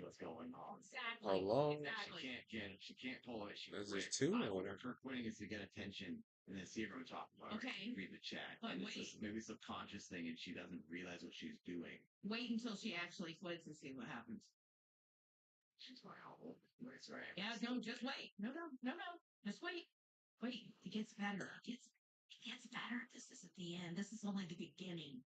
what's going on. Hello? She can't pull it. She Is quit. this two I or ordered whatever? her quitting is to get attention and then see her talk about her. Okay. Read the chat. But And it's wait. this maybe subconscious thing and she doesn't realize what she's doing. Wait until she actually quits and see what happens. She's like, oh, that's right. Yeah, no, just wait. No. Just wait. Wait. It gets better. It gets better. This isn't the end. This is only the beginning.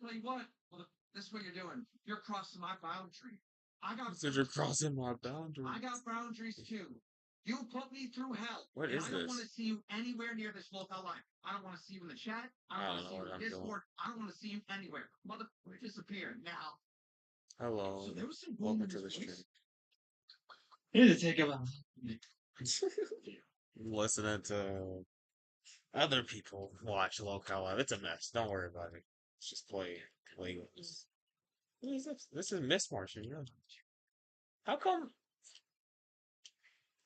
Tell you what, well, this is what you're doing. You're crossing my boundary. I got So you're crossing my boundary. I got boundaries too. You put me through hell. What and is I don't want to this? see you anywhere near this local line. I don't want to see you in the chat. I don't want to see you in Discord. I don't want to see you anywhere. Motherfucker, disappear now. Hello. So there was some Welcome to the stream. It'll take a while. Listening to other people watch Local Live. It's a mess. Don't worry about it. It's just play games. What is this? This is Miss Martian. Yeah. How come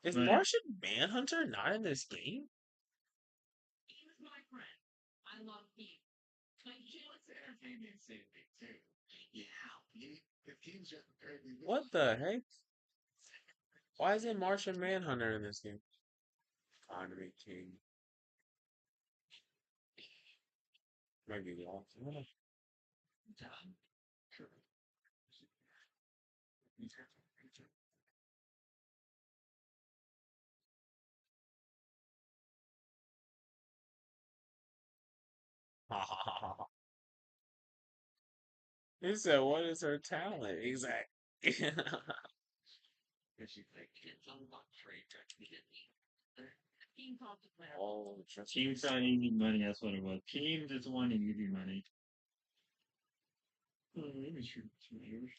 is Right. Martian Manhunter not in this game? He was my friend. I love him. Like, It's entertainment safety too. Yeah, the teams are very What the heck? Why isn't Martian Manhunter in this game? Connery King. Maybe lost. He said, "What is her talent exactly?" Team called the player. Oh, just Teams not easy money, that's what it was. Teams just wanting easy money. Oh, let me shoot some years.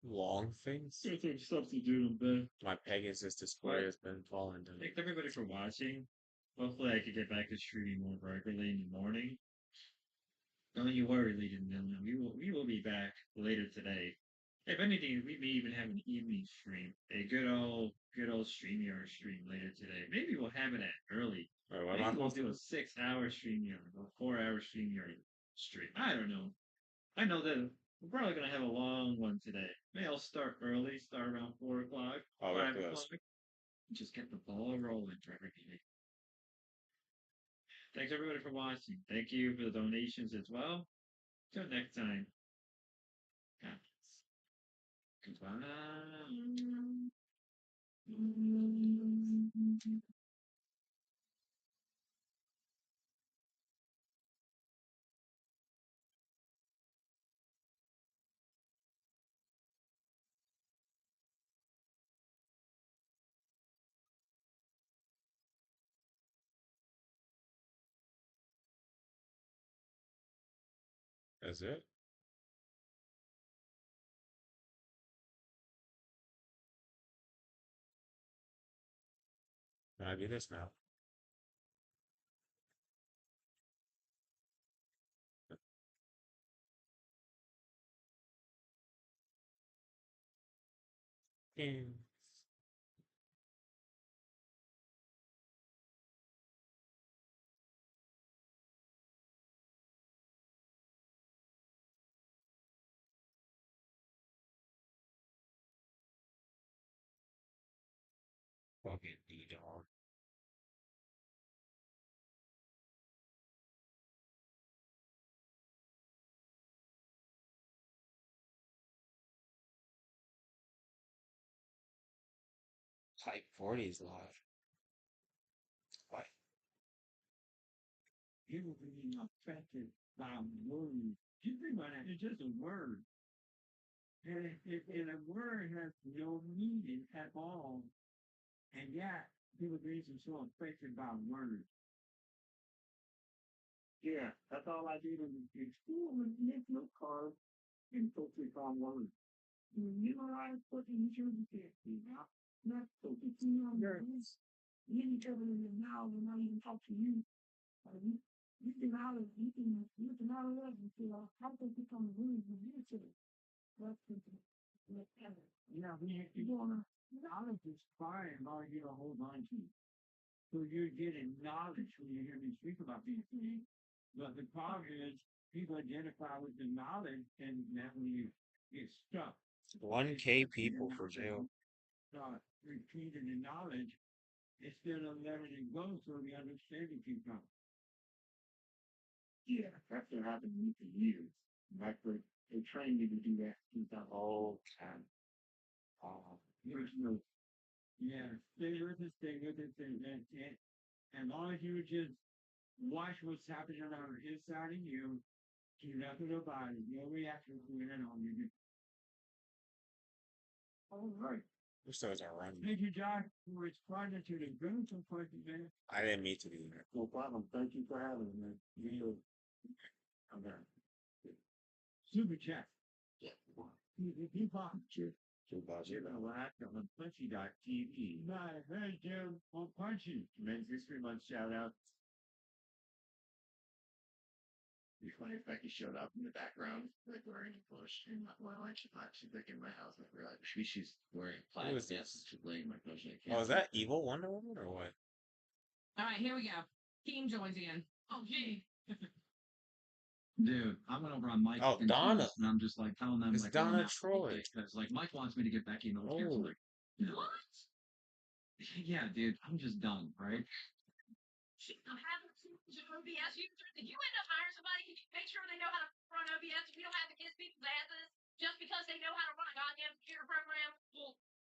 long things. Substitute them back. My Pegasus display has been falling down. Thanks everybody for watching. Hopefully I could get back to streaming more regularly in the morning. Don't you worry, ladies and gentlemen. We will be back later today. If anything, we may even have an evening stream. A good old StreamYard stream later today. Maybe we'll have it at early. Wait, what am I Maybe we'll supposed to do a 6-hour StreamYard or 4-hour StreamYard stream. I don't know. I know that we're probably gonna have a long one today. Maybe I'll start early, start around 4 o'clock, Oh, 5 o'clock. Just get the ball rolling for everything. Thanks everybody for watching. Thank you for the donations as well. Till next time. Goodbye. That's it. Can I do this now? Hmm. Fucking D-dog. Type 40 is live. What? You're being affected by words. You think about that, it's just a word. And a word has no meaning at all. And yet, people being so affected by words. Yeah, that's all I did in school was make your car and focus on words. You know, I put in insurance, you know, not focusing on words. You each other in the now, and not even talk to you. You can holler, you can holler at and say, how to become a really good user. That's whatever. Yeah, you wanna, knowledge is fine, all you to hold on to. So you're getting knowledge when you hear me speak about these things. But the problem is people identify with the knowledge and then you get stuck. 1K people for jail. Start repeating the knowledge instead of letting it go so the understanding can come. Yeah, that's what happened to me for years. Like they trained me to do that since I was old time. There's no, yeah, stay with it, and as long as you just watch what's happening on the inside of you, do nothing about it, no reaction to it at all. You just, all right. Those stars are running. Thank you, Josh, for responding to the good question, man. I didn't mean to do that. No problem. Thank you for having me, man. You, okay. Super chat. Yeah. He bought you. You're gonna laugh on punchy.tv. Nice, hey Jim, on Punchy. Men's History Month shout out. It'd be funny if Becky showed up in the background, like wearing a bush and not well, she's like in my house. I forgot. Maybe she's wearing plaid. Who is Yes, she's laying my bush. Oh, is that evil Wonder Woman or what? All right, here we go. Team joins in. Oh, gee. Dude, I went over on Mike Oh, and Donna. Keith, and I'm just like telling them It's like Donna Troy. because like Mike wants me to get back in the Oh. like, what? Yeah, dude, I'm just done, right? I'm having OBS users. Did you end up hiring somebody? Can you make sure they know how to run OBS? We don't have to kiss people's asses just because they know how to run a goddamn computer program. Well,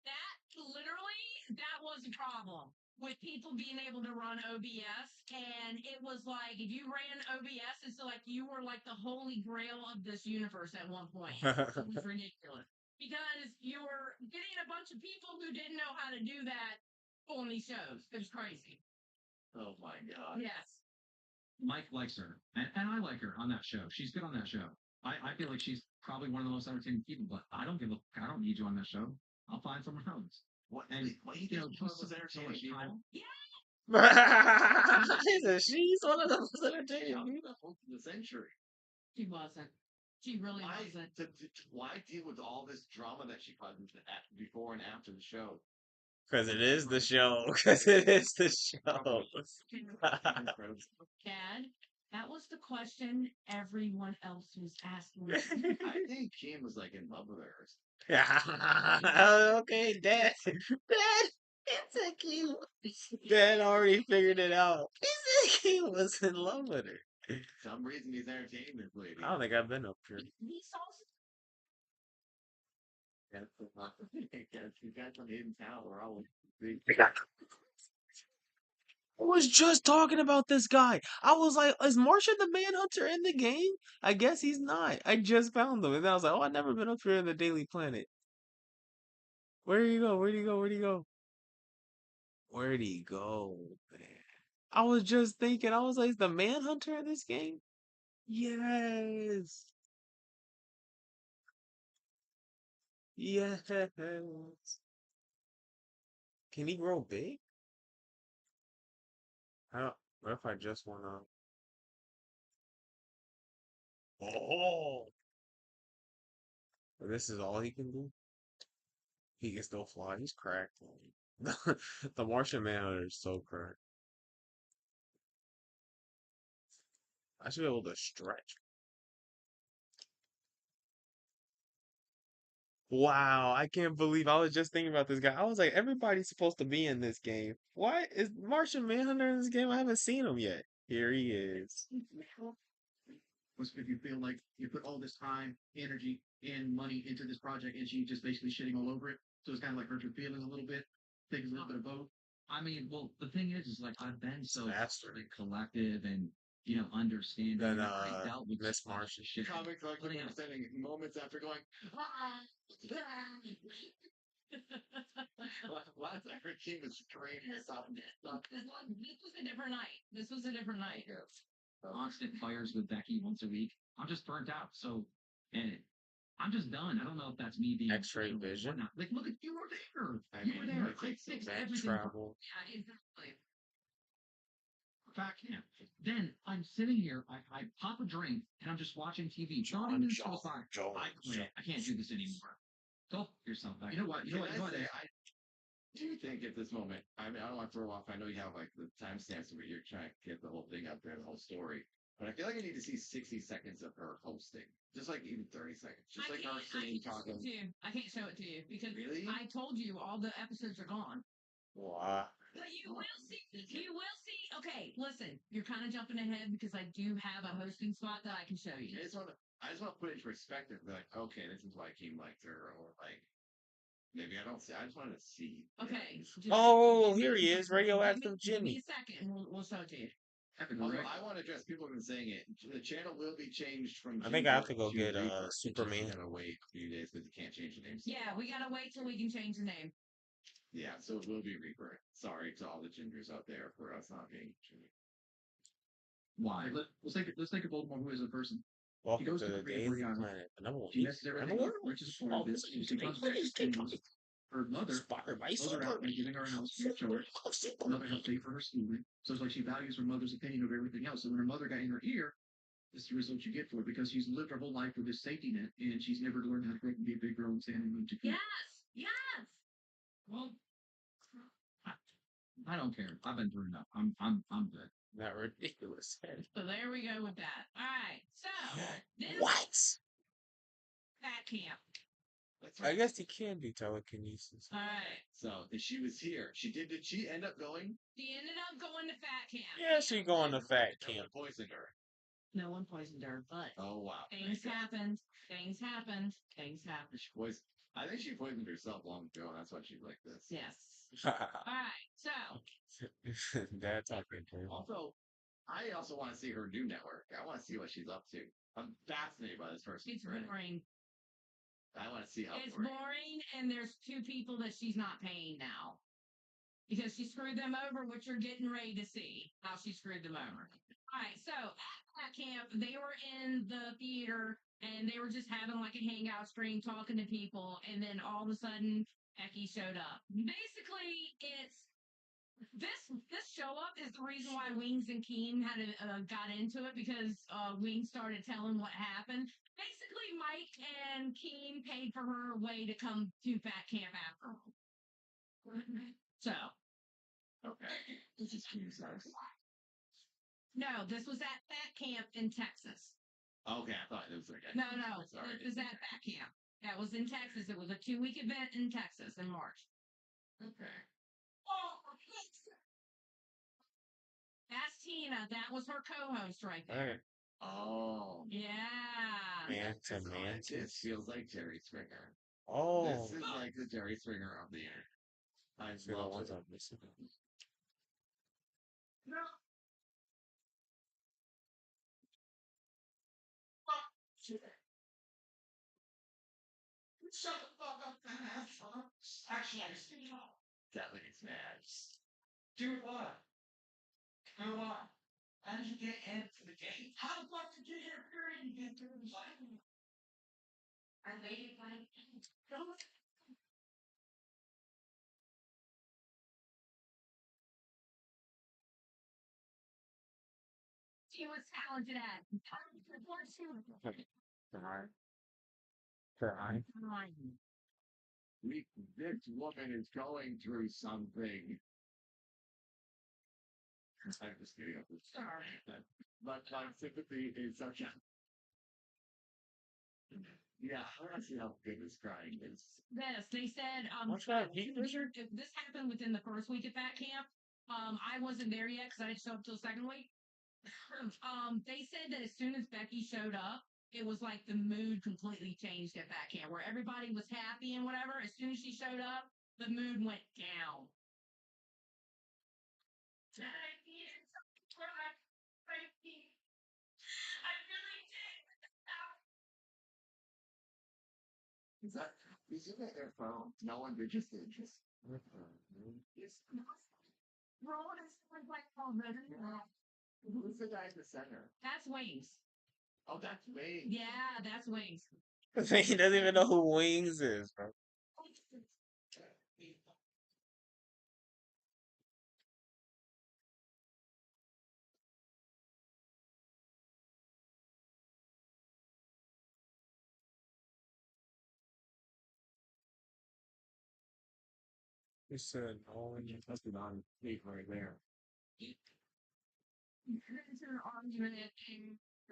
that was a problem with people being able to run OBS. And it was like, if you ran OBS, it's like you were like the holy grail of this universe at one point. It was ridiculous. Because you were getting a bunch of people who didn't know how to do that on these shows. It was crazy. Oh my god. Yes. Mike likes her, and I like her on that show. She's good on that show. I feel like she's probably one of the most entertaining people, but I don't need you on that show. I'll find someone else. What? And What you know, was entertaining people? She's one of the most entertaining Shout people. out to the century. She wasn't. She really Why, wasn't. why deal with all this drama that she caused before and after the show? Because it is the show. Because it is the show. Dad, that was the question everyone else was asking. I think Kim was like in love with her. Okay, Dad. Dad, it's a cute. Dad already figured it out. It's a cute was in love with her. For some reason he's entertaining this lady. I don't think I've been up here. These sauces. You got some hidden talent. We're all big. I was just talking about this guy. I was like, is Martian the Manhunter in the game? I guess he's not. I just found him. And then I was like, oh, I've never been up here in the Daily Planet. Where'd he go? Where'd he go? Where'd he go? Where'd he go, man? I was just thinking, I was like, is the Manhunter in this game? Yes. Yes. Can he grow big? I don't, what if I just wanna... Oh! This is all he can do? He can still fly. He's cracked. The Martian Manhunter is so cracked. I should be able to stretch. Wow, I can't believe I was just thinking about this guy. I was like, everybody's supposed to be in this game. What is Martian Manhunter in this game? I haven't seen him yet. Here he is. If you feel like you put all this time, energy, and money into this project, and she just basically shitting all over it, so it's kind of like hurt your feelings a little bit. Takes a little bit of both. I mean, well, the thing is like I've been so Faster. like, collective and understanding. Than I dealt with Miss so much Martian. shit. Comics like understanding moments after going. Last I heard Kim was screaming or something. This was a different night. This was a different night. Constant fires with Becky once a week. I'm just burnt out. So, and I'm just done. I don't know if that's me being X-ray vision. Like, look, you were there. I You were mean, there. it's I like fixed Back everything. travel. Yeah, exactly. Back camp. Then I'm sitting here. I pop a drink and I'm just watching TV. Not even so far. I quit. I can't do this anymore. Go yourself back. You know what? I do think at this moment, I mean, I don't want to throw off. I know you have like the timestamps where you're trying to get the whole thing out there, the whole story. But I feel like I need to see 60 seconds of her hosting. Just like even 30 seconds. Just like her I singing, can't show it talking. to you. I can't show it to you because Really? I told you all the episodes are gone. Wow. But you will see. You will see. Okay, listen. You're kind of jumping ahead because I do have a hosting spot that I can show you. I just want to put it into perspective. Be like, okay, this is why King liked her, or like maybe I don't see. I just wanted to see. Okay. Oh, here he is, Give Radioactive me Jimmy. a second. We'll show it to you. Also, I want to address people have been saying it. The channel will be changed from. I think I have to go Ginger get Reaper. It's just Superman. gotta wait a few days because you can't change the name. Yeah, we gotta wait till we can change the name. Yeah, so it will be Reaper. Sorry to all the gingers out there for us not being Ginger. Why? Let's take a Voldemort who is a person. Welcome goes to to the Korea Days for of Yana. Planet. The number one. She messes everything up, reaches a point of this, Oh, she becomes very continuous. Her mother inspired by goes around and giving her a house free of charge. Mother helps pay for her schooling. So it's like she values her mother's opinion of everything else. So when her mother got in her ear, this is the result you get for it because she's lived her whole life with this safety net and she's never learned how to grow up and be a big girl and stand on two feet. Yes. Well, I don't care. I've been through enough. I'm good. That ridiculous head. So there we go with that. All right. So this What? fat camp. I guess he can do telekinesis. All right. So if she was here, did she end up going? She ended up going to fat camp. Yeah, she going to fat camp. Poisoned her. No one poisoned her, but Oh wow. things happened. Things happened. She poisoned. I think she poisoned herself long ago. That's why she's like this. Yes. All right. So Dad talking to her. I also want to see her new network. I want to see what she's up to. I'm fascinated by this person. it's boring. I want to see how It's boring, and there's two people that she's not paying now because she screwed them over, which you're getting ready to see how she screwed them over. All right, so at that camp, they were in the theater and they were just having like a hangout stream, talking to people, and then all of a sudden, Becky showed up. Basically, it's this show up is the reason why Wings and Keen got into it because Wings started telling what happened. Basically, Mike and Keen paid for her way to come to Fat Camp after all. So Okay. This is Keen's house. no, this was at Fat Camp in Texas. Okay, I thought it was like. No, it was at Fat Camp. That was in Texas. It was a 2-week event in Texas in March. Okay. That's Tina. That was her co-host right there. Oh. Yeah. Man to man. This feels like Jerry Springer. Oh. This is like the Jerry Springer of the year. I See the love ones it. I'm missing. No. Shut the fuck up, asshole. Actually, I just didn't know. That lady's mad. Do what? Do what? How did you get into the game? How the fuck did you get here and get through the fight? I waited like. She was talented at. This woman is going through something. I'm just kidding. I'm just Sorry. But my sympathy is such a. Yeah, I want to see how good this crying is. They said, What's that, heat wizard? this happened within the first week at that camp. I wasn't there yet because I didn't show up till the second week. They said that as soon as Becky showed up, it was like the mood completely changed at that camp where everybody was happy and whatever. As soon as she showed up, the mood went down. I needed something to cry. I really did. Is it their phone? No one did just did just. Roll is like already. Who's the guy in the center? That's Wings. Oh, that's me. Yeah, that's Wings. He doesn't even know who Wings is, bro. He said, "Oh, That's the non-fleet right there. It's an argument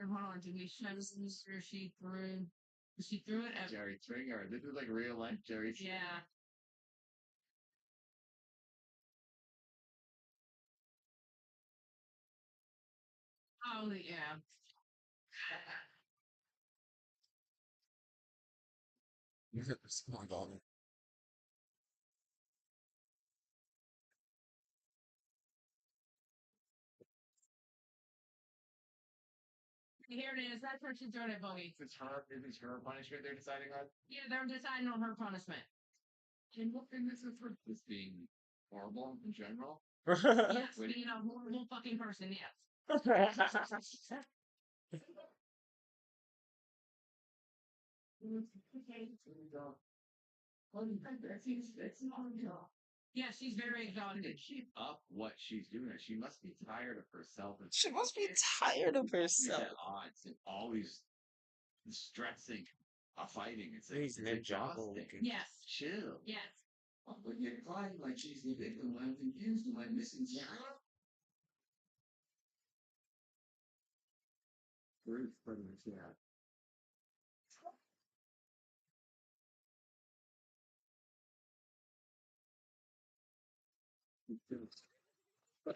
hold on, did we show this where she threw it at Jerry Springer. This is like real life Jerry Springer. yeah. Oh yeah. Small dog. Here it is. That's what she's doing at Bogey. If it's her punishment they're deciding on. Yeah, they're deciding on her punishment. And this is for this being horrible in general. Yes, being a horrible fucking person, yes. Yeah, she's very Trying to exhausted. keep up what she's doing. She must be tired of herself. And She must be tired of she's herself. at odds and always stressing, fighting. It's like He's it's Ninjago exhausting. looking. Yes. Chill. Yes. But you're crying like she's the victim. I'm confused. Am I missing child? Bruce, pretty much, yeah.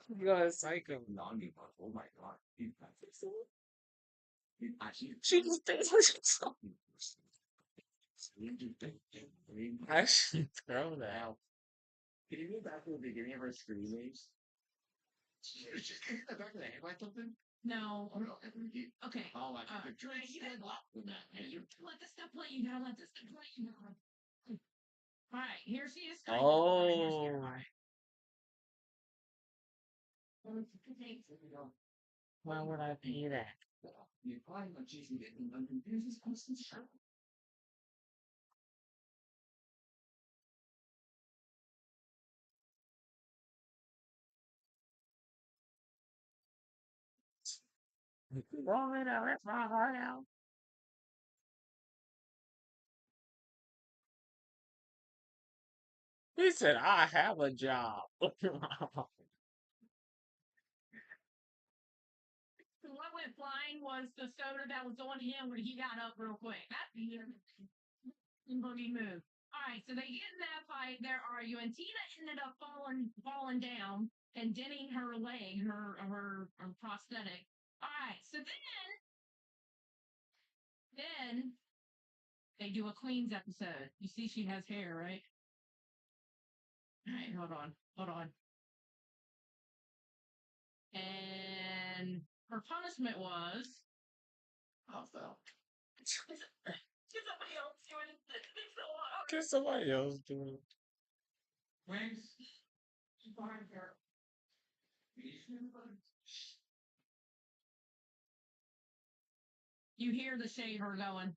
You got a psycho. Longy, but oh my god. He's not fixing it. He actually. She just thinks herself. Actually, throw that. Now, can you go back to the beginning of her screamings? She was just hit the back of the head by something? No. Oh, no. Okay. Oh, like, Uh, the train head locked with that. And you Let this stuff play. You gotta let this stuff play. You gotta. All right, here she is. Oh. Why would I pay that? you're crying like she's the victim. I'm confused. This person's shot. Roll it out. That's my heart out. He said, I have a job. So what went flying was the soda that was on him when he got up real quick. That's the boogie move. All right, so they get in that fight. They're arguing. Tina ended up falling down and denting her leg, her prosthetic. All right, so then they do a Queens episode. You see, she has hair, right? All right, hold on. And her punishment was Also, somebody else doing it. Can somebody else do it? wings. You hear the shaver going.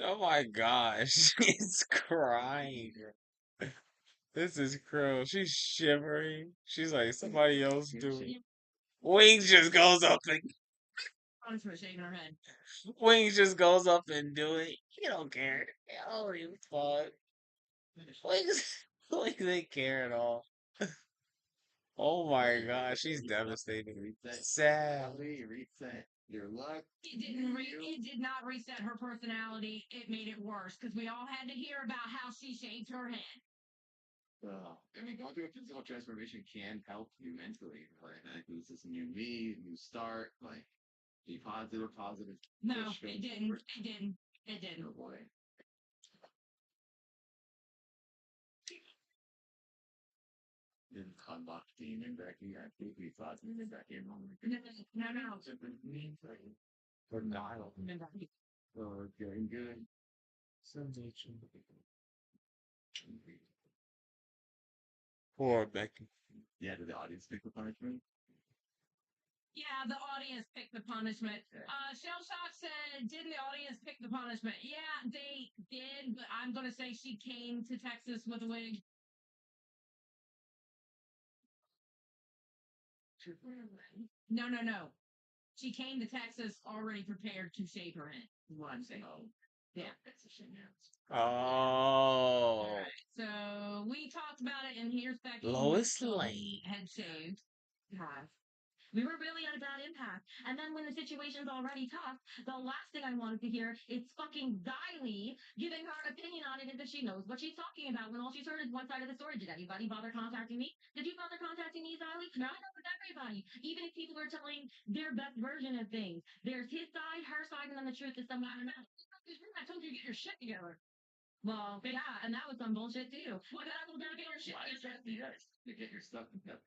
Oh my gosh. She's crying. This is cruel. She's shivering. She's like, somebody else do it. Wings just goes up and Punishment shaking her head. Wings just goes up and do it. He don't care. Oh, you fuck. Wings, Wings ain't care at all. Oh my gosh, she's devastated. Sad. Reset your luck. It did not reset her personality. It made it worse because we all had to hear about how she shaved her head. I mean, going through a physical transformation can help you mentally. Right? I think this is a new me, a new start. Like, be positive, positive. No, push it didn't. forward. It didn't. It didn't. Oh boy. Didn't unlock demon Becky. I think we thought demon Becky and Mom. No. For dial. For doing good. Poor Becky. Yeah, did the audience pick the punishment? Yeah, the audience picked the punishment. Shell Shock said, didn't the audience pick the punishment? Yeah, they did, but I'm going to say she came to Texas with a wig. No. She came to Texas already prepared to shave her head. Is what I'm saying. Oh. Yeah. Oh. So we talked about it, and here's Becky. Lois with the Lane. head shaved. have. We were really at a bad impact. And then when the situation's already tough, the last thing I wanted to hear is fucking Diley giving her opinion on it as if she knows what she's talking about when all she's heard is one side of the story. Did anybody bother contacting me? Did you bother contacting me, Diley? No, I know with everybody. Even if people are telling their best version of things. There's his side, her side, and then the truth is somewhere in the middle. I told you to get your shit together. Well, yeah, and that was some bullshit too. Well, I told her to get your shit together. To get your stuff together.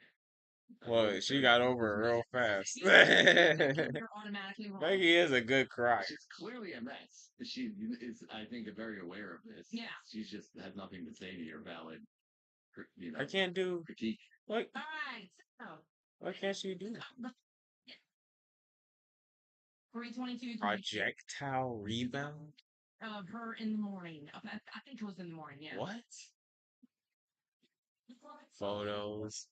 Well, she got over it real fast. You're automatically wrong. Maggie is a good cry. She's clearly a mess. She is, I think, very aware of this. Yeah. She's just has nothing to say to your valid, I can't do critique. what? All right, so What can't she do? 322 Projectile rebound? of her in the morning. I think it was in the morning, yeah. What? Photos,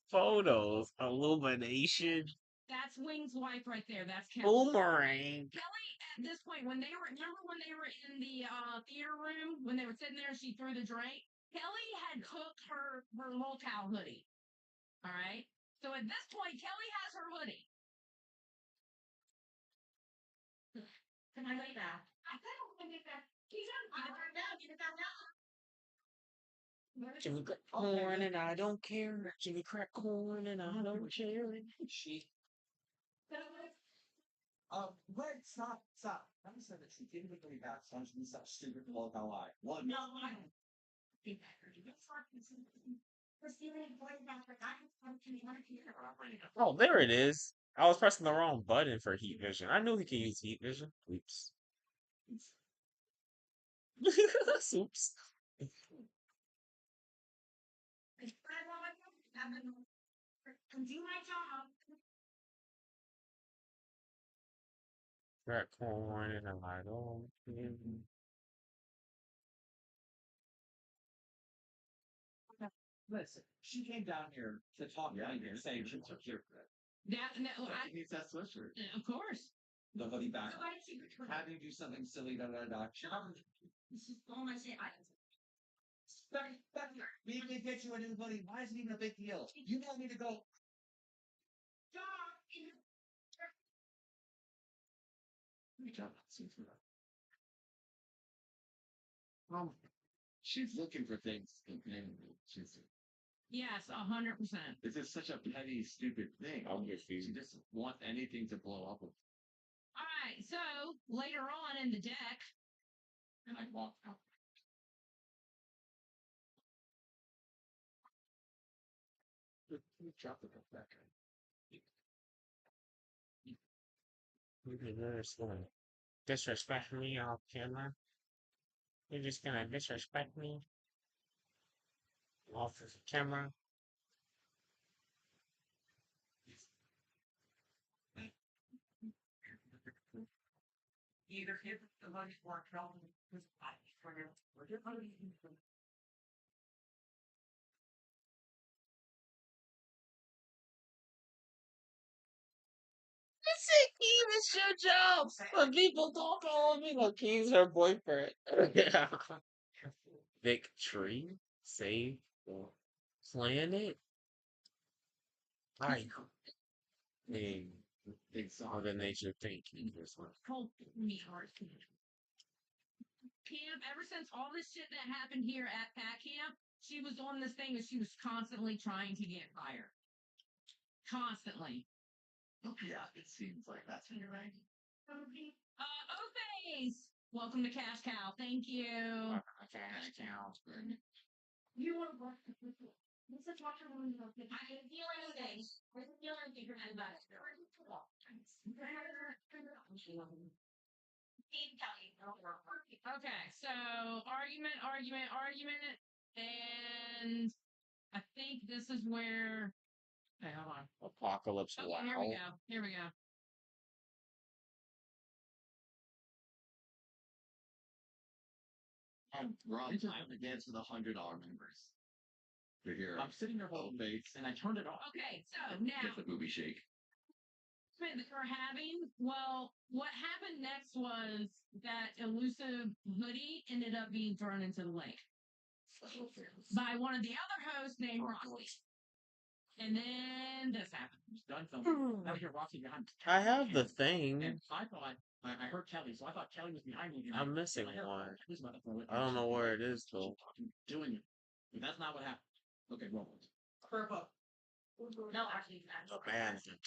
illumination, That's Wing's wife right there. That's Kelly. boomerang. Kelly, at this point, when they were, remember when they were in the theater room, when they were sitting there and she threw the drink? Kelly had cooked her locale hoodie. All right? So at this point, Kelly has her hoodie. Can I lay that? I don't want to get that. He's on fire now. Get it back now. Jimmy crack corn and I don't care. Jimmy crack corn and I don't care. She. Wait, stop. I said that she didn't really back so she such stupid log lie. What? No, I don't. We're stealing boys back for Oh, there it is. I was pressing the wrong button for heat vision. I knew he could use heat vision. Oops. Oops. Do my job. Crack corn and I don't care. Listen, she came down here to talk to me and say she took your That, He needs that sweatshirt. of course. the hoodie back. So why did she return? Having you do something silly, This is all I say. We can get you a new hoodie. Why is it even a big deal? You want me to go? Good job. She's looking for things. She's. Yes, 100%. This is such a petty, stupid thing. She just wants anything to blow up. All right, so later on in the deck, And I walked out. Drop the book back. You're just gonna disrespect me off camera. You're just gonna disrespect me off the camera. Either hit the lunch or tell me this It's your job. When people don't call me like he's her boyfriend. Yeah. Victory. Save the planet. I mean, Mother Nature, thank you. told me hard. Camp, ever since all this shit that happened here at Pat Camp, she was on this thing that she was constantly trying to get fired. Constantly. Yeah, it seems like that's when you're right. O-Face! Welcome to Cash Cow. Thank you. Cash cow. You want to work with me? This is what you're going to do. I can feel anything. I can feel anything from anybody. Okay, so argument, and I think this is where. Hey, hold on. Apocalypse. Okay, Wow. Here we go. Ron, I'm to dance with $100 members. You're here. I'm sitting there holding face. and I turned it off. Okay, so now Get the booby shake. that we're having. Well, what happened next was that elusive hoodie ended up being thrown into the lake by one of the other hosts named Rocky. And then this happened. It's done filming. Now you're walking behind. I have the thing. And I thought I heard Kelly, so I thought Kelly was behind me. I'm missing I heard one. Kelly's about to throw it, I and don't know she's where like, it is she's though. doing it. But that's not what happened. Okay, roll it. Purple. No, actually, The manhunter.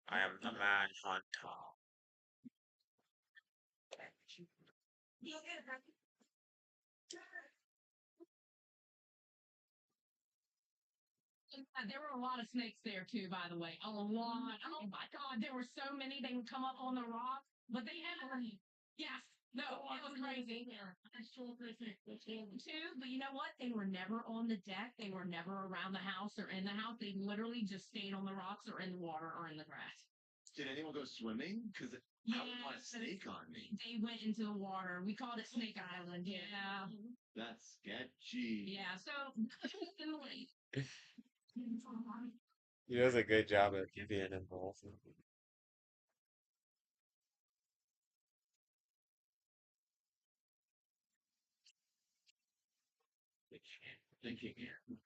I am the manhunter. there were a lot of snakes there too, by the way. A lot. Oh my God, there were so many. They would come up on the rock, but they had yes. No, it was crazy. Too, but you know what? They were never on the deck. They were never around the house or in the house. They literally just stayed on the rocks or in the water or in the grass. Did anyone go swimming? Because I would want a snake on me. They went into the water. We called it Snake Island. Yeah. That's sketchy. Yeah. So He does a good job of being involved. Thinking here.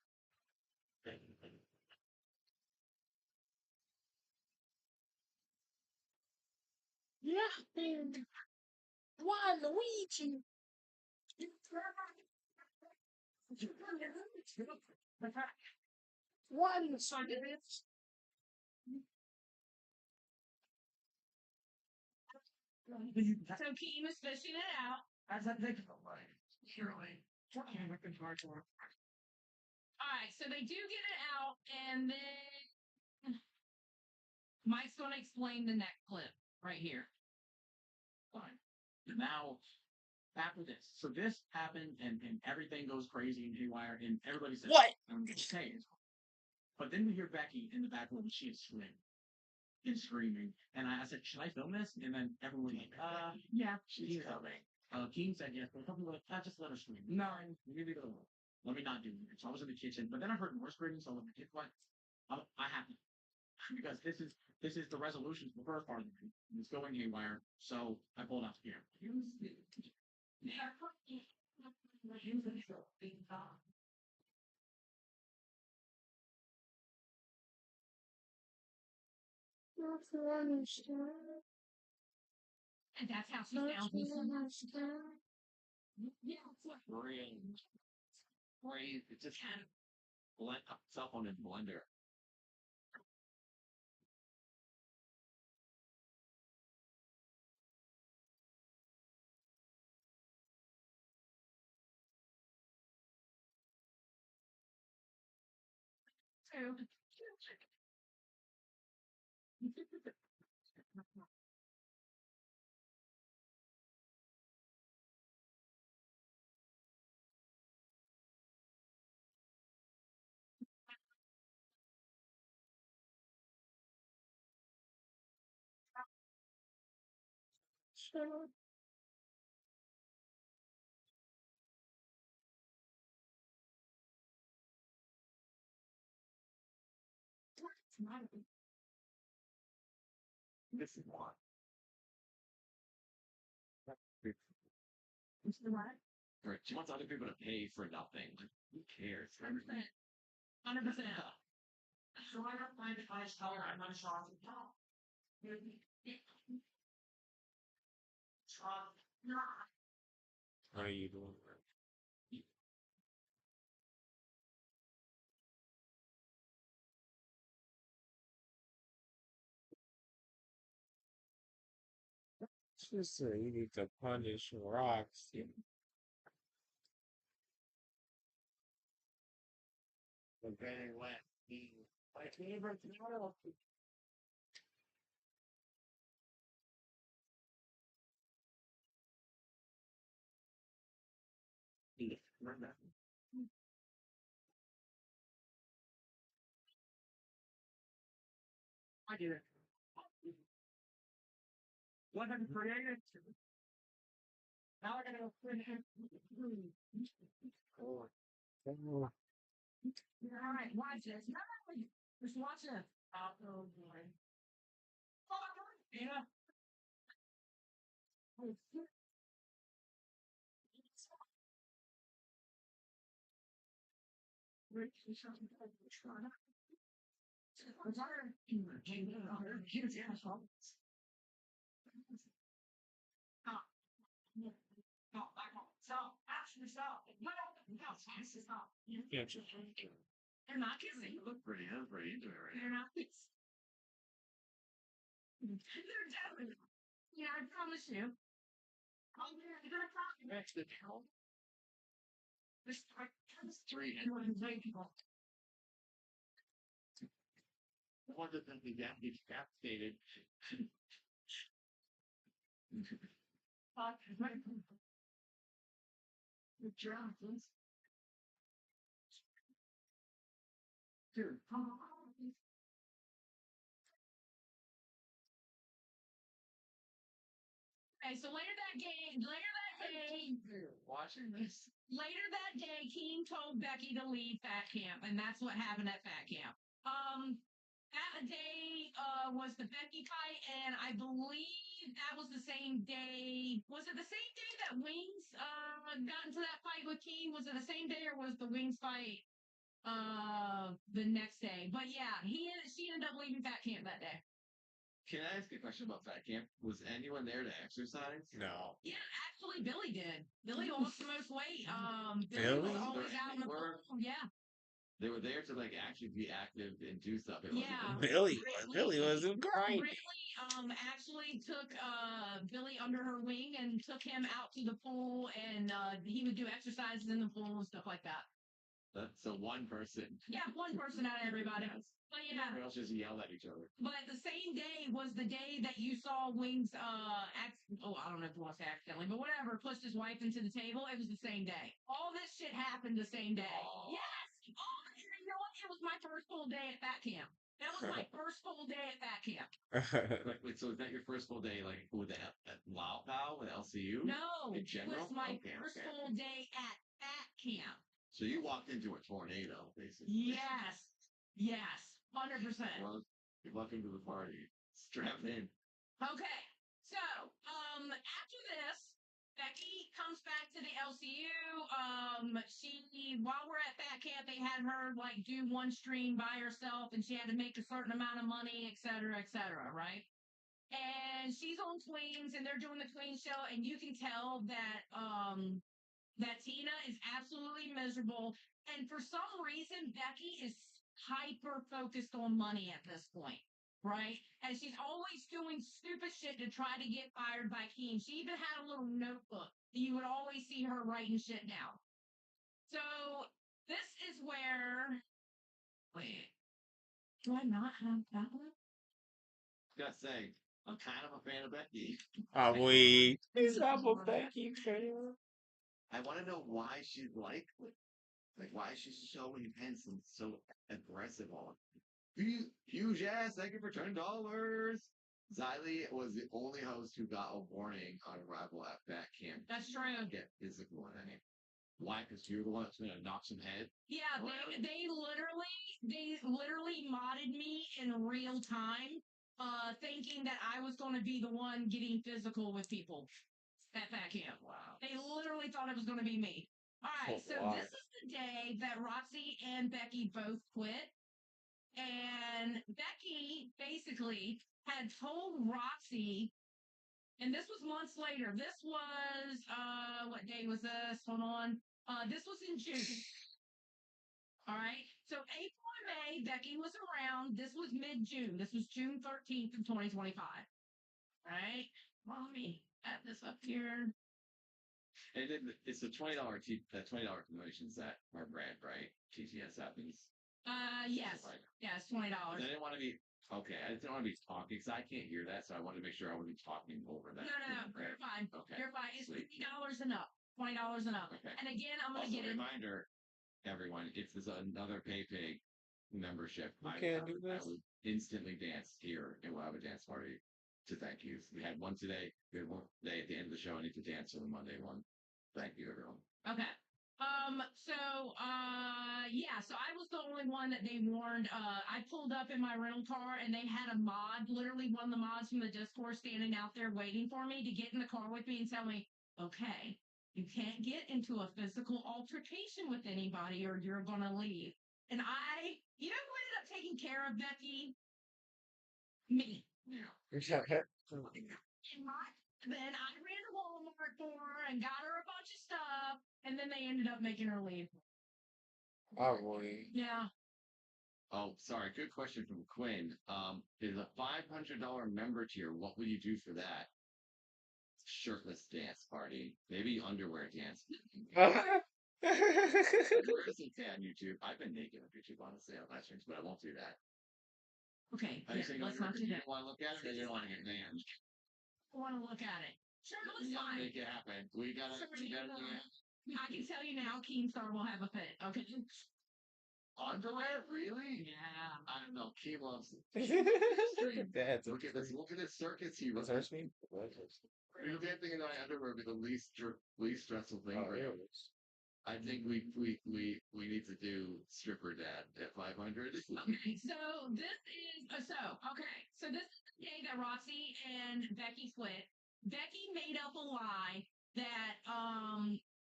yeah. Why Luigi? One son of it. So Keem is fishing it out. As I think of it, surely. All right, so they do get it out, and then Mike's going to explain the next clip right here. Fine. And now, after this. So this happened, and everything goes crazy and haywire, and everybody says, What? Okay. But then we hear Becky in the back room, and she is screaming. And I said, should I film this? And then everyone was like, yeah, she's filming. Keen said yes, but a couple were like, just let her scream. No, leave it alone. Let me not do it. So I was in the kitchen, but then I heard more screaming, so I was like, what? I have to. Because this is the resolution for the first part of the movie. It's going haywire, so I pulled out the camera. And that's how she sounds. Yeah, Breathe. It just kind of blend itself on a blender. so. This is one. Right. She wants other people to pay for nothing. Like, who cares? 100%. So I don't find the highest color. I'm not sure. How are you doing? Just say you need to punish rocks. The very wet. My favorite meal. I did it. What have you created? Now I gotta go print it. Oh. All right, watch this. No, just watch this. Oh boy. Yeah. Yeah. They're not kissing. You look pretty. I'm pretty into it right They're not kissing. They're definitely. Yeah, I promise you. Oh, yeah, you're gonna talk. now. Next, the hell. This three. I wonder if they got decapitated. Good job, please. Dude, Okay, so later that day, watching this. later that day, Keem told Becky to leave Fat Camp, and that's what happened at Fat Camp. That day was the Becky fight, and I believe that was the same day. Was it the same day that Wings got into that fight with Keem? Was it the same day, or was the Wings fight the next day? But yeah, she ended up leaving Fat Camp that day. Can I ask a question about Fat Camp? Was anyone there to exercise? No. Yeah, actually, Billy did. Billy lost the most weight. Billy was Billy? always out in the Were- pool. Yeah, They were there to like actually be active and do stuff. It wasn't yeah. like- Billy was great. Ridley actually took Billy under her wing and took him out to the pool, and he would do exercises in the pool and stuff like that. That's so one person. Yeah, one person out of everybody. But yeah, Everyone else just yelled at each other. but the same day was the day that you saw Wings I don't know if you want to say accidentally, but whatever, pushed his wife into the table. It was the same day. All this shit happened the same day. Oh. Yes. Oh, you know what? It was my first full day at Fat Camp. That was my first full day at Fat Camp. Wait, so is that your first full day like with the at Wow Pow with LCU? No, In it general? was my Okay, first okay. full day at Fat Camp. So you walked into a tornado, basically. Yes. Yes. 100%. Well, you're welcome to the party. Strap in. Okay, so after this, Becky comes back to the LCU. While we're at Fat Camp, they had her like do one stream by herself, and she had to make a certain amount of money, et cetera, right? And she's on Queens, and they're doing the Queen show, and you can tell that Tina is absolutely miserable, and for some reason, Becky is hyper focused on money at this point, right? And she's always doing stupid shit to try to get fired by Keen. She even had a little notebook that you would always see her writing shit down. So this is where. Wait. Do I not have that one? Gotta say, I'm kind of a fan of Becky. He's not a Becky fan. I want to know why she's like why she's so intense and so aggressive on. Huge ass, thank you for $10. Xylee was the only host who got a warning on arrival at Fat Camp. That's true. Get physical in any. Why? Because you're the one that's gonna knock some head. Yeah, they literally modded me in real time, thinking that I was going to be the one getting physical with people at Fat Camp. Wow. They literally thought it was going to be me. All right, so Wow. this is the day that Roxy and Becky both quit. And Becky basically had told Roxy, and this was months later. This was what day was this? Hold on. This was in June. All right. So April and May, Becky was around. This was mid-June. This was June 13th of 2025. All right. Well, let me add this up here. And then it's the $20 promotions that are brand, right? TTS happens. Yes. Yeah, it's $20. I didn't want to be okay. I didn't want to be talking because I can't hear that, so I wanted to make sure I wouldn't be talking over that. No. You're fine. Okay. You're fine. It's Sweet. $50 and up. $20 and up. Okay. And again, I'm gonna Also, get it. reminder, everyone, if there's another PayPig membership, can't do I this? would instantly dance here, and we'll have a dance party to thank you. We had one today. We had one today at the end of the show. I need to dance for the Monday one. Thank you, everyone. Okay. So I was the only one that they warned. I pulled up in my rental car and they had a mod, literally one of the mods from the Discord standing out there waiting for me to get in the car with me and tell me, okay, you can't get into a physical altercation with anybody or you're going to leave. And you know who ended up taking care of Becky? Me. And then I ran to Walmart for her and got her a bunch of stuff, and then they ended up making her leave. Probably. Yeah. Oh, sorry. Good question from Quinn. Is a $500 member tier? What would you do for that? Shirtless dance party, maybe underwear dance. Underwear isn't on YouTube. I've been naked on YouTube, honestly, on live streams, but I won't do that. Okay. Are you saying let's underwear not do because you that. don't want to look at it, or you don't want to get banned? I want to look at it. Sure, let's Yeah, fine. make it happen. We gotta do it. I can tell you now, Keemstar will have a fit. Okay. Underwear? Really? Yeah. I don't know. Key loves it. That's Look at this. Look at this circus he What's runs. ours mean? You dancing in my underwear would be the least stressful thing. Oh, for him. yeah. I think we need to do stripper dad at 500. Okay, so this is so this is the day that Rossi and Becky split. Becky made up a lie that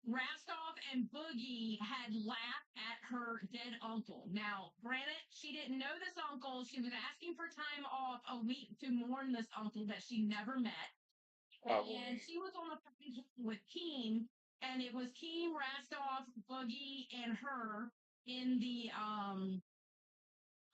Rastoff and Boogie had laughed at her dead uncle. Now, granted, she didn't know this uncle. She was asking for time off a week to mourn this uncle that she never met. And she was on the phone with Keem, and it was Keem, Rastoff, Boogie, and her in the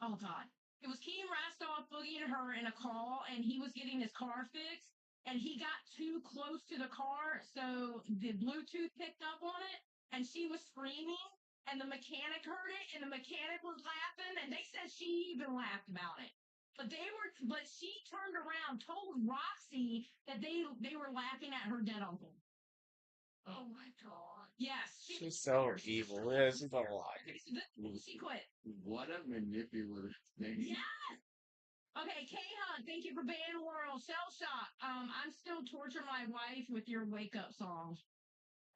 oh god. It was Keem, Rastoff, Boogie, and her in a call, and he was getting his car fixed, and he got too close to the car, so the Bluetooth picked up on it, and she was screaming, and the mechanic heard it, and the mechanic was laughing, and they said she even laughed about it. But she turned around, told Roxy that they were laughing at her dead uncle. Oh my god. Yes. She's so evil. Yeah, she's a lie. She quit. What a manipulative thing. Yes. Okay, K-Hunt, thank you for Band World. Shell Shock. I'm still torturing my wife with your wake up song.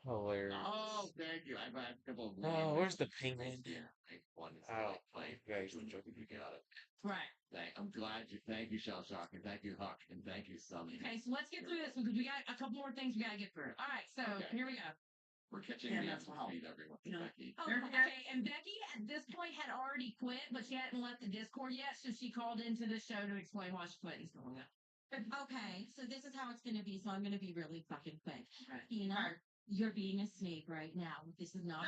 Hilarious. Oh, thank you. I've had a couple of Oh, where's the penguin? Yeah, one is Oh, playing. guys. You got it. Right. I'm glad you. Thank you, Shell Shock, and thank you, Huck, and thank you, Summy. Okay, so let's get through this because we got a couple more things we gotta get through. All right, so here we go. We're catching the up to speed, everyone. Becky. Oh, okay, and Becky at this point had already quit, but she hadn't left the Discord yet, so she called into the show to explain why she quit and stuff like that. Okay, so this is how it's going to be. So I'm going to be really fucking quick. Right. Tina, you're being a snake right now. This is not.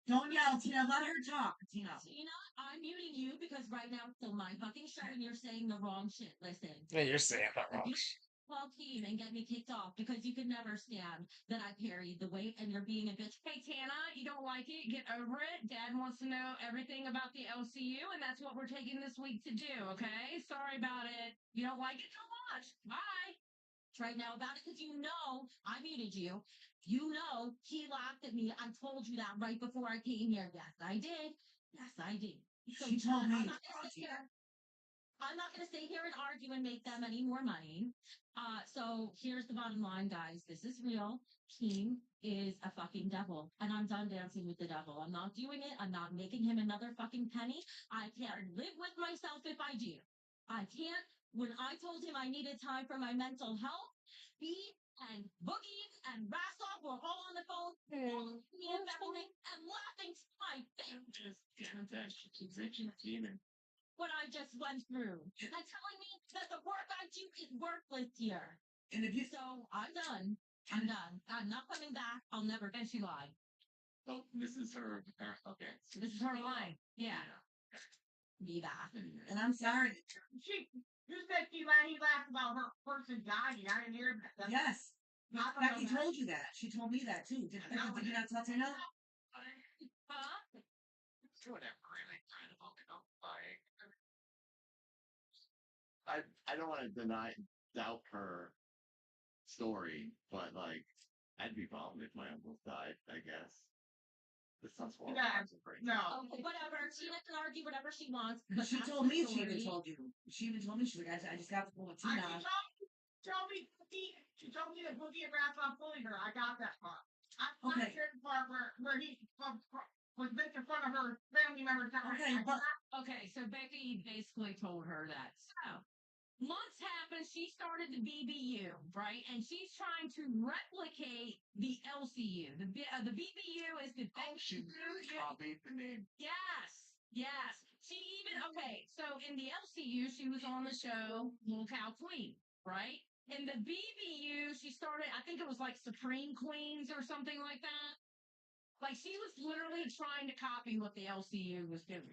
Don't yell, Tina. Let her talk, Tina. Tina, I'm muting you because right now it's still my fucking show and you're saying the wrong shit. Listen. Yeah, you're saying that wrong. Call team and get me kicked off because you could never stand that I carried the weight and you're being a bitch. Hey, Tana, you don't like it? Get over it. Dad wants to know everything about the LCU, and that's what we're taking this week to do, okay? Sorry about it. You don't like it so much. Bye. Right now about it because you know I muted you. You know he laughed at me. I told you that right before I came here. Yes, I did. Yes, I did. So She told me. I'm not going to sit here and argue and make them any more money. So here's the bottom line, guys. This is real. King is a fucking devil. And I'm done dancing with the devil. I'm not doing it. I'm not making him another fucking penny. I can't live with myself if I do. I can't. When I told him I needed time for my mental health, he and Boogie and Rassoff were all on the phone, me and everything, and laughing to my face. What I just went through and telling me that the work I do is worthless here. And if you So I'm done. I'm done. I'm not coming back. I'll never. And she lied. Oh, this is her. Okay. This is her line. Yeah. Be back. and I'm sorry. You said he laughed about her person dying. I didn't hear that. Yes. Not Becky told you that. She told me that too. Did you not tell Tina? Huh? Whatever, really. I don't want to doubt her story, but like, I'd be bummed if my uncle died, I guess. This sounds horrible. Yeah, no. Okay, whatever. Tina can argue whatever she wants. But she that's told the me she even story. told you. She even told me she I just got to pull with Tina. She told me that Boogie and Raphael bullied her. I got that part. I Okay. heard the part where he was making fun of her family members. Okay, but Okay, so Becky basically told her that. So, months happen, she started the BBU, right? And she's trying to replicate the LCU. The BBU is the She really copied the name. Yes, yes. She even okay. So in the LCU, she was on the show Little Cow Queen, right? In the BBU, she started. I think it was like Supreme Queens or something like that. Like she was literally trying to copy what the LCU was doing.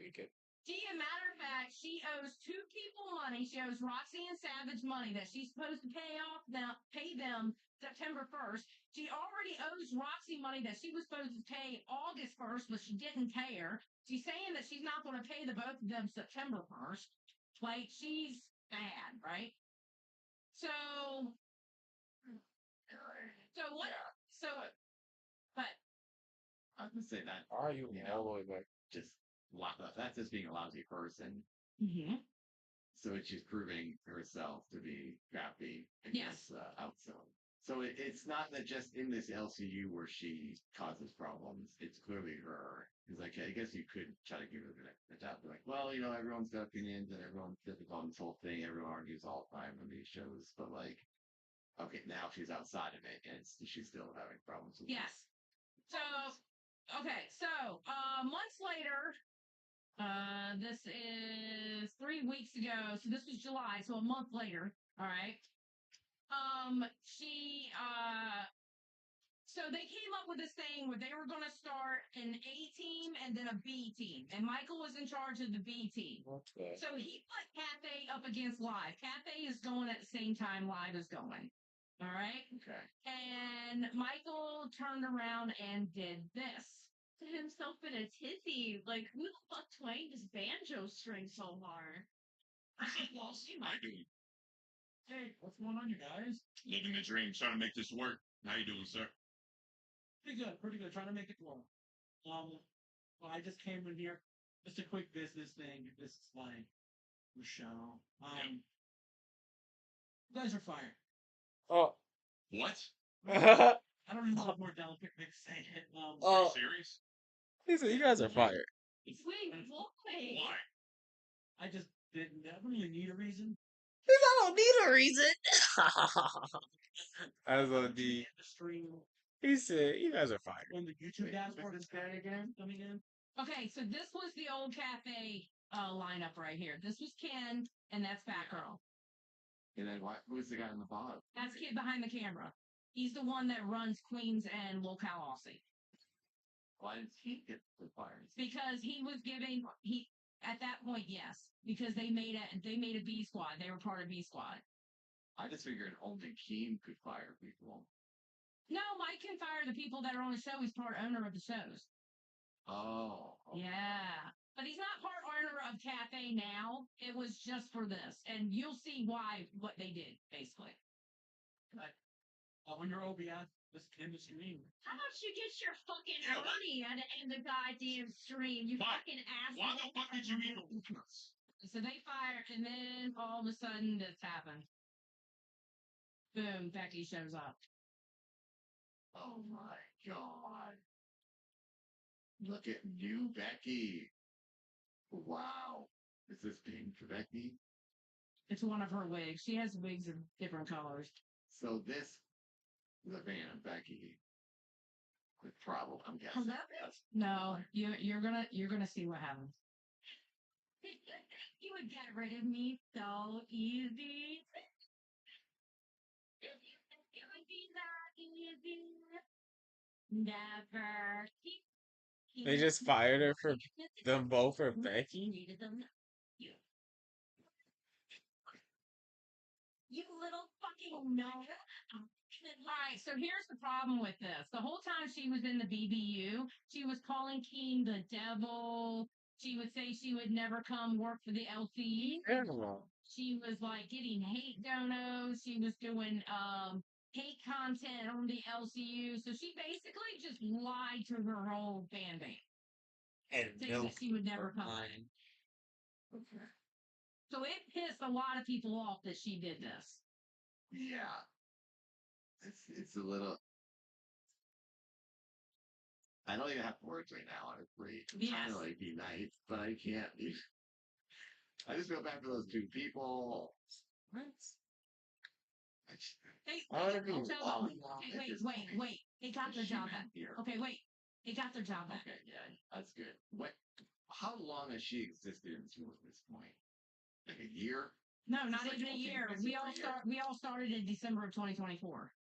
She, a matter of fact, she owes two people money. She owes Roxy and Savage money that she's supposed to pay them September 1st. She already owes Roxy money that she was supposed to pay August 1st, but she didn't pay her. She's saying that she's not going to pay the both of them September 1st. Like she's bad, right? So, what? So, but I was gonna say that. Are you You all know, the way back? just that's just being a lousy person. mhm. So she's proving herself to be crappy Yes. against outside. So it's not that just in this LCU where she causes problems. It's clearly her. Because like I guess you could try to give her the job. Be like, well, you know, everyone's got opinions and everyone's difficult on this whole thing. Everyone argues all the time on these shows. But like, okay, now she's outside of it and she's still having problems with it. Yes. So, okay. So, months later, this is 3 weeks ago. So this was July. So a month later. All right. So they came up with this thing where they were going to start an A team and then a B team. And Michael was in charge of the B team. Okay. So he put Cafe up against Live. Cafe is going at the same time Live is going. All right. Okay. And Michael turned around and did this to himself in a tizzy. Like, who the fuck twanged his banjo string so hard? I said, well, see my dude. Hey, what's going on, you guys? Living the dream, trying to make this work. How you doing, sir? Pretty good, pretty good. Trying to make it work. Well, I just came in here. Just a quick business thing. This is like Michelle. You guys are fired. Oh. What? Oh. I don't even know what more delicate way to say it. Are you serious? He said, "You guys are fired." Wait, why? Why? I just didn't. I don't really need a reason. He said, "I don't need a reason." As a D. The stream He said, "You guys are fired." when the YouTube guys were this guy again coming in. Okay, so this was the old cafe lineup right here. This was Ken, and that's Batgirl. And then who's the guy in the bottom? That's Kid behind the camera. He's the one that runs Queens and Locale Aussie. Why did he get the fire? Because he was giving at that point, yes, because they made a B squad. They were part of B squad. I just figured only Keen could fire people. No, Mike can fire the people that are on the show. He's part owner of the shows. Oh. Okay. Yeah. But he's not part owner of Cafe now. It was just for this. And you'll see why, what they did, basically. But when you're OBS, this in the stream. How about you get your fucking money at the end of the goddamn stream, you Why? fucking asshole. Why the fuck did you need a So they fired, and then all of a sudden this happened. Boom, Becky shows up. Oh my god. Look at you, Becky. Wow. Is this pink for Becky? It's one of her wigs. She has wigs of different colors. So this is a fan of Becky. With problem, I'm guessing. Yes. No, you're gonna see what happens. You would get rid of me so easy. It would be that easy. Never. They just fired her for them both for Becky. Needed them. You little fucking no. Alright, so here's the problem with this. The whole time she was in the BBU, she was calling King the devil. She would say she would never come work for the LCE. She was like getting hate donos. She was doing hate content on the LCU. So she basically just lied to her whole fan base. And Saying that she would never come. Okay. So it pissed a lot of people off that she did this. Yeah. It's a little. I don't even have words right now, honestly. I'm trying to like be nice, but I can't be. I just feel bad for those two people. What? Hey, I wanna be I'll tell long, you. long Okay, at wait, this wait, point. wait. They got their She job went back. here. Okay, wait. They got their job back. Okay, yeah, that's good. What? How long has she existed in school at this point? Like a year? No, not It's like even a 14 year. months We or all a year. start. We all started in December of 2024.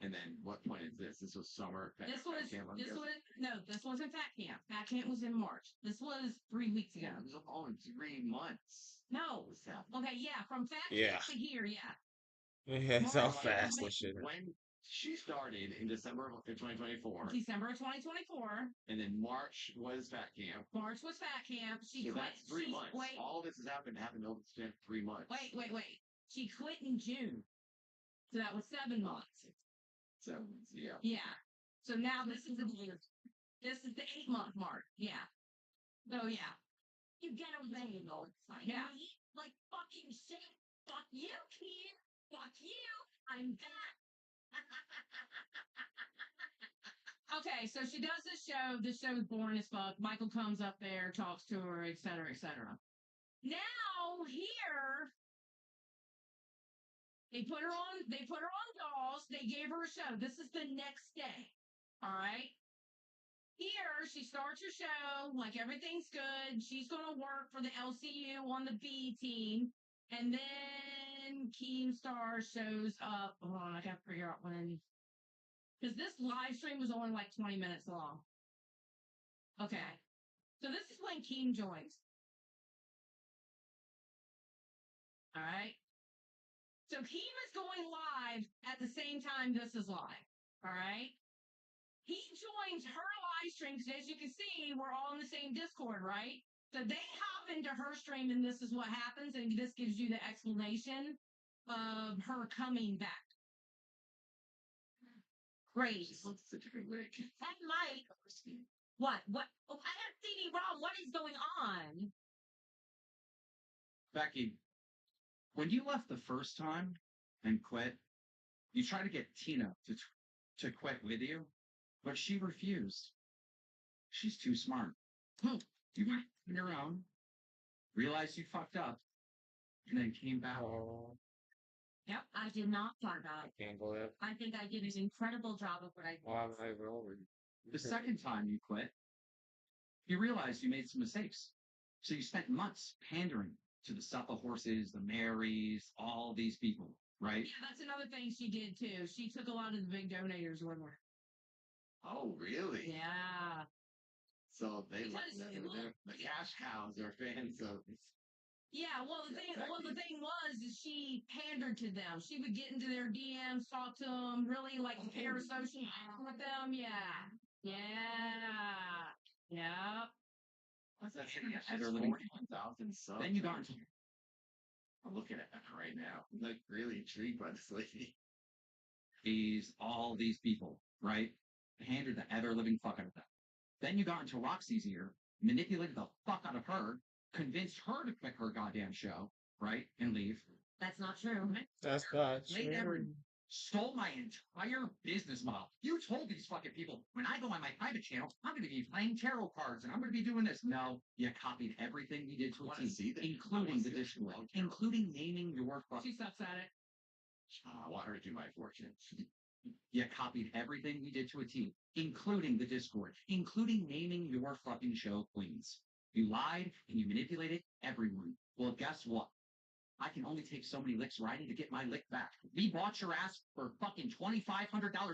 And then what point is this? This was summer. This was. camp, I'm This guessing. was no. This wasn't Fat Camp. Fat Camp was in March. This was 3 weeks ago. Yeah, it was all in 3 months. No. What's happening? Okay, yeah, from Fat Yeah. Camp to here, yeah. Yeah, it's all March, fast April, and shit. When she started in December of 2024, December of 2024. and then March was Fat Camp. March was Fat Camp. She So quit. that's 3 months. Wait, All this has happened over the span of 3 months. wait. She quit in June. So that was 7 months. So yeah. Yeah. So now this is the 8-month mark. Yeah. So yeah. You get away, though. Yeah. Like fucking shit. Fuck you, kid. Fuck you. I'm back. Okay, so she does this show. This show is boring as fuck. Michael comes up there, talks to her, etc., etc. Now here, they put her on. They put her on dolls. They gave her a show. This is the next day. All right. Here, she starts her show, like everything's good. She's going to work for the LCU on the B team. And then Keemstar shows up. Hold on, I got to figure out when. Because this live stream was only like 20 minutes long. Okay. So this is when Keem joins. All right. So Keem is going live at the same time this is live. All right. He joins her live stream because, as you can see, we're all in the same Discord, right? So they hop into her stream, and this is what happens, and this gives you the explanation of her coming back. Great. That might. What? Oh, I have CD-ROM. What is going on? Becky, when you left the first time and quit, you tried to get Tina to quit with you, but she refused. She's too smart. You went on your own, realized you fucked up, and then came back. Oh, Yep, I did not fuck I up. can't believe. I think I did an incredible job of what I did. Why am I rolling? The second time you quit, you realized you made some mistakes. So you spent months pandering to the supple horses, the Marys, all these people, right? Yeah, that's another thing she did too. She took a lot of the big donators with her. Oh, really? Yeah. So they Because- the cash cows are fans of. Yeah, well, the Yeah, thing was, is she pandered to them. She would get into their DMs, talk to them, really like parasocial with them. Yeah. What's that? Yeah, That's they're living- 41,000 subs. Then you got into I'm looking at that right now. I'm like really intrigued by this lady. all these people, right? Handed the ever living fuck out of them. Then you got into Roxy's ear, manipulated the fuck out of her, convinced her to quit her goddamn show, right? And leave. That's not true. That's not They never true. stole my entire business model. You told these fucking people, when I go on my private channel, I'm going to be playing tarot cards and I'm going to be doing this. No, you copied everything we did to a Wanna T, see that? including the Discord, including naming your fucking. She sucks at it. I want her to do my fortune. You copied everything we did to a T, including the Discord, including naming your fucking show queens. You lied and you manipulated everyone. Well, guess what? I can only take so many licks riding to get my lick back. We bought your ass for fucking $2,500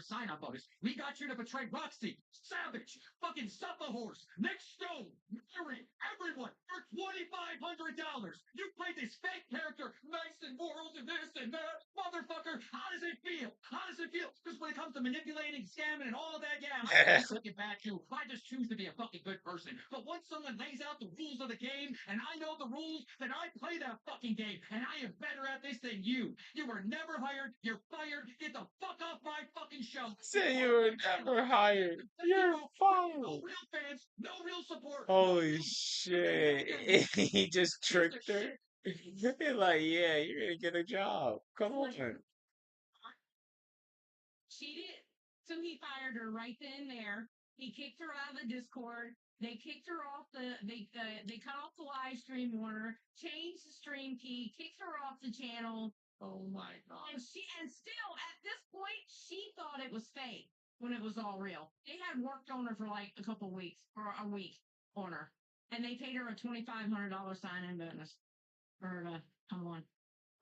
sign-on bonus. We got you to betray Roxy, Savage, fucking Supper Horse, Nick Stone, Mary, everyone for $2,500. You played this fake character, nice and world and this and that. Motherfucker, how does it feel? How does it feel? Because when it comes to manipulating, scamming, and all of that, yeah, I can't get back to. I just choose to be a fucking good person. But once someone lays out the rules of the game, and I know the rules, then I play that fucking game. And I am better at this than you. You were never hired. You're fired. Get the fuck off my fucking show. Say you were never hired. You're No fired. real fans. No real support. Holy shit. He just tricked her. He's like, yeah, you're gonna get a job. Come on. She did. So he fired her right then and there. He kicked her out of the Discord. They kicked her off they cut off the live stream order, changed the stream key, kicked her off the channel. Oh my god. And still at this point she thought it was fake when it was all real. They had worked on her for like a couple weeks or a week on her. And they paid her a $2,500 sign-in bonus for her to come on.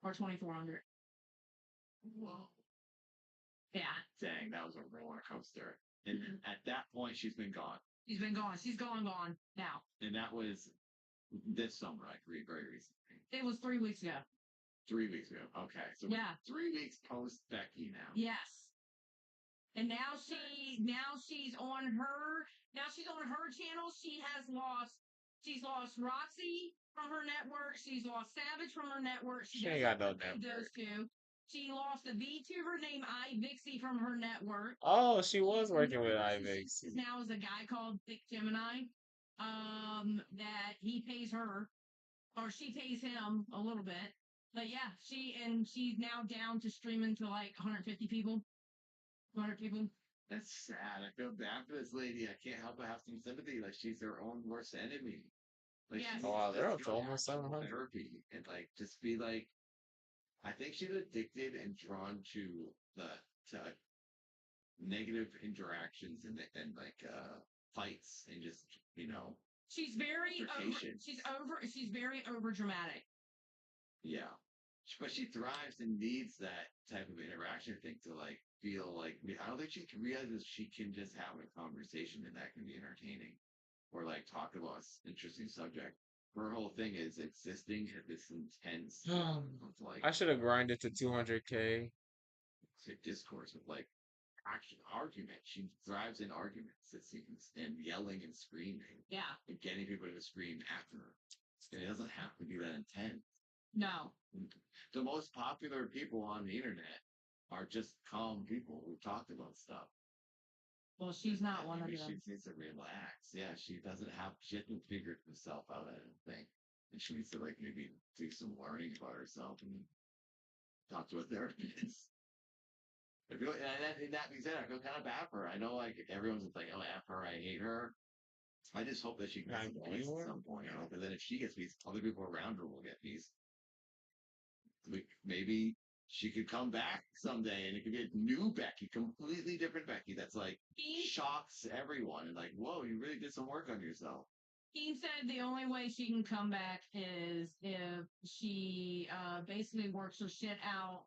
Or $2,400. Whoa. Yeah. Dang, that was a roller coaster. And at that point, she's been gone. She's been gone. She's gone now. And that was this summer, like very recently. It was 3 weeks ago. 3 weeks ago. Okay. So Yeah. 3 weeks post Becky now. Yes. And now she's on her channel. She's lost Roxy from her network. She's lost Savage from her network. She ain't got no network. Those two. She lost a VTuber named iVixie from her network. Oh, she was working with iVixie. Now is a guy called Thick Gemini. That he pays her, or she pays him a little bit. But yeah, she's now down to streaming to like 150 people. 200 people. That's sad. I feel bad for this lady. I can't help but have some sympathy. Like she's her own worst enemy. Like Yes. Oh, wow, they're up to almost 700. therapy and like just be like, I think she's addicted and drawn to negative interactions and fights and just She's very altercations. she's very over dramatic. Yeah. But she thrives and needs that type of interaction thing to like feel like I don't think she realizes she can just have a conversation and that can be entertaining. Or like talk about an interesting subject. Her whole thing is existing at this intense like I should have grinded to 200K. discourse of like action argument. She thrives in arguments and yelling and screaming. Yeah. And getting people to scream after her. And it doesn't have to be that intense. No. The most popular people on the internet are just calm people who talk about stuff. Well, she's not one of Maybe them. she needs to relax. Yeah, she hasn't figured herself out, I don't think. And she needs to like maybe do some learning about herself and talk to a therapist. And that being said, I feel kind of bad for her. I know like everyone's just like, oh, F her, I hate her. I just hope that she gets peace at some point, because then if she gets peace, other people around her will get peace. Maybe she could come back someday and it could be a new Becky, completely different Becky that's like shocks everyone and like, whoa, you really did some work on yourself. He said the only way she can come back is if she basically works her shit out,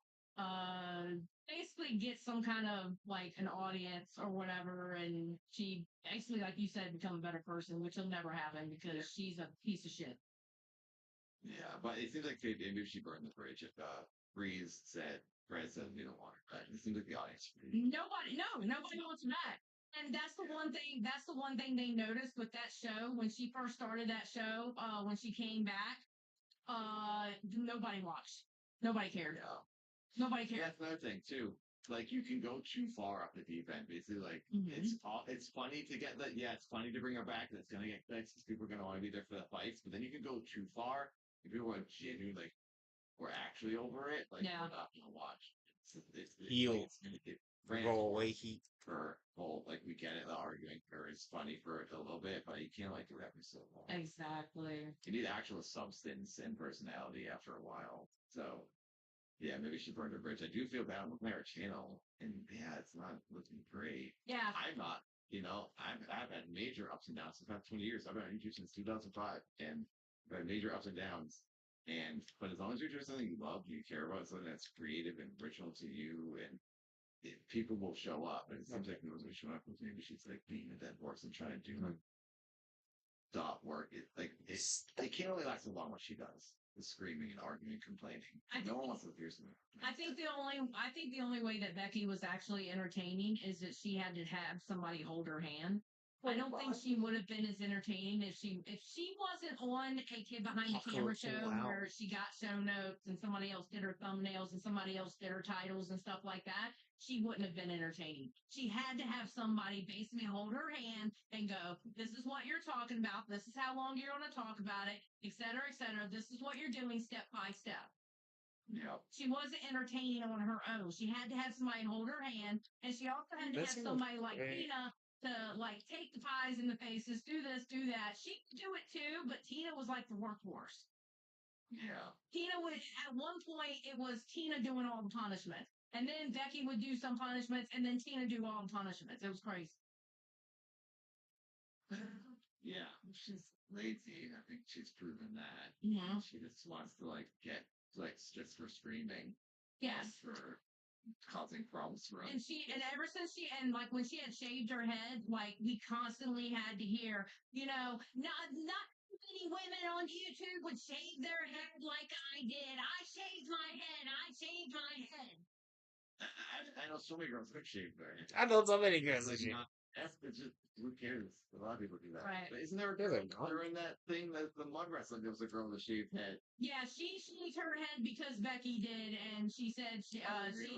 basically gets some kind of like an audience or whatever, and she basically, like you said, become a better person, which will never happen because she's a piece of shit. Yeah, but it seems like maybe she burned the bridge if Brez said we don't want her back. It seems like the audience. Nobody wants her back. And that's the one thing they noticed with that show when she first started that show, when she came back, nobody watched. Nobody cared. Yeah. Nobody cared. That's another thing too. Like you can go too far up the deep end. Basically, like it's funny to get that. Yeah, it's funny to bring her back. That's gonna get clicks because people are gonna want to be there for the fights. But then you can go too far. If people are genuinely like, we're actually over it. Like we're not gonna watch. Heal. Roll away heat. For whole like we get it. The arguing for is funny for a little bit, but you can't like do it every so long. Exactly. You need actual substance and personality after a while. So. Yeah, maybe she burned her bridge. I do feel bad looking at her channel, and yeah, it's not looking great. Yeah, I'm not. I've had major ups and downs. I've had 20 years. I've been on YouTube since 2005, and I've had major ups and downs. But as long as you're doing something you love, you care about, something that's creative and original to you, and people will show up. And it seems like those will show up because maybe she's like being a dead horse and trying to do dot work. They can't only last as long as she does. The screaming and arguing, complaining. No one wants to hear something. I think the only way that Becky was actually entertaining is that she had to have somebody hold her hand. I don't think she would have been as entertaining if she wasn't on a kid behind the camera show where she got show notes and somebody else did her thumbnails and somebody else did her titles and stuff like that. She wouldn't have been entertaining. She had to have somebody basically hold her hand and go, this is what you're talking about. This is how long you're going to talk about it, et cetera, et cetera. This is what you're doing step by step. Yeah. She wasn't entertaining on her own. She had to have somebody hold her hand, and she also had to have somebody like Tina to like take the pies in the faces, do this, do that. She could do it too, but Tina was like the workhorse. Yeah. Tina would, at one point, it was Tina doing all the punishment. And then Becky would do some punishments, and then Tina do all the punishments. It was crazy. Yeah, she's lazy. I think she's proven that. Yeah. She just wants to like get like just for screaming. Yes. For causing problems for us. And ever since like when she had shaved her head, like we constantly had to hear, not many women on YouTube would shave their head like I did. I shaved my head. I shaved my head. I know so many girls that shave their head. I know so many girls that shave. It's just, who cares? A lot of people do that. Right. But isn't there a girl during that thing that the mud wrestling? There was a girl with a shaved head. Yeah, she shaved her head because Becky did, and she said she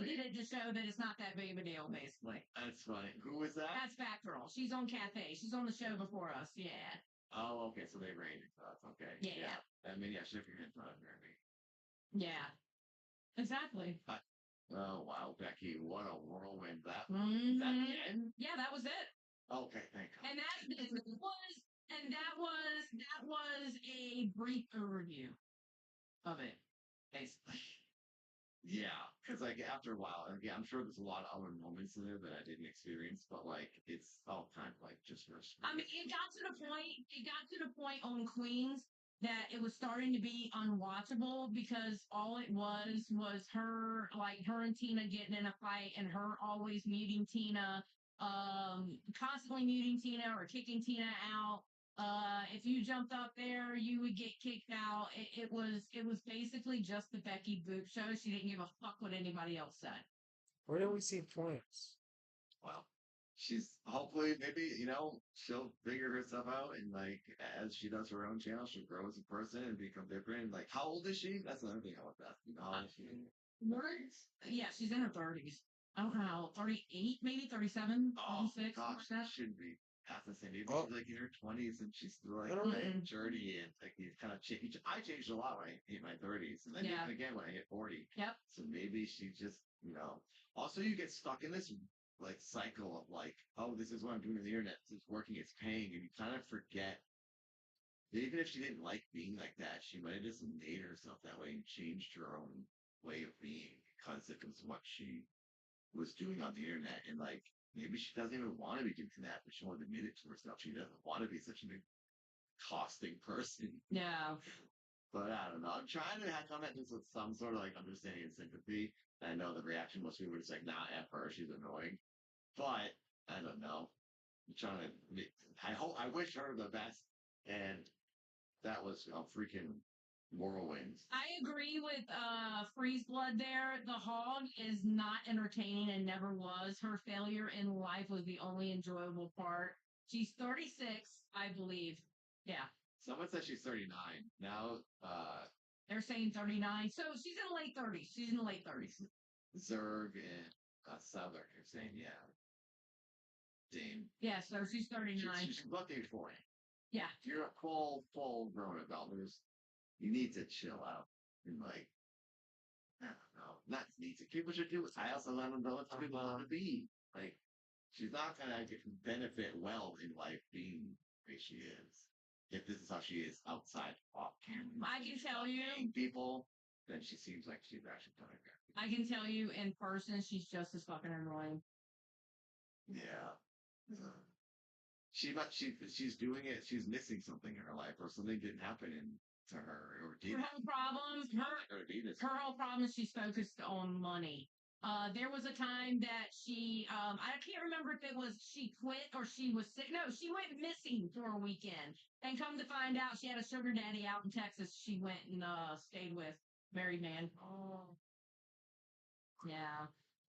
did it to show that it's not that big of a deal, basically. That's funny. Who was that? That's Batgirl. She's on Cafe. She's on the show before us. Yeah. Oh, okay. So they rated us. Okay. Yeah. I mean, yeah, shave your head's not very. Yeah. Exactly. Oh wow, Becky, what a whirlwind that was. Mm-hmm. Is that the end? Yeah, that was it. Okay, thank God. And that was a brief overview of it, basically. Yeah, because like after a while, again, I'm sure there's a lot of other moments in there that I didn't experience, but like it's all kind of like just for. I mean, it got to the point. It got to the point on Queens that it was starting to be unwatchable because all it was her and Tina getting in a fight and her always muting Tina, constantly muting Tina or kicking Tina out. If you jumped up there, you would get kicked out. It was basically just the Becky Boop show. She didn't give a fuck what anybody else said. Where do we see points? Well, she's hopefully maybe she'll figure herself out and like as she does her own channel, she'll grow as a person and become different. Like, how old is she? That's another thing I want to ask. How old is she? Yeah, she's in her 30s. I don't know, 38, maybe 37, 36. Gosh, That shouldn't be past the same age. Oh. She's like in her 20s and she's still like journey and like you kind of change. I changed a lot when I hit my 30s, and then again when I hit 40. Yep. So maybe she just Also, you get stuck in this like cycle of like, oh, this is what I'm doing on the internet. It's working. It's paying, and you kind of forget. Even if she didn't like being like that, she might have just made herself that way and changed her own way of being because it was what she was doing on the internet. And like, maybe she doesn't even want to be doing that, but she won't admit it to herself. She doesn't want to be such a costing person. Yeah. But I don't know. I'm trying to come at this with some sort of like understanding and sympathy. I know the reaction most people were just like, nah, F her, she's annoying. But I don't know. I'm trying to. I wish her the best, and that was a freaking whirlwind. I agree with Freeze Blood there. The Hog is not entertaining and never was. Her failure in life was the only enjoyable part. She's 36, I believe. Yeah. Someone said she's 39. Now, they're saying 39. So she's in the late 30s. She's in the late 30s. Zerg and Southern are saying, yeah. Dame. Yeah, so she's 39. She's about the age 40. Yeah. You're a full grown adult. You need to chill out. And like, I don't know. Not need to. People should do it. I also let them know what people want to be. Like, she's not going to benefit well in life being who she is. If this is how she is outside off camera. I can tell you. People, then she seems like she's actually kind of good. I can tell you in person, she's just as fucking annoying. Yeah. She's doing it. She's missing something in her life, or something didn't happen to her, or did. Her whole problem is she's focused on money. There was a time that she, I can't remember if it was she quit or she was sick. No, she went missing for a weekend, and come to find out, she had a sugar daddy out in Texas. She went and stayed with, married man. Oh, yeah.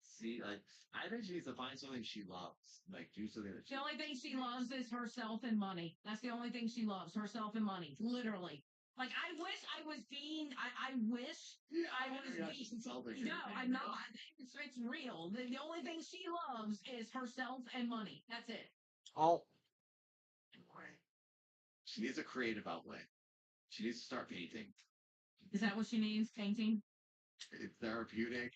See, like, I think she needs to find something she loves. Like, do something that The only thing she loves is herself and money. That's the only thing she loves, herself and money. Literally. Like, I wish I was being, I wish I was being, no, I'm not. It's real. The only thing she loves is herself and money. That's it. Oh. She needs a creative outlet. She needs to start painting. Is that what she needs? Painting? It's therapeutic.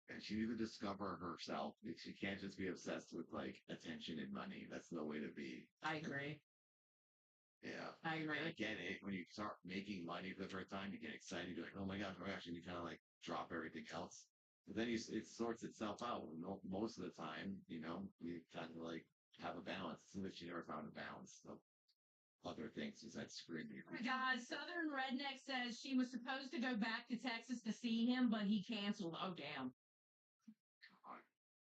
And she needs to discover herself. She can't just be obsessed with like attention and money. That's no way to be. I agree. Yeah. I agree. I get it. When you start making money for the first time, you get excited. You're like, oh my gosh, we're actually kind of like drop everything else. But then it sorts itself out. Most of the time, you kind of like have a balance. As soon as she never found a balance. So other things besides screaming. Oh my God, Southern Redneck says she was supposed to go back to Texas to see him, but he canceled. Oh, damn.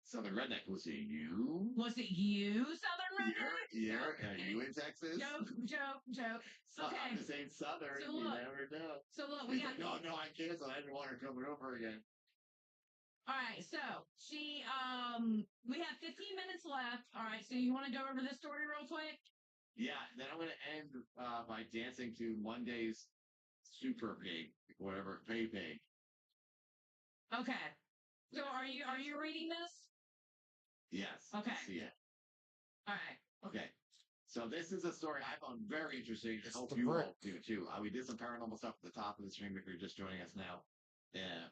Southern Redneck, was it you? Was it you, Southern Redneck? Yeah. Are you in Texas? Joke. So, Okay. I'm just saying Southern. So You look. never know. So look, we He's got. like, no, I canceled. I didn't want her coming over again. All right, so we have 15 minutes left. All right, so you want to go over this story real quick? Yeah, then I'm going to end by dancing to Monday's Super Pig, whatever, Pig. Okay. So are you reading this? Yes. Okay. See it. All right. Okay. So this is a story I found very interesting. I It's hope the you brick. all do too. We did some paranormal stuff at the top of the stream if you're just joining us now,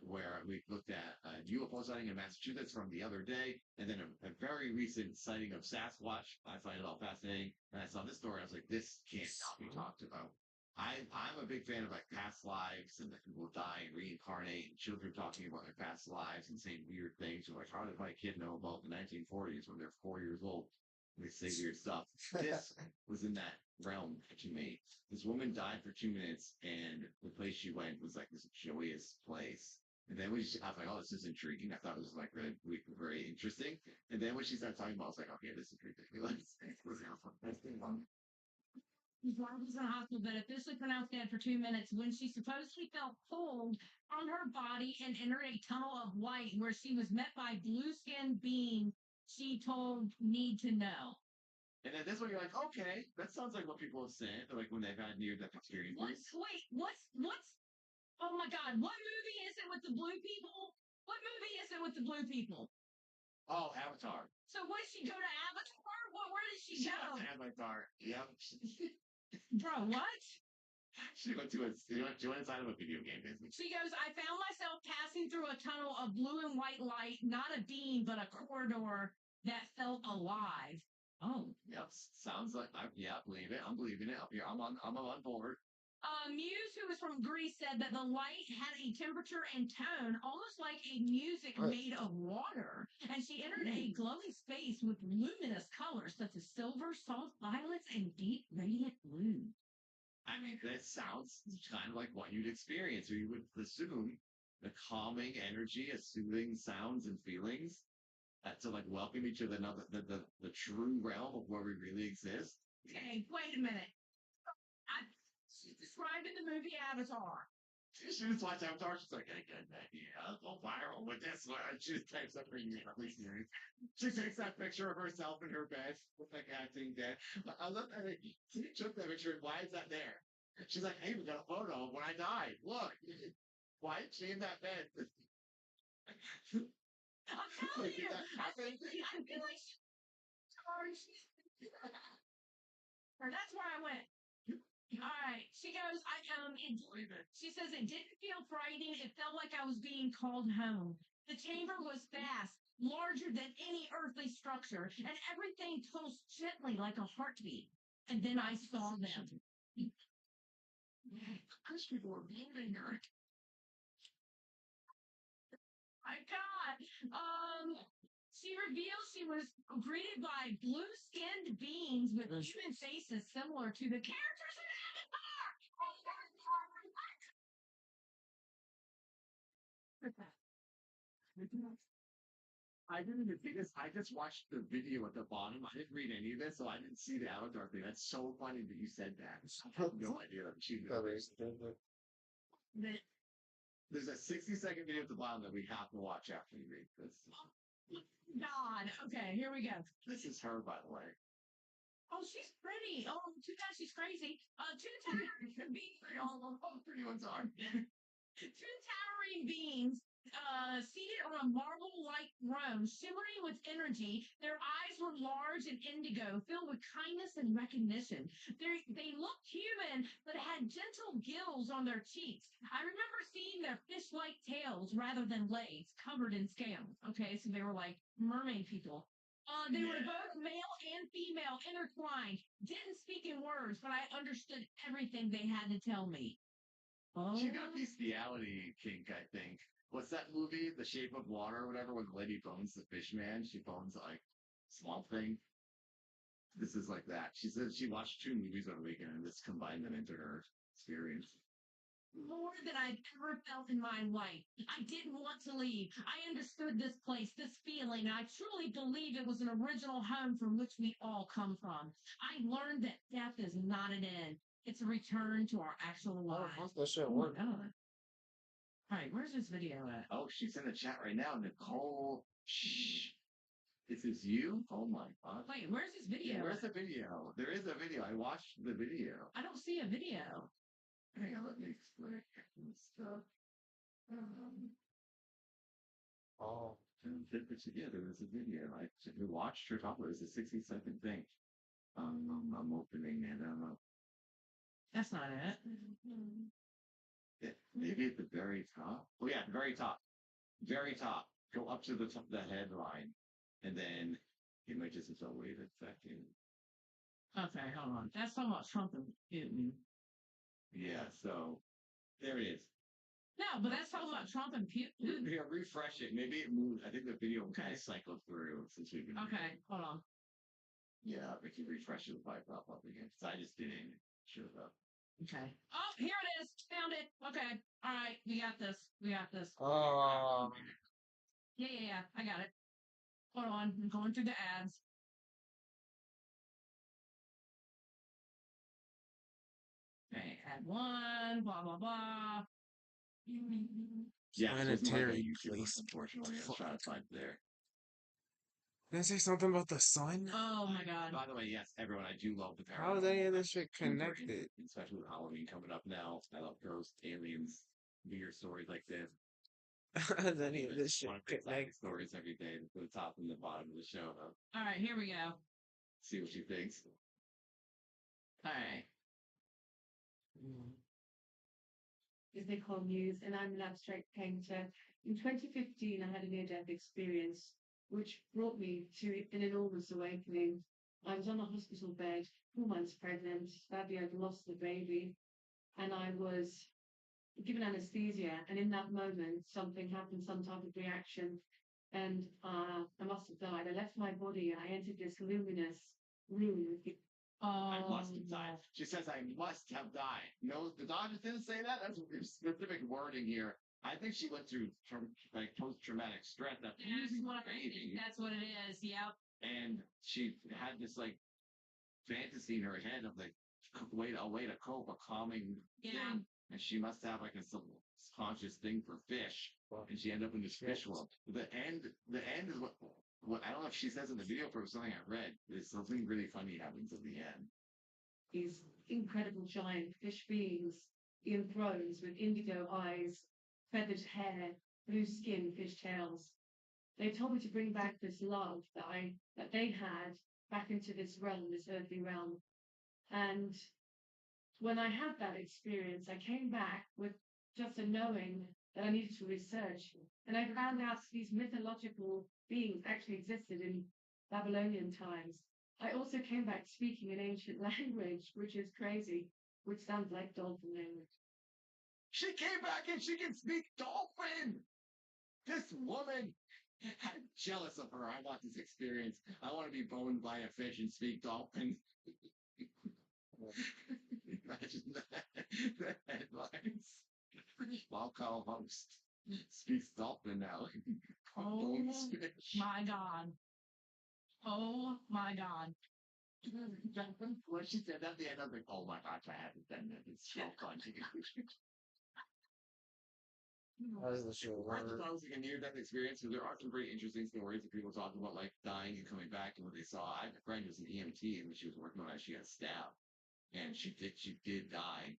where we looked at a UFO sighting in Massachusetts from the other day, and then a very recent sighting of Sasquatch. I find it all fascinating. And I saw this story. I was like, this can't not be talked about. I'm a big fan of like past lives and that people die and reincarnate and children talking about their past lives and saying weird things. So like, how did my kid know about the 1940s when they're 4 years old? They say weird stuff. This was in that realm that you made. This woman died for 2 minutes, and the place she went was like this joyous place. And then I was like, oh, this is intriguing. I thought it was like very, very interesting. And then when she started talking about it, I was like, okay, this is ridiculous. His wife was in the hospital, but officially pronounced dead for 2 minutes when she supposedly felt cold on her body and entered a tunnel of light where she was met by blue-skinned beings she told Need to Know. And then this one, you're like, okay, that sounds like what people have said, like when they've had near-death experiences. What's oh my God, what movie is it with the blue people? What movie is it with the blue people? Oh, Avatar. So what did she go to Avatar? Where did she go? Avatar. Yep. Bro, what? She went inside of a video game, basically. She goes, I found myself passing through a tunnel of blue and white light, not a beam, but a corridor that felt alive. Oh. Yep. Sounds like, believe it. I'm believing it. I'm on board. Muse, who was from Greece, said that the light had a temperature and tone almost like a music made of water, and she entered a glowing space with luminous colors such as silver, soft violets, and deep radiant blue. I mean, that sounds kind of like what you'd experience, or you would assume the calming energy, a soothing sounds and feelings to like welcome you to the true realm of where we really exist. Okay, wait a minute. She's described in the movie Avatar. She just watched Avatar. She's like, I get that. Yeah, I'll go viral with this one. She just types up her email. She takes that picture of herself in her bed with like acting dead. I love that. She took that picture. And why is that there? She's like, hey, we got a photo of when I died. Look. Why is she in that bed? I'm telling you. I feel like that's where I went. All right. She goes, she says it didn't feel frightening. It felt like I was being called home. The chamber was vast, larger than any earthly structure, and everything pulsed gently like a heartbeat. And then I saw them. Because people are bleeding her. My God. She revealed she was greeted by blue-skinned beings with human faces similar to the characters in Avatar. I didn't even see this. I just watched the video at the bottom. I didn't read any of this, so I didn't see the Avatar thing. That's so funny that you said that. I have no idea that she knew. There's a 60-second video at the bottom that we have to watch after you read this. God. Okay, here we go. This is her, by the way. Oh, she's pretty. Oh, too bad she's crazy. Two towering beings. All pretty ones are. Two towering beings seated on a marble-like throne, shimmering with energy. Their eyes eyes were large and indigo, filled with kindness and recognition. They looked human, but had gentle gills on their cheeks. I remember seeing their fish-like tails rather than legs, covered in scales. Okay, so they were like mermaid people. They were both male and female, intertwined. Didn't speak in words, but I understood everything they had to tell me. Oh, She got bestiality kink, I think. What's that movie, The Shape of Water or whatever, when the lady bones the fish man? She bones like Swamp Thing. This is like that. She says she watched 2 movies on a weekend and this combined them into her experience. more than I'd ever felt in my life. I didn't want to leave. I understood this place, this feeling. I truly believe it was an original home from which we all come from. I learned that death is not an end. It's a return to our actual lives. How's that shit Oh my work? god. Alright, where's this video at? Oh, she's in the chat right now. Nicole. Shh. This is you? Oh my god. Wait, where's this video? Where's at? the video? There is a video. I watched the video. I don't see a video. Hang on, let me explain stuff. Oh. Yeah, there was a video. I watched her talk about it. It was a 60-second thing. I'm opening it. That's not it. Yeah, maybe at the very top. Oh yeah, very top. Very top. Go up to the top of the headline. And then images is always a second. Okay, hold on. That's talking about Trump and Putin. Yeah, so there it is. No, but that's talking about Trump and Putin. Yeah, refresh it. Maybe it moved. I think the video kind of cycled through since we've been. Okay, hold on. Yeah, if you refresh it, it'll probably pop up again. So I just didn't show up. Okay. Oh, here it is. Found it. Okay. All right. We got this. We got this. Oh. Yeah. I got it. Hold on. I'm going through the ads. Okay. Ad 1. Blah, blah, blah. Yeah, it wasn't like a Planetary YouTube one, place. unfortunately. I was trying to find there. Did I say something about the sun? Oh my god. By the way, yes, everyone, I do love the How is any of this shit Super connected? especially with Halloween coming up now. I love ghosts, aliens, weird stories like this. How is any of this shit One of the connected? stories every day to the top and the bottom of the show. All right. Here we go. See what she thinks. All right. Is Nicole News, and I'm an abstract painter. In 2015, I had a near-death experience, which brought me to an enormous awakening. I was on a hospital bed, 4 months pregnant. Sadly, I'd lost the baby, and I was given anesthesia. And in that moment, something happened, some type of reaction, and I must have died. I left my body. I entered this luminous room with I must have died. She says I must have died. No, the doctor didn't say that. That's specific wording here. I think she went through like post-traumatic stress after losing the baby. That's what it is. Yep. And she had this like fantasy in her head of like a way to cope, a calming thing. And she must have like a subconscious thing for fish. And she ended up in this fish world. The end is what I don't know if she says in the video, but it was something I read. There's something really funny happens at the end. these incredible giant fish beings in thrones with indigo eyes, feathered hair, blue skin, fish tails. They told me to bring back this love that they had back into this realm, this earthly realm. And when I had that experience, I came back with just a knowing that I needed to research. And I found out these mythological beings actually existed in Babylonian times. I also came back speaking an ancient language, which is crazy, which sounds like dolphin language. She came back and she can speak dolphin! This woman! I'm jealous of her. I want this experience. I want to be boned by a fish and speak dolphin. Imagine that. The headlines. Local host speaks dolphin now. Oh my god. Oh my god. When she said that at the end, I was like, oh my gosh, I haven't done that. It's so funny. How does this shit I work? thought it was like a near-death experience because there are some pretty interesting stories of people talking about like dying and coming back and what they saw. I had a friend who was an EMT and when she was working on it, she got stabbed, and she did die.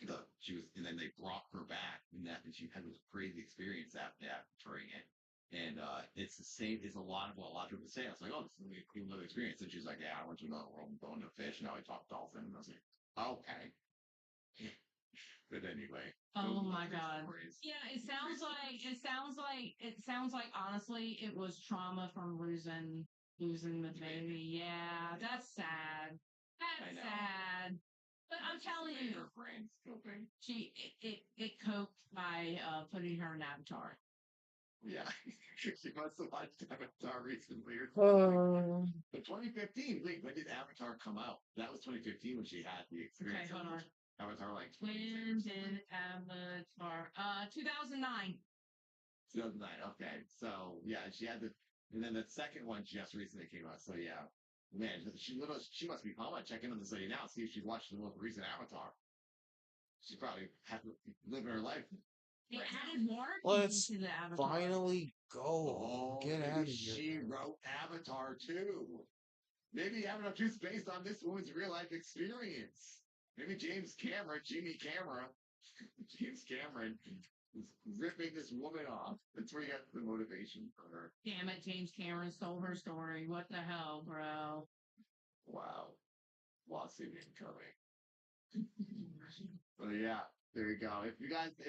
And then they brought her back, and she had this crazy experience after during it. And it's the same. It's a lot of what a lot of people say. I was like, oh, this is a cool little experience. And she's like, yeah, I went to another world going to fish. Now I talk dolphin. And I was like, okay. But anyway. Oh those my are god. stories. Yeah, it sounds like honestly it was trauma from losing the baby. Yeah, that's sad. I That's know. sad. But I'm It's just telling made you, her brains coping. it coped by putting her in Avatar. Yeah. She must have watched Avatar recently or Oh. But 2015, wait, when did Avatar come out? That was 2015 when she had the experience. Okay, hold on. Avatar like When did Avatar? 2009. 2009. Okay, so yeah, she had the, and then the second one just recently came out. So yeah, man, she must be. I'm gonna check in on this lady now, see if she's watched the most recent Avatar. She probably had living her life. They Right now. added water Let's to the Avatar. finally go. Oh, Get maybe out of here. she wrote Avatar 2. Maybe Avatar 2 is based on this woman's real life experience. Maybe Jimmy Camera, James Cameron is ripping this woman off. That's where you got the motivation for her. Damn it, James Cameron stole her story. What the hell, bro? Wow. Lawsuit incoming. But yeah, there you go. If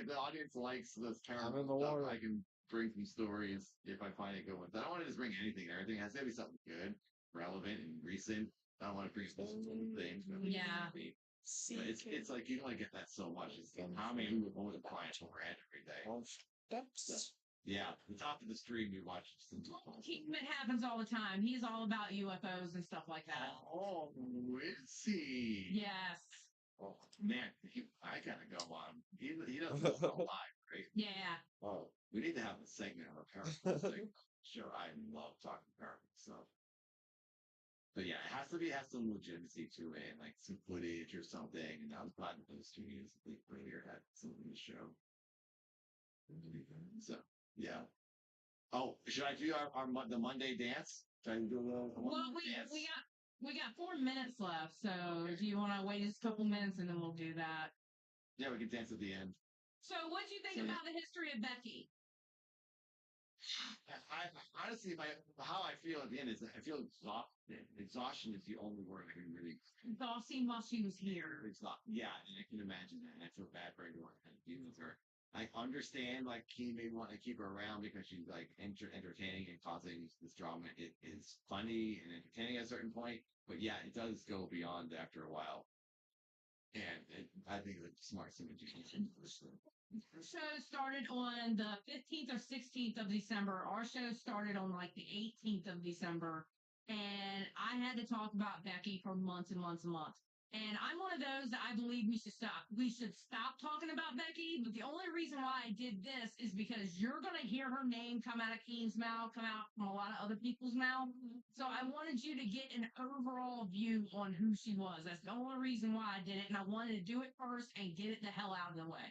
the audience likes this I'm paranormal in the stuff, water. I can bring some stories if I find it good ones. I don't want to just bring anything. Everything has to be something good, relevant, and recent. I don't want to bring just old things. Yeah. But it's like you only get that so much. It's how many people go to quiet overhead every day. Steps. Yeah, the top of the stream you watch. It happens all the time. He's all about UFOs and stuff like that. Oh, is he? Yes. Oh man, I gotta go on. He doesn't go live, right? Yeah. Oh, we need to have a segment of a paranormal segment. Sure, I love talking paranormal stuff. But yeah, it has some legitimacy to it, like some footage or something. And I was glad that those studios I think earlier had something to show. So yeah. Oh, should I do the Monday dance? Should I do a little Well, dance? we got 4 minutes left. So do you want to wait just a couple minutes and then we'll do that? Yeah, we can dance at the end. So what do you think about the history of Becky? I honestly, how I feel at the end is I feel exhausted. Exhaustion is the only word I can really. Exhausting while she was here. Yeah, and I can imagine that. And I feel bad for everyone kind of dealing with her. I understand, like, Keen may want to keep her around because she's like entertaining and causing this drama. It is funny and entertaining at a certain point, but yeah, it does go beyond after a while. And I think it's a smart thing to do. Our show started on the 15th or 16th of December. Our show started on like the 18th of December. And I had to talk about Becky for months and months and months. And I'm one of those that I believe we should stop. We should stop talking about Becky. But the only reason why I did this is because you're going to hear her name come out of Keen's mouth, come out from a lot of other people's mouth. So I wanted you to get an overall view on who she was. That's the only reason why I did it. And I wanted to do it first and get it the hell out of the way.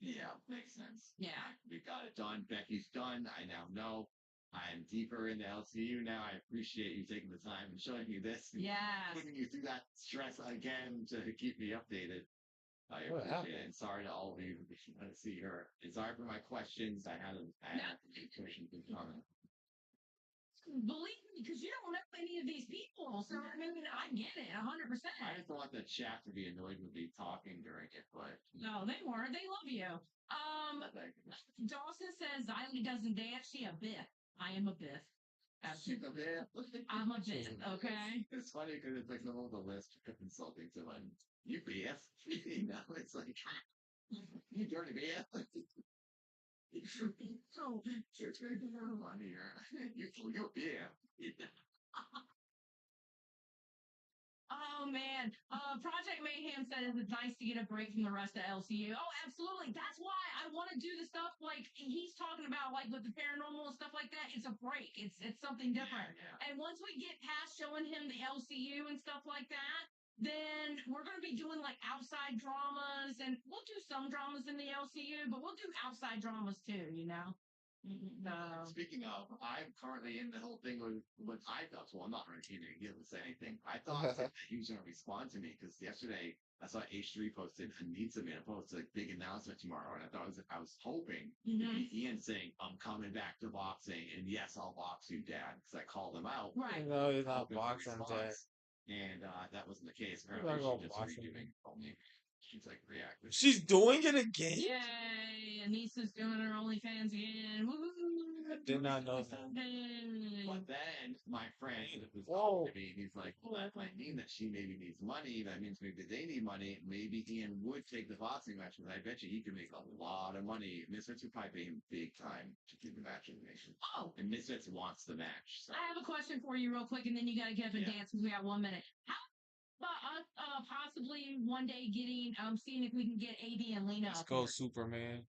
Yeah, makes sense. Yeah. We got it done. Becky's done. I now know. I'm deeper into LCU now. I appreciate you taking the time and showing me this. Yes. Putting you through that stress again to keep me updated. I What appreciate happened? it. And sorry to all of you who want to see her. And sorry for my questions. I had a question coming. Believe me, because you don't know any of these people. So, I mean, I get it 100%. I just don't want the chat to be annoyed with me talking during it, but. No, they weren't. They love you. Dawson says Xylee doesn't dance. She a Biff. I am a Biff. She's a Biff. I'm a Biff, okay? It's funny because it's like some of the list of insulting to like, you Biff. You know, it's like, you dirty Biff. So, it's very funny here. You're Biff. Oh man, Project Mayhem says it's nice to get a break from the rest of LCU. Oh, absolutely. That's why I want to do the stuff like he's talking about, like with the paranormal and stuff like that. It's a break. It's something different. Yeah. And once we get past showing him the LCU and stuff like that, then we're going to be doing like outside dramas, and we'll do some dramas in the LCU, but we'll do outside dramas too. You know. No. Speaking of, I'm currently in the whole thing with I thought, well, I'm not really hearing him say anything. I thought that he was going to respond to me because yesterday I saw H3 posted Anita made a post, like big announcement tomorrow, and I was hoping to be Ian saying, I'm coming back to boxing, and yes, I'll box you, Dad, because I called him out. Right. No, he's not Hoping for a boxing, Dad. response. And that wasn't the case. He's Apparently, not she gonna just box him. redoing only. She's like reacting. She's doing it again? Yay! Anissa's doing her OnlyFans again. Woo! I did not know that. But then my friend was Whoa. talking to me, he's like, well, that might mean that she maybe needs money. That means maybe they need money. Maybe Ian would take the boxing match, but I bet you he could make a lot of money. Misfits would probably pay him big time to do the match information. Oh, And Misfits wants the match. So. I have a question for you real quick, and then you got to get up and dance because we got 1 minute. How about us possibly one day getting, seeing if we can get AD and Lena Let's up go, here? Superman.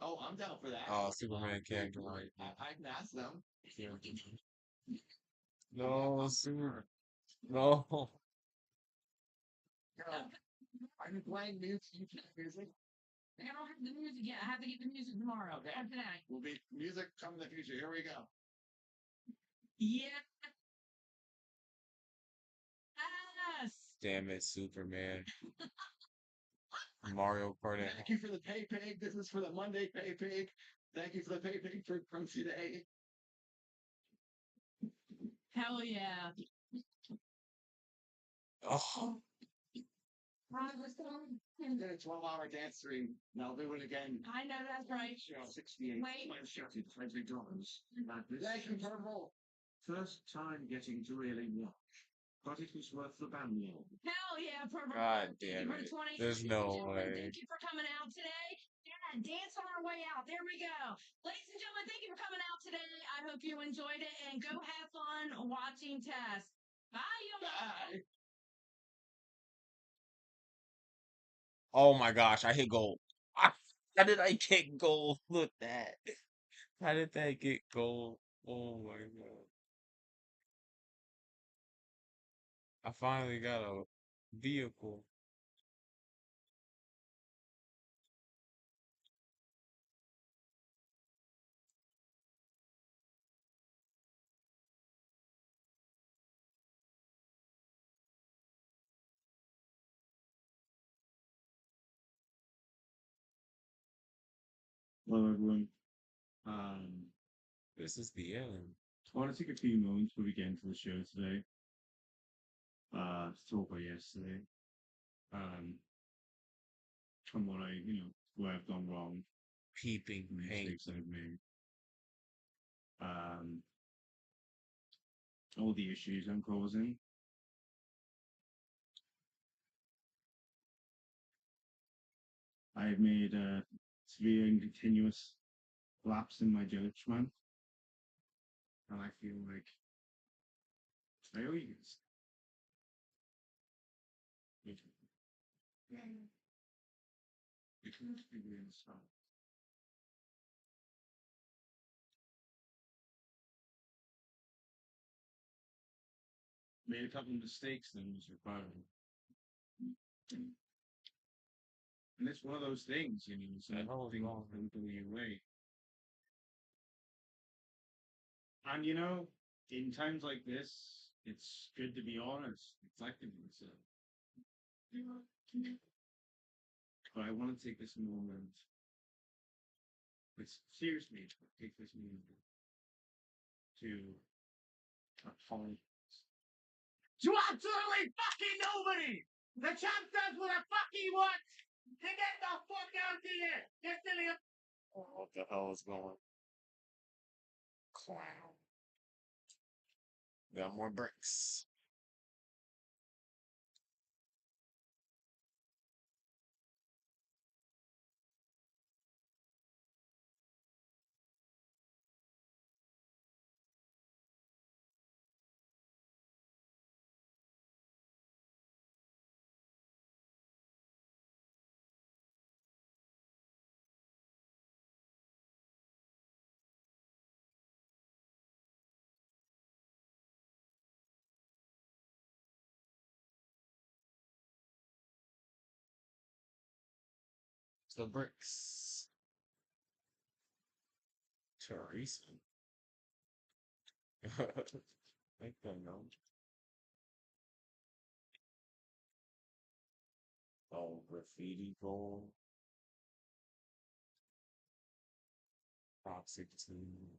Oh, I'm down for that. Oh, Superman can't do it. I can ask them. No, Super. No. Are you playing music? I don't have the music yet. I have to get the music tomorrow. Okay. Or today. Will be music come in the future. Here we go. Yes. Damn it, Superman. Mario Kart. Thank you for the pay pig. This is for the Monday pay pig. Thank you for the pay pig from today. Hell yeah. Oh. And then a 12-hour dance stream. And I'll do it again. I know that's right. 68. Wait. Thank you, Purple. First time getting to really watch, but it was worth the banyan. Hell yeah, Purple. God damn it. There's no way. Thank you for coming out today. Yeah, dance on our way out. There we go. Ladies and gentlemen, thank you for coming out today. I hope you enjoyed it and go have fun watching Tess. Bye, y'all. Bye. Oh my gosh, I hit gold. How did I get gold? Look at that. How did that get gold? Oh my god. I finally got a vehicle. Hello, everyone. This is the end. I want to take a few moments before we get into the show today. To talk about yesterday. From what where I've gone wrong, Peeping the paint. mistakes I've made. All the issues I'm causing. I've made a severe and continuous lapse in my judgment, and I feel like I owe you this. Made a couple of mistakes then was required. And it's one of those things, it's that whole thing off and go your way. And in times like this, it's good to be honest, reflective of yourself. But I want to take this moment, seriously, take this moment to apologize. To absolutely fucking nobody! The champ does what the fuck he wants! To get the fuck out of here! Get silly. Oh, what the hell is going? Clown. Got more bricks. The bricks. Teresa. I don't know. Oh, graffiti goal. Toxic team.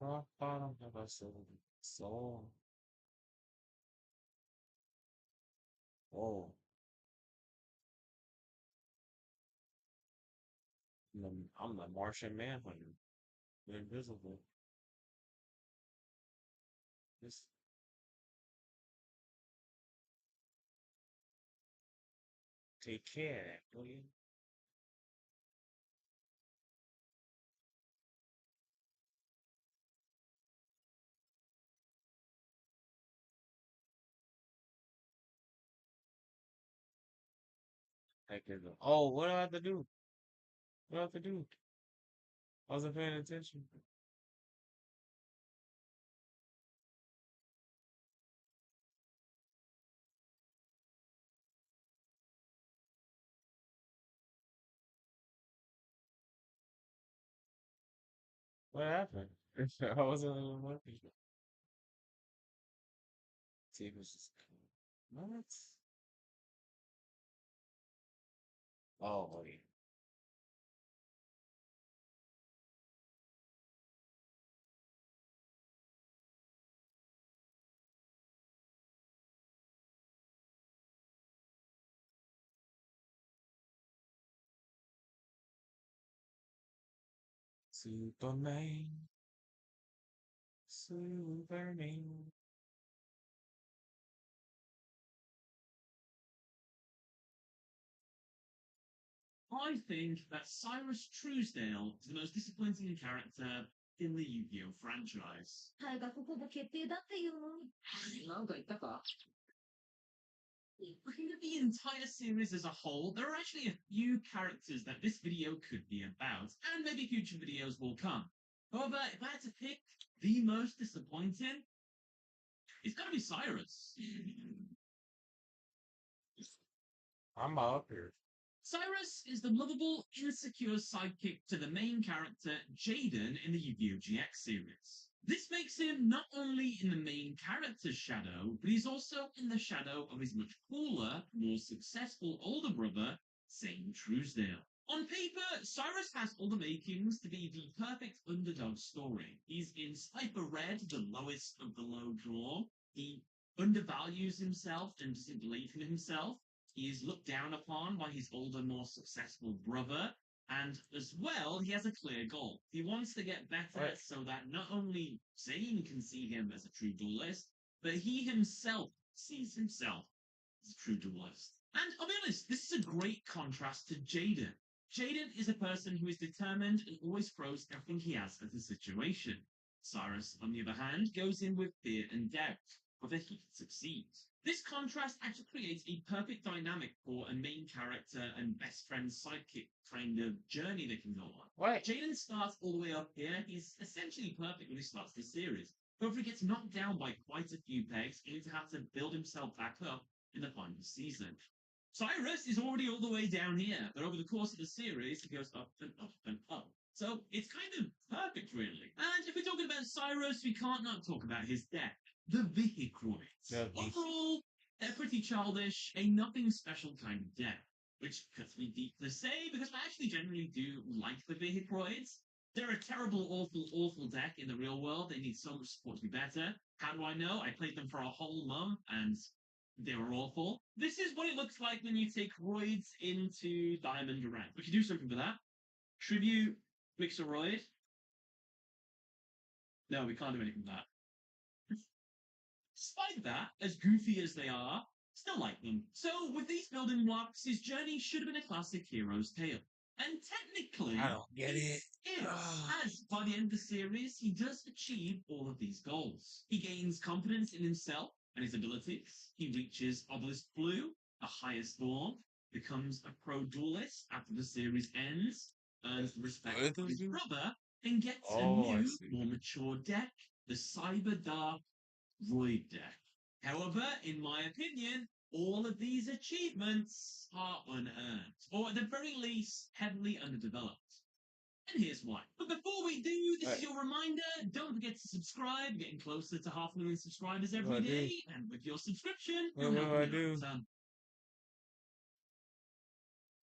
Rock bottom of our soul. Oh, I'm the Martian Manhunter. Invisible. Just take care of that, will you? Heck is it? Oh, what do I have to do? What do I have to do? I wasn't paying attention. What happened? I wasn't even looking. See if it's just what? Oh, wait. Superman, Superman. I think that Cyrus Truesdale is the most disappointing character in the Yu-Gi-Oh franchise. Looking at the entire series as a whole, there are actually a few characters that this video could be about, and maybe future videos will come. However, if I had to pick the most disappointing, it's gotta be Cyrus. I'm up here. Cyrus is the lovable, insecure sidekick to the main character, Jaden, in the Yu-Gi-Oh! GX series. This makes him not only in the main character's shadow, but he's also in the shadow of his much cooler, more successful older brother, Zane Truesdale. On paper, Cyrus has all the makings to be the perfect underdog story. He's in Cypher Red, the lowest of the low draw. He undervalues himself and doesn't believe in himself. He is looked down upon by his older, more successful brother, and as well, he has a clear goal. He wants to get better Right. so that not only Zane can see him as a true duelist, but he himself sees himself as a true duelist. And I'll be honest, this is a great contrast to Jaden. Jaden is a person who is determined and always throws everything he has at the situation. Cyrus, on the other hand, goes in with fear and doubt, whether he succeeds. This contrast actually creates a perfect dynamic for a main character and best friend sidekick kind of journey they can go on. What? Jaden starts all the way up here. He's essentially perfect when he starts this series. But if he gets knocked down by quite a few pegs, he needs to have to build himself back up in the final season. Cyrus is already all the way down here, but over the course of the series, he goes up and up and up. So it's kind of perfect, really. And if we're talking about Cyrus, we can't not talk about his deck. The Vehicroids. The Overall, they're pretty childish, a nothing special kind of deck, which cuts me deep to say because I actually generally do like the Vehicroids. They're a terrible, awful, awful deck in the real world. They need so much support to be better. How do I know? I played them for a whole month and they were awful. This is what it looks like when you take roids into Diamond Rank. We can do something for that. Tribute Mixeroid. No, we can't do anything with that. Despite that, as goofy as they are, still like them. So, with these building blocks, his journey should have been a classic hero's tale. And technically, I don't get it. is, as by the end of the series, he does achieve all of these goals. He gains confidence in himself and his abilities. He reaches Obelisk Blue, the highest form, becomes a pro duelist after the series ends. earns the respect What of his does he- brother, and gets a Oh, I new, see. more mature deck, the Cyber Dark Void deck. However, in my opinion, all of these achievements are unearned, or at the very least, heavily underdeveloped. And here's why. But before we do, this is your reminder. Don't forget to subscribe. We're getting closer to 500,000 subscribers every What do I day. And with your subscription, What you'll do help I me out do? a ton.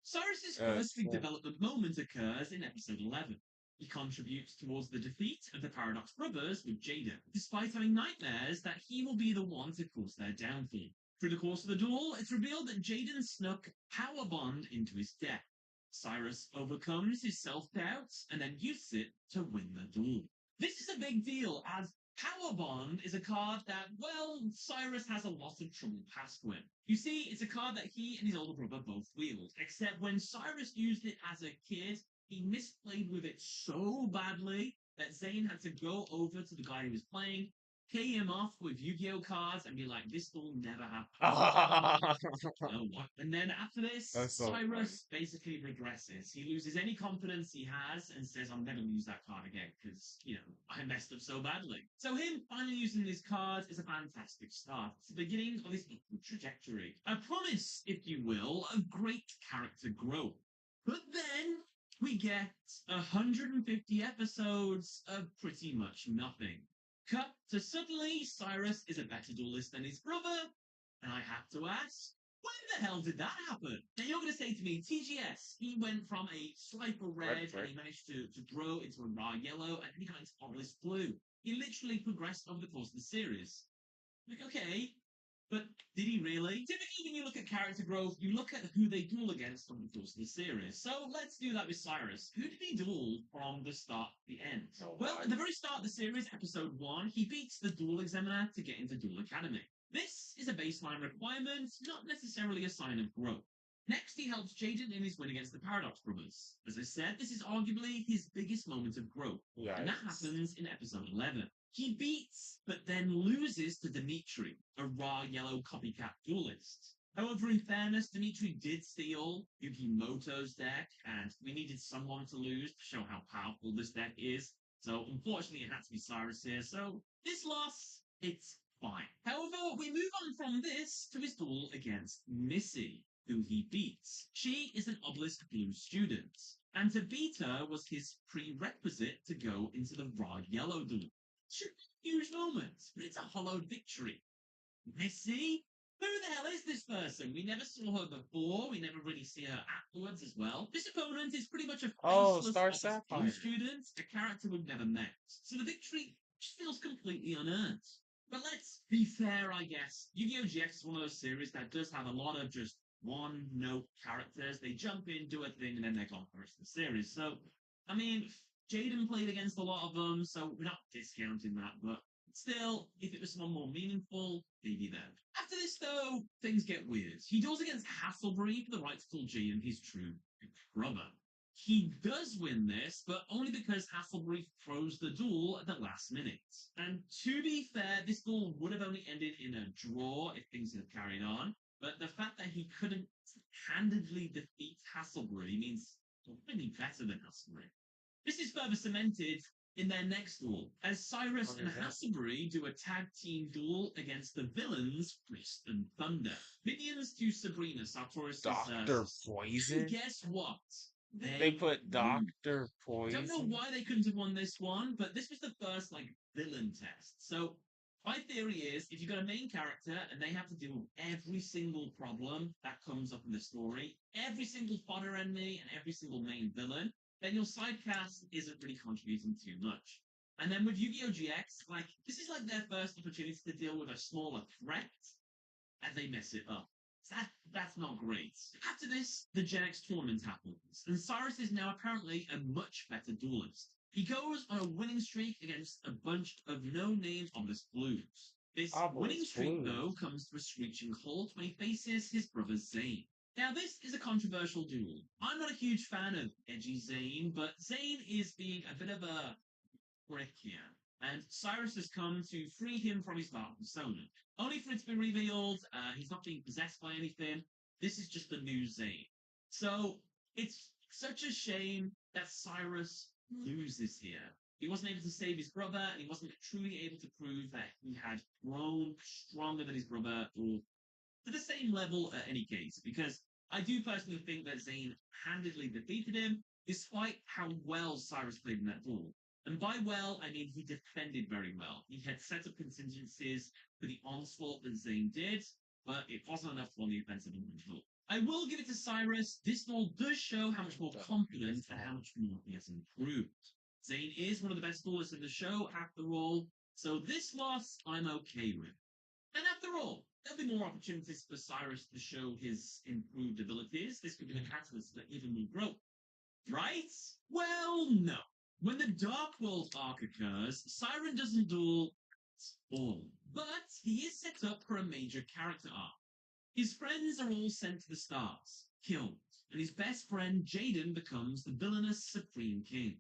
Cyrus's Uh, first big well- development moment occurs in episode 11. He contributes towards the defeat of the Paradox Brothers with Jaden, despite having nightmares that he will be the one to cause their downfall. Through the course of the duel, it's revealed that Jaden snuck Power Bond into his deck. Cyrus overcomes his self-doubts and then uses it to win the duel. This is a big deal, as Power Bond is a card that, well, Cyrus has a lot of trouble past with. You see, it's a card that he and his older brother both wield, except when Cyrus used it as a kid, he misplayed with it so badly that Zane had to go over to the guy he was playing, pay him off with Yu-Gi-Oh cards, and be like, "This will never happen." Oh, what? And then after this, That's so Cyrus basically regresses. He loses any confidence he has and says, "I'm never going to use that card again because, I messed up so badly." So him finally using these cards is a fantastic start. It's the beginning of his upward trajectory. A promise, if you will, of great character growth. But then we get 150 episodes of pretty much nothing. Cut to suddenly Cyrus is a better duelist than his brother, and I have to ask, when the hell did that happen? Now you're going to say to me, TGS, he went from a sliper red and he managed to grow into a raw yellow and then he got into obelisk blue. He literally progressed over the course of the series. Like, okay, but did he really? Typically, when you look at character growth, you look at who they duel against over the course of the series. So let's do that with Cyrus. Who did he duel from the start to the end? Well, at the very start of the series, episode 1, he beats the duel examiner to get into Duel Academy. This is a baseline requirement, not necessarily a sign of growth. Next, he helps Jaden in his win against the Paradox Brothers. As I said, this is arguably his biggest moment of growth, and that happens in episode 11. He beats, but then loses to Dimitri, a raw yellow copycat duelist. However, in fairness, Dimitri did steal Yukimoto's deck, and we needed someone to lose to show how powerful this deck is. So, unfortunately, it had to be Cyrus here. So, this loss, it's fine. However, we move on from this to his duel against Missy, who he beats. She is an Obelisk Blue student, and to beat her was his prerequisite to go into the raw yellow duel. Huge moment, but it's a hollowed victory. Missy? Who the hell is this person? We never saw her before. We never really see her afterwards as well. This opponent is pretty much a faceless Star Obelisk Blue Sapphire. student, a character we've never met. So the victory just feels completely unearned. But let's be fair, I guess. Yu-Gi-Oh! GX is one of those series that does have a lot of just one-note characters. They jump in, do a thing, and then they're gone for the rest of the series. So, I mean, Jaden played against a lot of them, so we're not discounting that, but still, if it was someone more meaningful, maybe then. After this, though, things get weird. He duels against Hasselbury for the right to call Jaden his true brother. He does win this, but only because Hasselbury throws the duel at the last minute. And to be fair, this duel would have only ended in a draw if things had carried on, but the fact that he couldn't handedly defeat Hasselbury means he's really better than Hasselbury. This is further cemented in their next duel, as Cyrus and Hasselbury do a tag team duel against the villains Fist and Thunder. Minions to Sabrina, Sartorius' Dr. Poison? guess what? They put Dr. I don't know Poison? why they couldn't have won this one, but this was the first villain test. So my theory is, if you've got a main character and they have to deal with every single problem that comes up in the story, every single fodder enemy and every single main villain, then your side cast isn't really contributing too much. And then with Yu-Gi-Oh! GX, this is their first opportunity to deal with a smaller threat, and they mess it up. So that's not great. After this, the Gen X tournament happens, and Cyrus is now apparently a much better duelist. He goes on a winning streak against a bunch of no-name Obelisk Blues. This winning streak, though, comes to a screeching halt when he faces his brother Zane. Now, this is a controversial duel. I'm not a huge fan of edgy Zane, but Zane is being a bit of a prick here, and Cyrus has come to free him from his dark persona. Only for it to be revealed, he's not being possessed by anything. This is just the new Zane. So, it's Such a shame that Cyrus loses here. He wasn't able to save his brother, and he wasn't truly able to prove that he had grown stronger than his brother, or to the same level at any case, because I do personally think that Zayn handedly defeated him, despite how well Cyrus played in that duel. And by well, I mean he defended very well. He had set up contingencies for the onslaught that Zayn did, but it wasn't enough on the offensive in the duel. I will give it to Cyrus. This duel does show how much more confident and how much more he has improved. Zayn is one of the best duelists in the show, after all, so this loss I'm okay with. And after all, there'll be more opportunities for Cyrus to show his improved abilities. This could be the catalyst for even more growth. Right? Well, no. When the Dark World arc occurs, Siren doesn't duel at all. But he is set up for a major character arc. His friends are all sent to the stars, killed, and his best friend Jaden becomes the villainous Supreme King,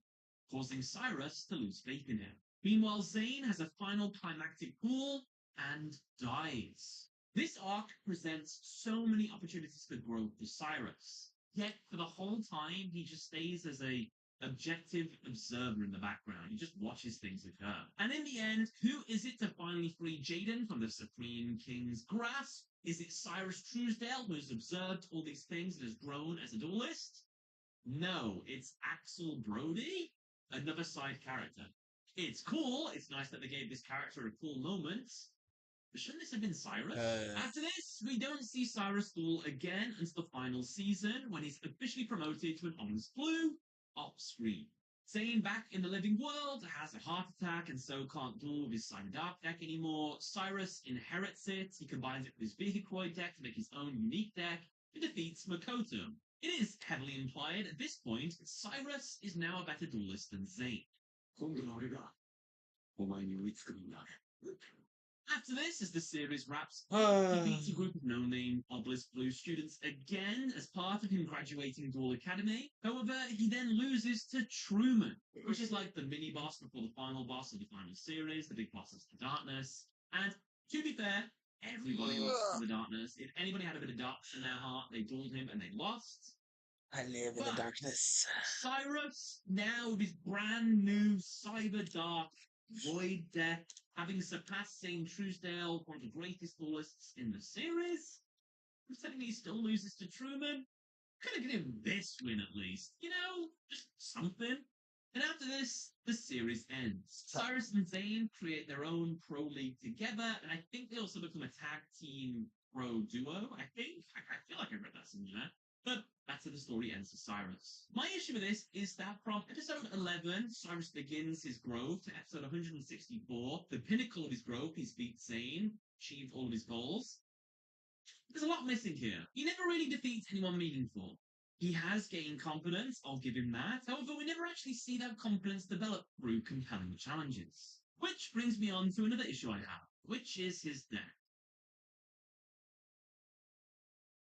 causing Cyrus to lose faith in him. Meanwhile, Zayn has a final climactic duel and dies. This arc presents so many opportunities for growth for Cyrus, yet for the whole time he just stays as a objective observer in the background. He just watches things occur. And in the end, who is it to finally free Jaden from the Supreme King's grasp? Is it Cyrus Truesdale, who has observed all these things and has grown as a duelist? No, it's Axel Brody, another side character. It's cool. It's nice that they gave this character a cool moment. But shouldn't this have been Cyrus? After this, we don't see Cyrus duel again until the final season, when he's officially promoted to an honors blue off-screen. Zayn, back in the living world, has a heart attack and so can't duel with his Cyber Dark deck anymore. Cyrus inherits it. He combines it with his Vehicoid deck to make his own unique deck and defeats Makoto. It is heavily implied at this point that Cyrus is now a better duelist than Zayn. After this, as the series wraps up, he beats a group of no-name Obelisk Blue students again as part of him graduating Duel Academy. However, he then loses to Truman, which is like the mini-boss before the final boss of the final series, the big boss of the Darkness. And to be fair, everybody lost to the Darkness. If anybody had a bit of darkness in their heart, they dueled him and they lost. I live in the darkness. Cyrus, now with his brand new Cyber Dark Void deck, having surpassed Zayn Truesdale, one of the greatest duelists in the series, pretending he still loses to Truman, could have given him this win at least. You know, just something. And after this, the series ends. Cyrus and Zayn create their own pro league together, and I think they also become a tag team pro duo, I think. I feel like I read that somewhere. But that's how the story ends for Cyrus. My issue with this is that from episode 11, Cyrus begins his growth, to episode 164, the pinnacle of his growth, he's beat Zayn, achieved all of his goals. There's a lot missing here. He never really defeats anyone meaningful. He has gained confidence, I'll give him that. However, we never actually see that confidence develop through compelling challenges. Which brings me on to another issue I have, which is his death.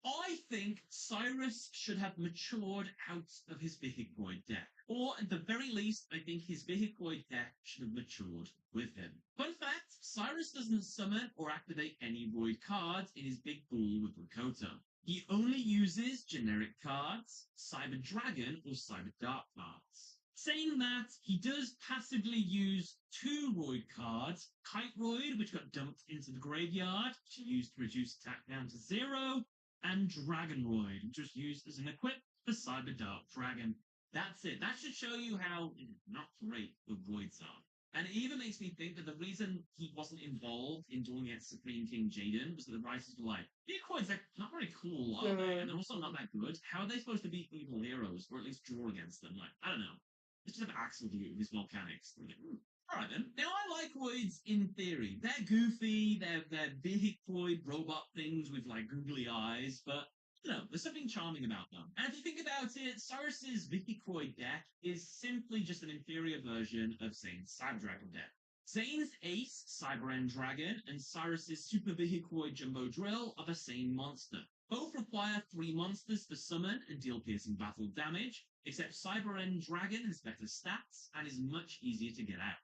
I think Cyrus should have matured out of his Vehicoid deck. Or, at the very least, I think his Vehicoid deck should have matured with him. Fun fact, Cyrus doesn't summon or activate any Void cards in his big duel with Makoto. He only uses generic cards, Cyber Dragon or Cyber Dark cards. Saying that, he does passively use 2 Void cards, Kite Roid, which got dumped into the graveyard, which he used to reduce attack down to 0, and Dragonroid, which was used as an equip for Cyber Dark Dragon. That's it. That should show you how not great the Voids are. And it even makes me think that the reason he wasn't involved in dueling against Supreme King Jaden was that the writers were like, Vehicoids are not very cool, are they? And they're also not that good. How are they supposed to beat evil heroes, or at least draw against them? Like, I don't know. Let's just have Axel do it with his volcanics. Like, alright then. Now, I like Voids in theory. They're goofy, they're Vehicoid robot things with, like, googly eyes, but, you know, there's something charming about them. And if you think about it, Cyrus's Vehicoid deck is simply just an inferior version of Zayn's Cyber Dragon deck. Zayn's Ace, Cyber End Dragon, and Cyrus's Super Vehicoid Jumbo Drill are the same monster. Both require 3 monsters to summon and deal piercing battle damage, except Cyber End Dragon has better stats and is much easier to get out.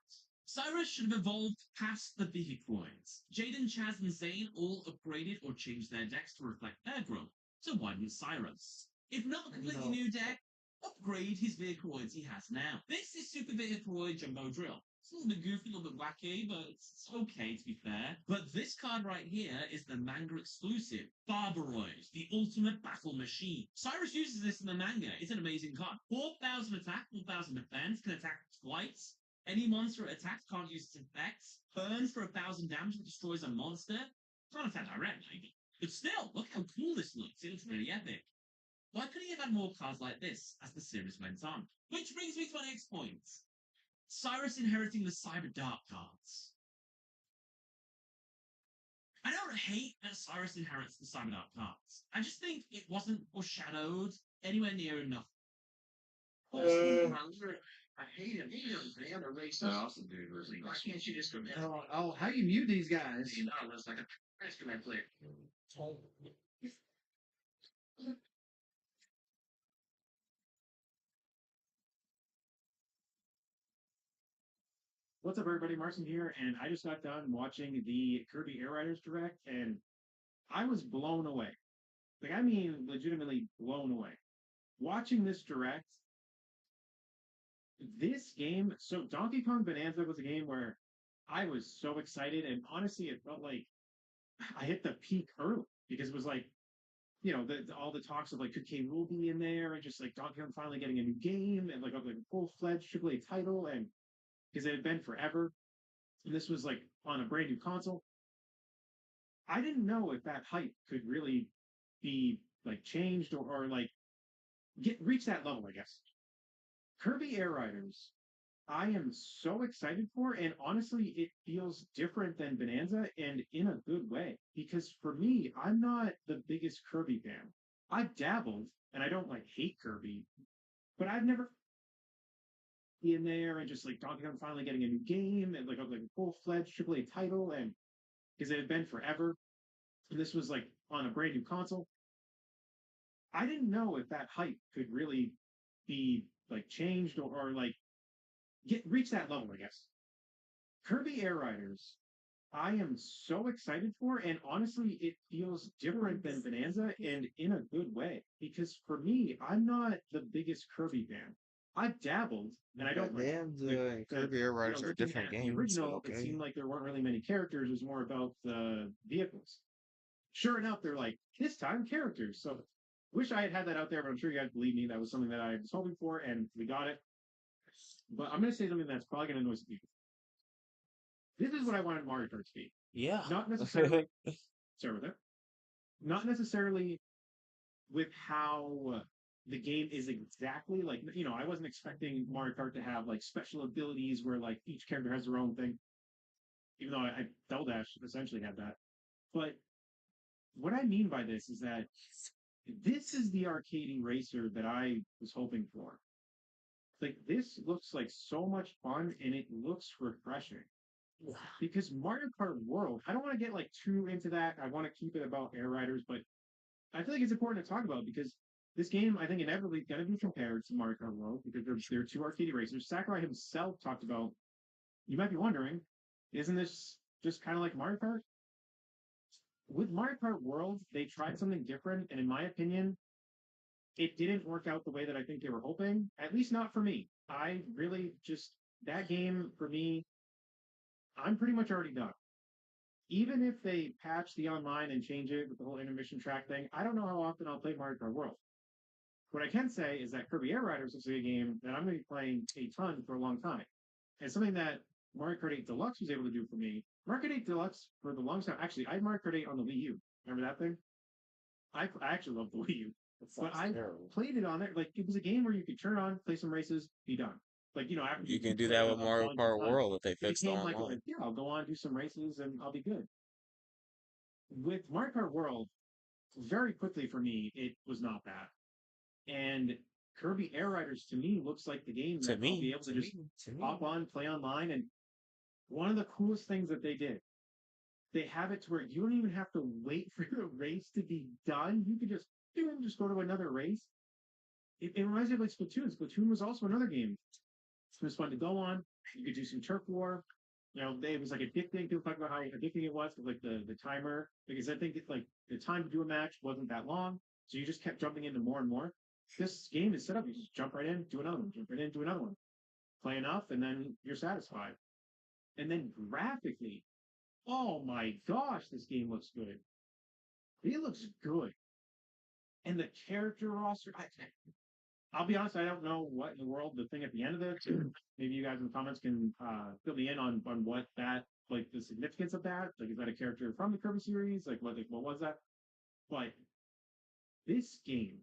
Cyrus should have evolved past the Vehicoids. Jaden, Chaz, and Zayn all upgraded or changed their decks to reflect their growth. So why didn't Cyrus? If not a completely new deck, upgrade his Vehicroids he has now. This is Super Vehicroid Jumbo Drill. It's a little bit goofy, a little bit wacky, but it's okay to be fair. But this card right here is the manga exclusive, Barbaroid, the ultimate battle machine. Cyrus uses this in the manga. It's an amazing card. 4,000 attack, 4,000 defense, can attack twice. Any monster it attacks can't use its effects. Burns for 1,000 damage and destroys a monster. Can't attack directly. But still, look how cool this looks. It looks really epic. Why couldn't he have had more cards like this as the series went on? Which brings me to my next point. Cyrus inheriting the Cyber Dark cards. I don't hate that Cyrus inherits the Cyber Dark cards. I just think it wasn't foreshadowed anywhere near enough. I hate him. He doesn't pay other race. That's awesome, dude. Really. Why can't you just go? Oh, how do you mute these guys? You know, it's like a instrument player. What's up, everybody? Marcin here, and I just got done watching the Kirby Air Riders Direct, and I was blown away. Like, I mean, legitimately blown away. Watching this Direct, this game, so Donkey Kong Bonanza was a game where I was so excited, and honestly, it felt like I hit the peak early, because it was like, you know, all the talks of like, could K. Rool be in there, and just like Donkey Kong finally getting a new game, and like a full-fledged AAA title, and because it had been forever. And this was like on a brand new console. I didn't know if that hype could really be like changed or like reach that level, I guess. Kirby Air Riders, I am so excited for, and honestly, it feels different than Bonanza and in a good way. Because for me, I'm not the biggest Kirby fan. I've dabbled, and I don't like hate Kirby, but I've never in there and just like Donkey Kong finally getting a new game and like a full-fledged AAA title, and because it had been forever, and this was like on a brand new console. I didn't know if that hype could really be like changed or like reach that level, I guess. Kirby Air Riders, I am so excited for, and honestly, it feels different than Bonanza and in a good way. Because for me, I'm not the biggest Kirby fan. I've dabbled, and I don't like Kirby Air Riders are different games. The original, so it seemed like there weren't really many characters. It was more about the vehicles. Sure enough, they're like, this time characters. So wish I had had that out there, but I'm sure you guys believe me. That was something that I was hoping for, and we got it. But I'm going to say something that's probably going to annoy some people. This is what I wanted Mario Kart to be. Yeah. Not necessarily. Sorry about that. Not necessarily with how the game is exactly like, you know, I wasn't expecting Mario Kart to have like special abilities where like each character has their own thing. Even though I Double Dash essentially had that. But what I mean by this is that this is the arcadey racer that I was hoping for. Like, this looks like so much fun, and it looks refreshing. Because Mario Kart World, I don't want to get like too into that. I want to keep it about Air Riders, but I feel like it's important to talk about because this game, I think, inevitably is going to be compared to Mario Kart World because they're two arcade racers. Sakurai himself talked about. You might be wondering, isn't this just kind of like Mario Kart? With Mario Kart World, they tried something different, and in my opinion, it didn't work out the way that I think they were hoping. At least not for me. I really just that game for me. I'm pretty much already done. Even if they patch the online and change it with the whole intermission track thing, I don't know how often I'll play Mario Kart World. What I can say is that Kirby Air Riders is a game that I'm going to be playing a ton for a long time. And something that Mario Kart 8 Deluxe was able to do for me. Mario Kart 8 Deluxe, for the longest time, actually, I had Mario Kart 8 on the Wii U. Remember that thing? I actually love the Wii U. But I played it on there. Like, it was a game where you could turn on, play some races, be done. Like, you know, after You can do that with Mario Kart World if they fix the online. Like, yeah, I'll go on, do some races, and I'll be good. With Mario Kart World, very quickly for me, it was not that. And Kirby Air Riders, to me, looks like the game that I'll be able to just hop on, play online. And one of the coolest things that they did, they have it to where you don't even have to wait for the race to be done. You can just go to another race. It reminds me of like Splatoon. Splatoon was also another game. It was fun to go on. You could do some turf war. You know, it was like addicting. People talk about how addicting it was with like the timer. Because I think it's like the time to do a match wasn't that long. So you just kept jumping into more and more. this game is set up. You just jump right in, do another one, jump right in, do another one. Play enough, and then you're satisfied. And then graphically, oh my gosh, this game looks good. It looks good. And the character roster, I'll be honest, I don't know what in the world the thing at the end of it. Maybe you guys in the comments can fill me in on what that, like the significance of that. Like, is that a character from the Kirby series? Like, what was that? But this game,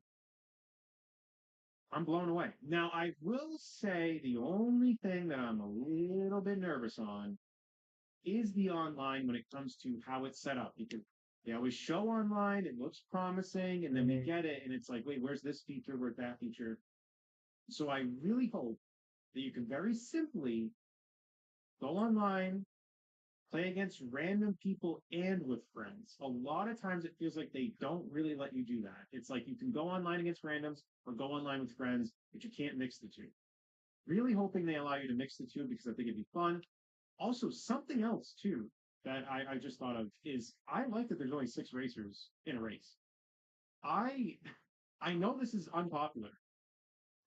I'm blown away. Now, I will say the only thing that I'm a little bit nervous on is the online when it comes to how it's set up, because they always show online, it looks promising, and then we get it, and it's like, wait, where's this feature? Where's that feature? So I really hope that you can very simply go online, play against random people and with friends. A lot of times it feels like they don't really let you do that. It's like you can go online against randoms or go online with friends, but you can't mix the two. Really hoping they allow you to mix the two because I think it'd be fun. Also, something else too that I just thought of is I like that there's only 6 racers in a race. I I know this is unpopular,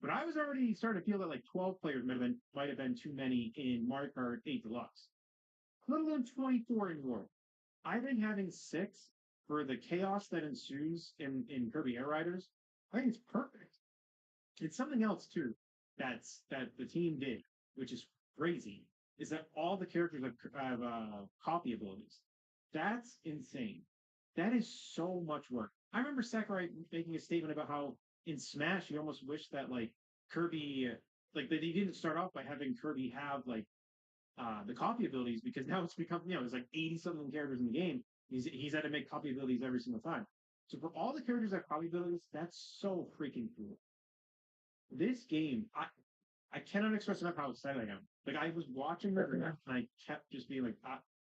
but I was already starting to feel that like 12 players might have been too many in Mario Kart 8 Deluxe. Let alone 24 in World. I think having 6 for the chaos that ensues in Kirby Air Riders, I think it's perfect. It's something else too that the team did, which is crazy, is that all the characters have copy abilities. That's insane. That is so much work. I remember Sakurai making a statement about how in Smash he almost wished that like Kirby, like that he didn't start off by having Kirby have like the copy abilities, because now it's become, there's like 80 something characters in the game. He's had to make copy abilities every single time. So for all the characters that have copy abilities, that's so freaking cool. This game, I cannot express enough how excited I am. Like I was watching it and I kept just being like,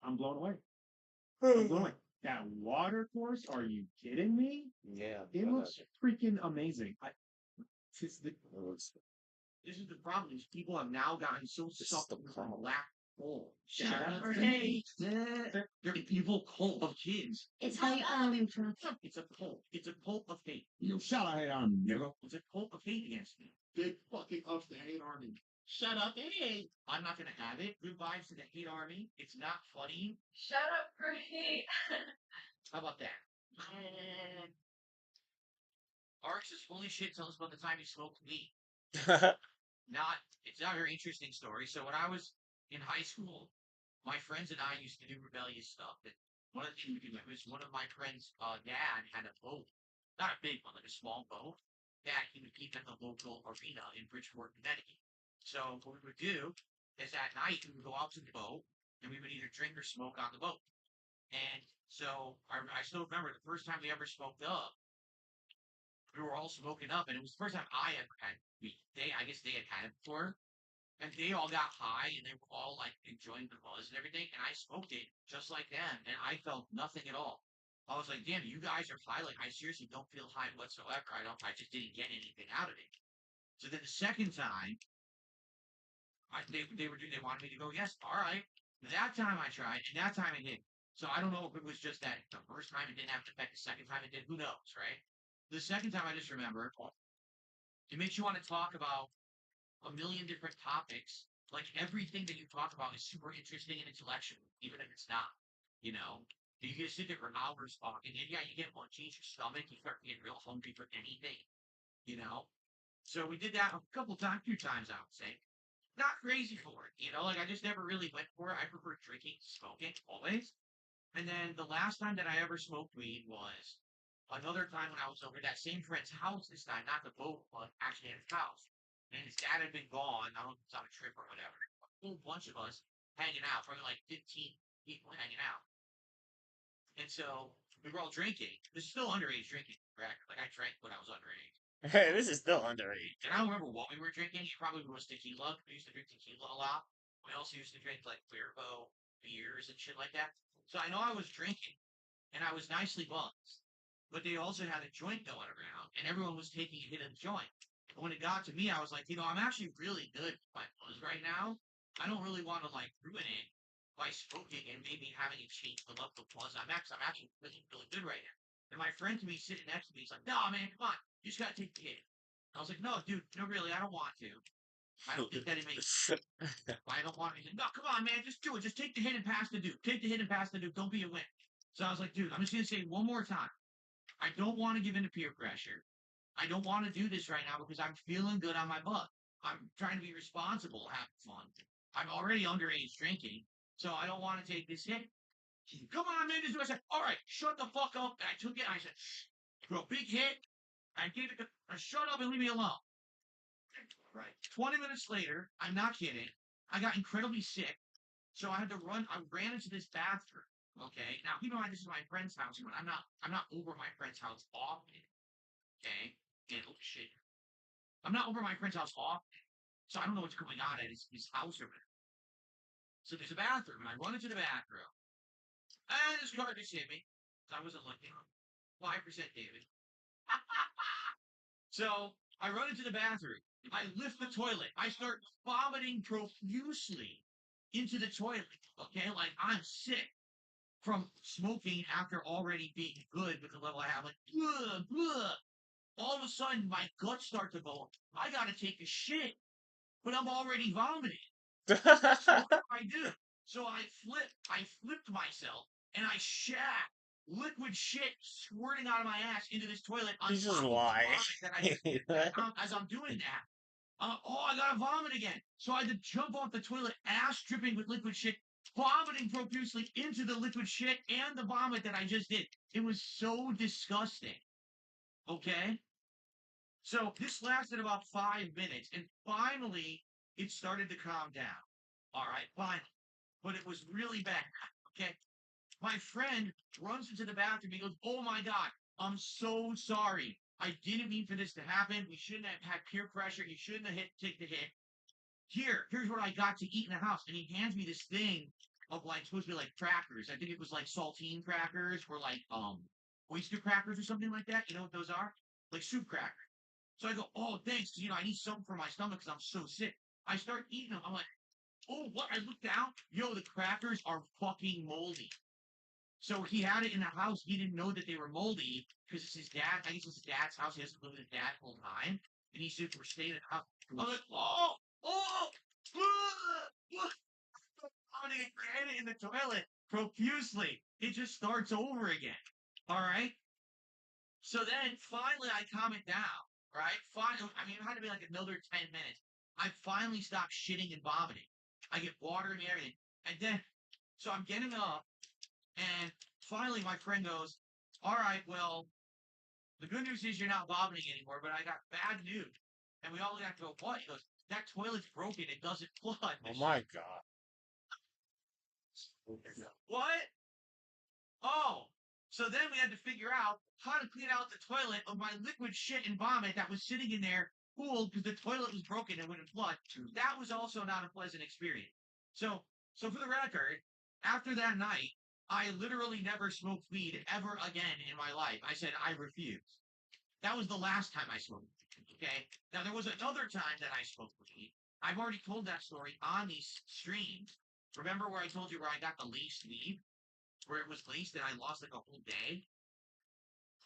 I'm blown away. I'm blown away. That water course? Are you kidding me? Yeah. It looks freaking amazing. This is the problem. Is people have now gotten so sucked into the black hole. Shut up or hate. They're an evil cult of kids. It's like It's a cult. It's a cult of hate. You shall hate nigga. It's a cult of hate against me. Big fucking of the hate army. Shut up, hate. I'm not gonna have it. Good vibes to the hate army. It's not funny. Shut up for hate. How about that? Arx is fully shit. Tell us about the time you smoked weed. It's not a very interesting story. So when I was in high school, my friends and I used to do rebellious stuff. And one of the things we did was one of my friends' dad had a boat, not a big one, like a small boat, that he would keep at the local arena in Bridgeport, Connecticut. So what we would do is at night we would go out to the boat and we would either drink or smoke on the boat. And so I still remember the first time we ever smoked up, we were all smoking up, and it was the first time I ever had weed. I guess they had had it before, and they all got high, and they were all like enjoying the buzz and everything. And I smoked it just like them, and I felt nothing at all. I was like, "Damn, you guys are high. Like, I seriously don't feel high whatsoever. I just didn't get anything out of it." So then the second time, they wanted me to go. Yes, all right. That time I tried, and that time it did. So I don't know if it was just that the first time it didn't have an effect, the second time it did. Who knows, right? The second time I just remember it makes you want to talk about a million different topics. Like everything that you talk about is super interesting and intellectual, even if it's not. You know, you can sit there for hours talking, and yeah, you get one change your stomach, you start getting real hungry for anything. You know, so we did that a couple times, 2 times, I would say. Not crazy for it, like I just never really went for it. I prefer drinking, smoking, always. And then the last time that I ever smoked weed was another time when I was over at that same friend's house this time, not the boat, but actually at his house. And his dad had been gone. I don't know if it's on a trip or whatever. A whole bunch of us hanging out, probably like 15 people hanging out. And so we were all drinking. This is still underage drinking, correct? Like I drank when I was underage. Hey, this is still underage. And I don't remember what we were drinking. It probably was tequila. We used to drink tequila a lot. We also used to drink like Cuervo beers and shit like that. So I know I was drinking, and I was nicely buzzed. But they also had a joint going around, and everyone was taking a hit of the joint. And when it got to me, I was like, I'm actually really good with my buzz right now. I don't really want to like ruin it by smoking and maybe having it change the level of buzz I'm actually really, really good right now. And my friend to me sitting next to me, he's like, "No, man, come on, you just gotta take the hit." I was like, no, dude, no, really, I don't want to. I don't think that it makes. I don't want to. No, come on, man, just do it. Just take the hit and pass the dude. Take the hit and pass the dude. Don't be a wimp. So I was like, dude, I'm just gonna say it one more time. I don't want to give in to peer pressure. I don't want to do this right now because I'm feeling good on my butt. I'm trying to be responsible, have fun. I'm already underage drinking, so I don't want to take this hit. Come on, man, just do it. I said, all right, shut the fuck up. And I took it. And I said, for a big hit. I gave it. Shut up and leave me alone. Right. 20 minutes later, I'm not kidding. I got incredibly sick, so I had to run. I ran into this bathroom. Okay. Now, keep in mind, this is my friend's house, but I'm not over my friend's house often. Okay. And oh shit, I'm not over my friend's house often, so I don't know what's going on at his house or whatever. So there's a bathroom, and I run into the bathroom, and this car just hit me. I wasn't looking. 5% David. So I run into the bathroom. I lift the toilet. I start vomiting profusely into the toilet. Okay, like I'm sick from smoking after already being good with the level I have. Like, ugh, ugh. All of a sudden, my guts start to go. I gotta take a shit, but I'm already vomiting. So what do I do? So I flipped myself, and I shat liquid shit squirting out of my ass into this toilet on He's just top of the lying. vomit that as I'm doing that. I gotta vomit again. So I had to jump off the toilet, ass dripping with liquid shit, vomiting profusely into the liquid shit and the vomit that I just did. It was so disgusting. Okay? So this lasted about 5 minutes, and finally it started to calm down. All right, finally. But it was really bad. Okay. My friend runs into the bathroom. He goes, oh my God, I'm so sorry. I didn't mean for this to happen. We shouldn't have had peer pressure. You shouldn't have take the hit. Here's what I got to eat in the house. And he hands me this thing of like supposed to be like crackers. I think it was like saltine crackers or like oyster crackers or something like that. You know what those are? Like soup crackers. So I go, oh thanks, 'cause, I need something for my stomach because I'm so sick. I start eating them. I'm like, oh what? I look down. Yo, the crackers are fucking moldy. So he had it in the house. He didn't know that they were moldy because it's his dad. I guess it's his dad's house. He has to live with his dad full time. And he said, we're staying at the house. I'm like, I'm gonna get in the toilet profusely. It just starts over again. All right. So then finally I calm it down. Right. Finally, I mean, it had to be like another 10 minutes. I finally stopped shitting and vomiting. I get water and everything. And then, so I'm getting up. And finally, my friend goes, all right, well, the good news is you're not vomiting anymore, but I got bad news. And we all got to go, what? He goes, that toilet's broken. It doesn't flood. Oh my God. What? Oh. So then we had to figure out how to clean out the toilet of my liquid shit and vomit that was sitting in there cooled because the toilet was broken and wouldn't flood. That was also not a pleasant experience. So for the record, after that night, I literally never smoked weed ever again in my life. I said I refuse. That was the last time I smoked weed. Okay. Now there was another time that I smoked weed. I've already told that story on these streams. Remember where I told you where I got the leased weed? Where it was leased and I lost like a whole day?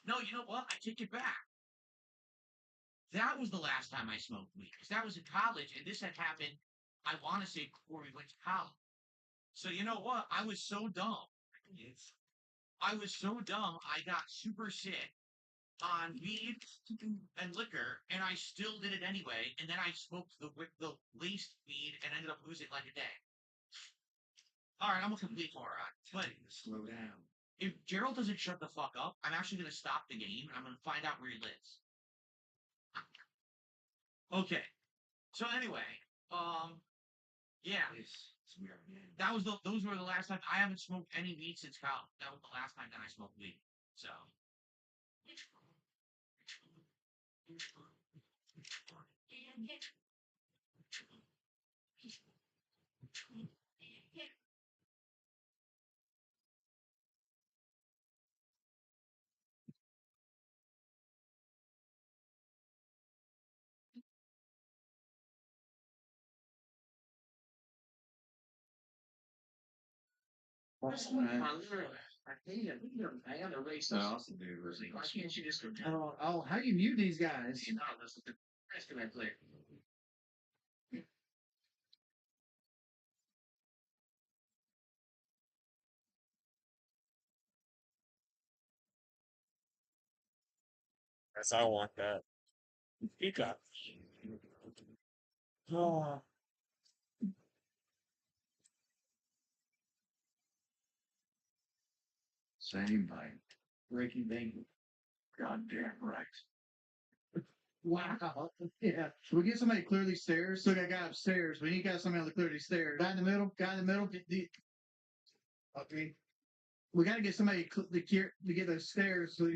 No, you know what? I take it back. That was the last time I smoked weed. Because that was in college, and this had happened, I want to say, before we went to college. So you know what? I was so dumb. I was so dumb, I got super sick on weed and liquor, and I still did it anyway. And then I smoked the least weed and ended up losing like a day. All right, I'm a complete moron. But Slow down. if Gerald doesn't shut the fuck up, I'm actually going to stop the game and I'm going to find out where he lives. Okay. So anyway, yeah. That was those were the last time I haven't smoked any weed since college. That was the last time that I smoked weed. So. I hate it. I had a race. I also do. Why can't you just go? Oh, how do you mute these guys? You know, listen to Rest can I clear? Yes, I want that. Peacock. Oh, Same by Breaking Bank. Goddamn right. Wow. Yeah. Should we get somebody to clear these stairs? Look, I got upstairs. We need to got somebody to clear these stairs. Guy in the middle. Guy in the middle. Okay. We got to get somebody to get those stairs. So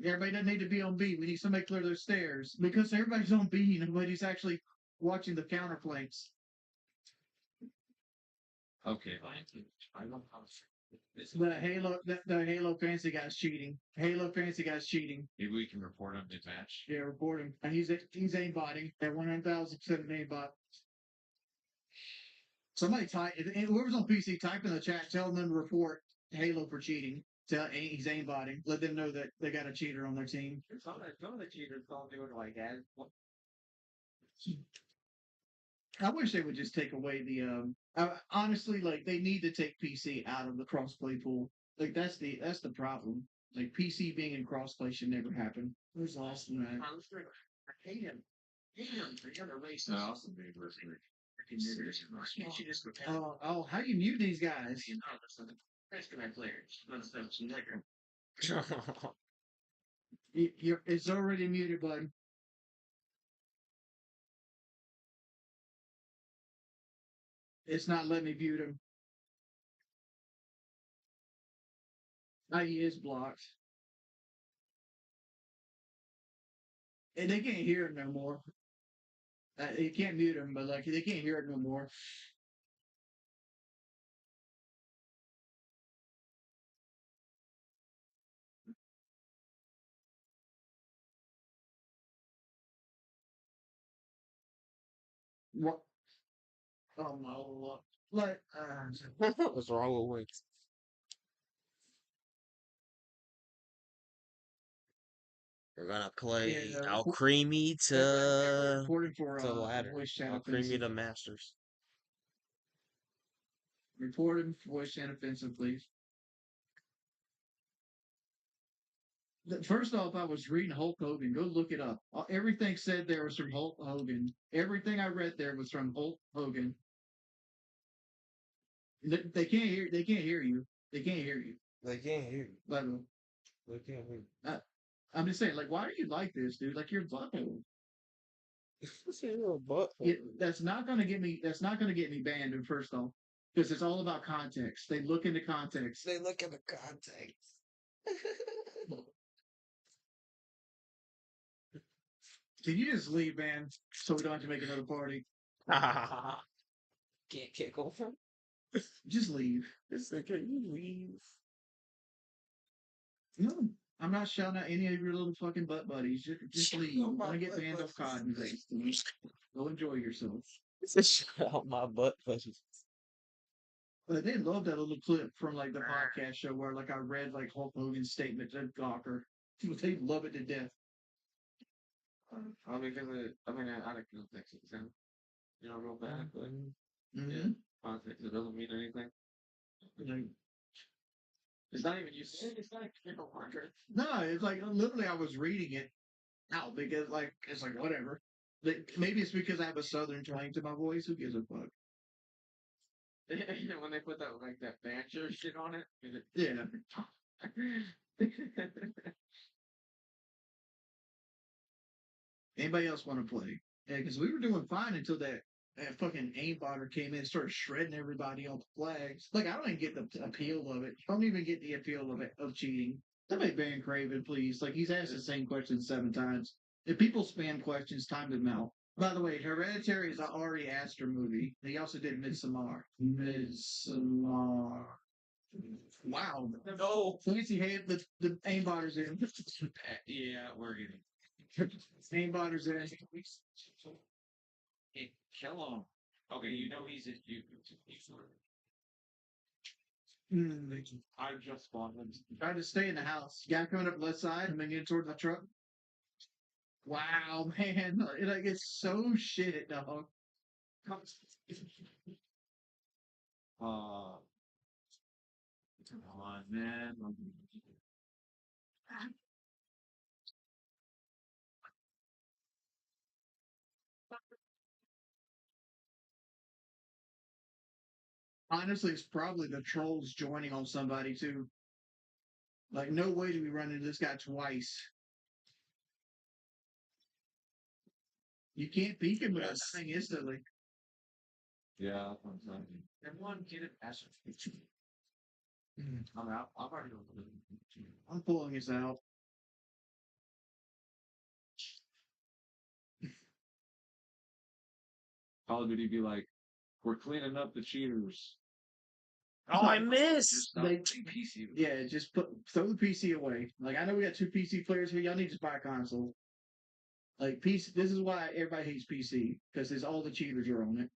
everybody doesn't need to be on B. We need somebody to clear those stairs because everybody's on B. Nobody's actually watching the counterflanks. Okay, fine. I don't know. The Halo fancy guy's cheating. Halo fancy guy's cheating. Maybe we can report him to match. Yeah, report him. And he's aimbotting at 100,000% aimbot. Somebody type whoever's on PC, type in the chat, tell them to report Halo for cheating. Tell he's aimbotting. Let them know that they got a cheater on their team. Some of the cheaters don't do it like that. I wish they would just take away the honestly, like they need to take PC out of the crossplay pool. Like that's the problem. Like PC being in crossplay should never happen. Where's Austin at? I hate him. Hate him for the other races. No, Austin being listening. Can't you just go Oh, how do you mute these guys? You know, rest can I clear? Let's have some liquor. It's already muted, bud. It's not letting me mute him. He is blocked. And they can't hear him no more. You can't mute him, but like they can't hear it no more. What? Oh no! Like, what's wrong with Wings? We're gonna play Yeah, Al Creamy to reporting for ladder. voice chat Al Creamy offensive. to Masters. Reporting voice chat offensive, please. First off, I was reading Hulk Hogan. Go look it up. Everything said there was from Hulk Hogan. Everything I read there was from Hulk Hogan. They can't hear. They can't hear you. They can't hear you. They can't hear you. But They can't hear you. I'm just saying, like, why are you like this, dude? Like, you're butthole. You're a butthole. That's not gonna get me. That's not gonna get me banned. And first off, because it's all about context. They look into context. They look at the context. Can you just leave, man, so we don't have to make another party? Can't kick over. Just leave. It's like, can you leave? No, I'm not shouting out any of your little fucking butt buddies. Just leave. I'm gonna get banned off COD. Go enjoy yourself. It's a shout out my butt buddies. But they love that little clip from like the podcast show where like I read like Hulk Hogan's statement to Gawker. They love it to death. I mean, I mean, I don't context it sound, real bad, but Mm-hmm. context it doesn't mean anything. Like, It's not even you. It's not a word. no, it's like literally I was reading it out because like it's like whatever. Maybe it's because I have a southern twang to my voice. Who gives a fuck? When they put that like that banjo shit on it. Yeah. Anybody else want to play? Yeah, because we were doing fine until that fucking aimbotter came in and started shredding everybody on the flags. Like, I don't even get the appeal of it. I don't even get the appeal of it, of cheating. Somebody ban Craven, please. Like, he's asked the same question 7 times. If people spam questions, time them out. By the way, Hereditary is an Ari Aster movie. He also did Midsommar. Midsommar. Wow. No. Fancy head, the aimbotter's in. Yeah, we're getting. Aimbotter's in. Hey, kill him. Okay, he's at you. I just spawned him. Try to stay in the house. Guy coming up left side and then get toward the truck. Wow, man. Like, it's so shit, dog. Uh, come on, man. Honestly, it's probably the trolls joining on somebody too. Like, no way do we run into this guy twice. You can't peek him without Yes. dying instantly. Yeah, that's what I'm saying. Everyone get it. I'm out. I'm already over there. I'm pulling this out. Call of Duty be like, we're cleaning up the cheaters. Oh, I missed. They, yeah, just throw the PC away. Like, I know we got 2 PC players here. Y'all need to just buy a console. Like, PC. This is why everybody hates PC because there's all the cheaters are on it.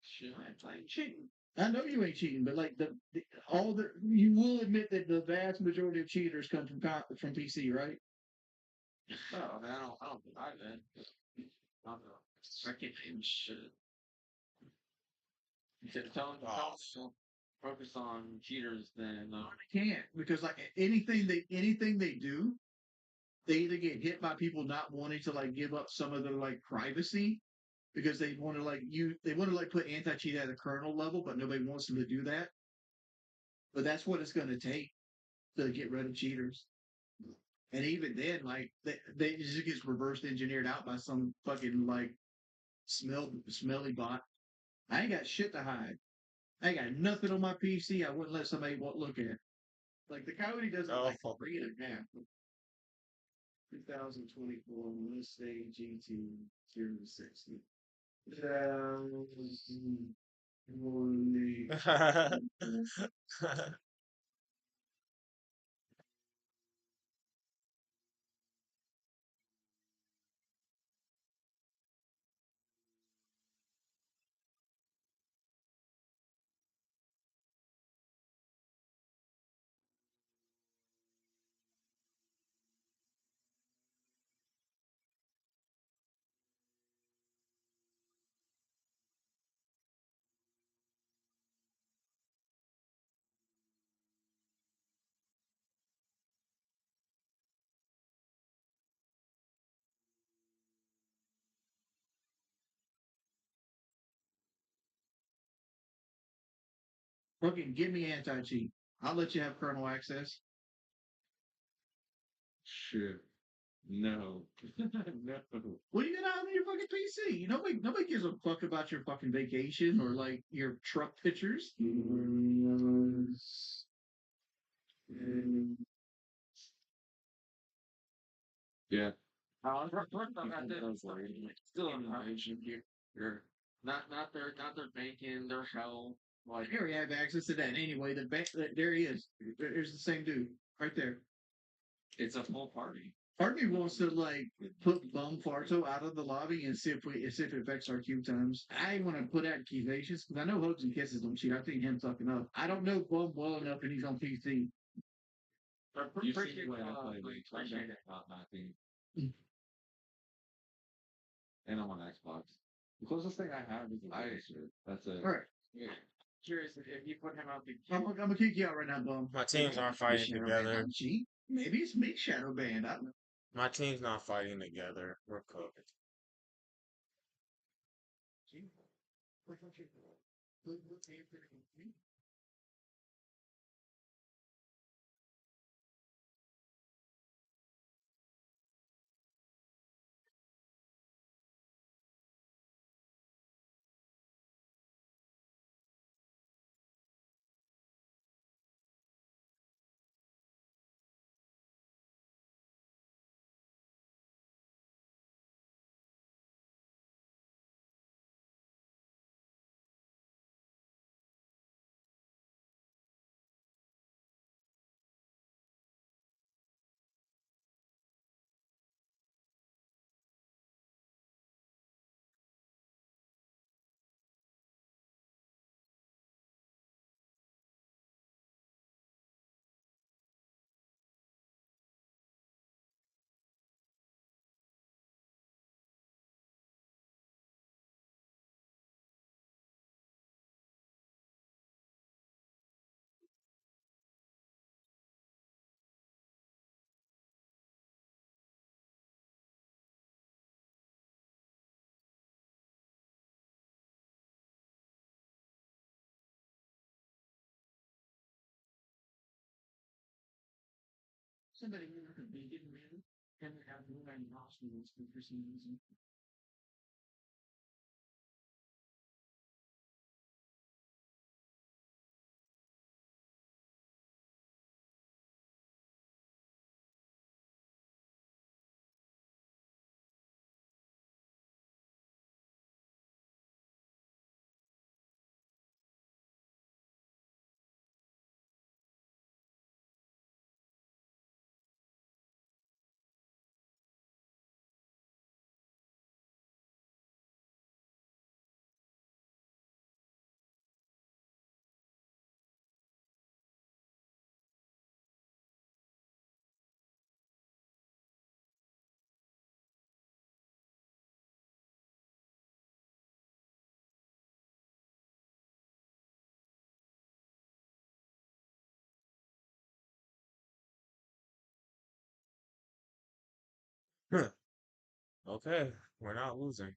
Shit, I ain't cheating. I know you ain't cheating, but like you will admit that the vast majority of cheaters come from PC, right? Oh, man, I don't deny that. I don't know. I can't even shit. Tell them to focus on cheaters, then They can't because like anything they do, they either get hit by people not wanting to like give up some of their like privacy because they want to put anti-cheat at a kernel level, but nobody wants them to do that. But that's what it's going to take to get rid of cheaters. And even then, like they just gets reverse engineered out by some fucking like smelly bot. I ain't got shit to hide. I ain't got nothing on my PC I wouldn't let somebody look at. Like the Coyote doesn't Oh, like bring it half. 2024 Mustang GT 060. Fucking give me anti-cheat. I'll let you have kernel access. shit. No. No. What do you got on your fucking PC? Nobody gives a fuck about your fucking vacation or like your truck pictures. Yeah. Still in here. Not their banking, their health. Like, I already have access to that anyway. There he is. There's the same dude right there. it's a full party. Part of me wants to like put Bum Farto out of the lobby and see if it affects our queue times. I want to put accusations because I know Hugs and Kisses don't cheat. I think him fucking up. I don't know Bum well enough, and he's on PC. You see the way I play, not nothing. And I'm on Xbox. The closest thing I have is that's it. All right, Yeah. Curious if you put him out the I'm gonna kick you out right now, Bum. My teams aren't fighting Shadow together. Band, cheat. Maybe it's me, Shadow Band. I don't know. My team's not fighting together. We're cooked. Somebody who could be getting in and have no hospitals for some reason. Huh. Okay, we're not losing.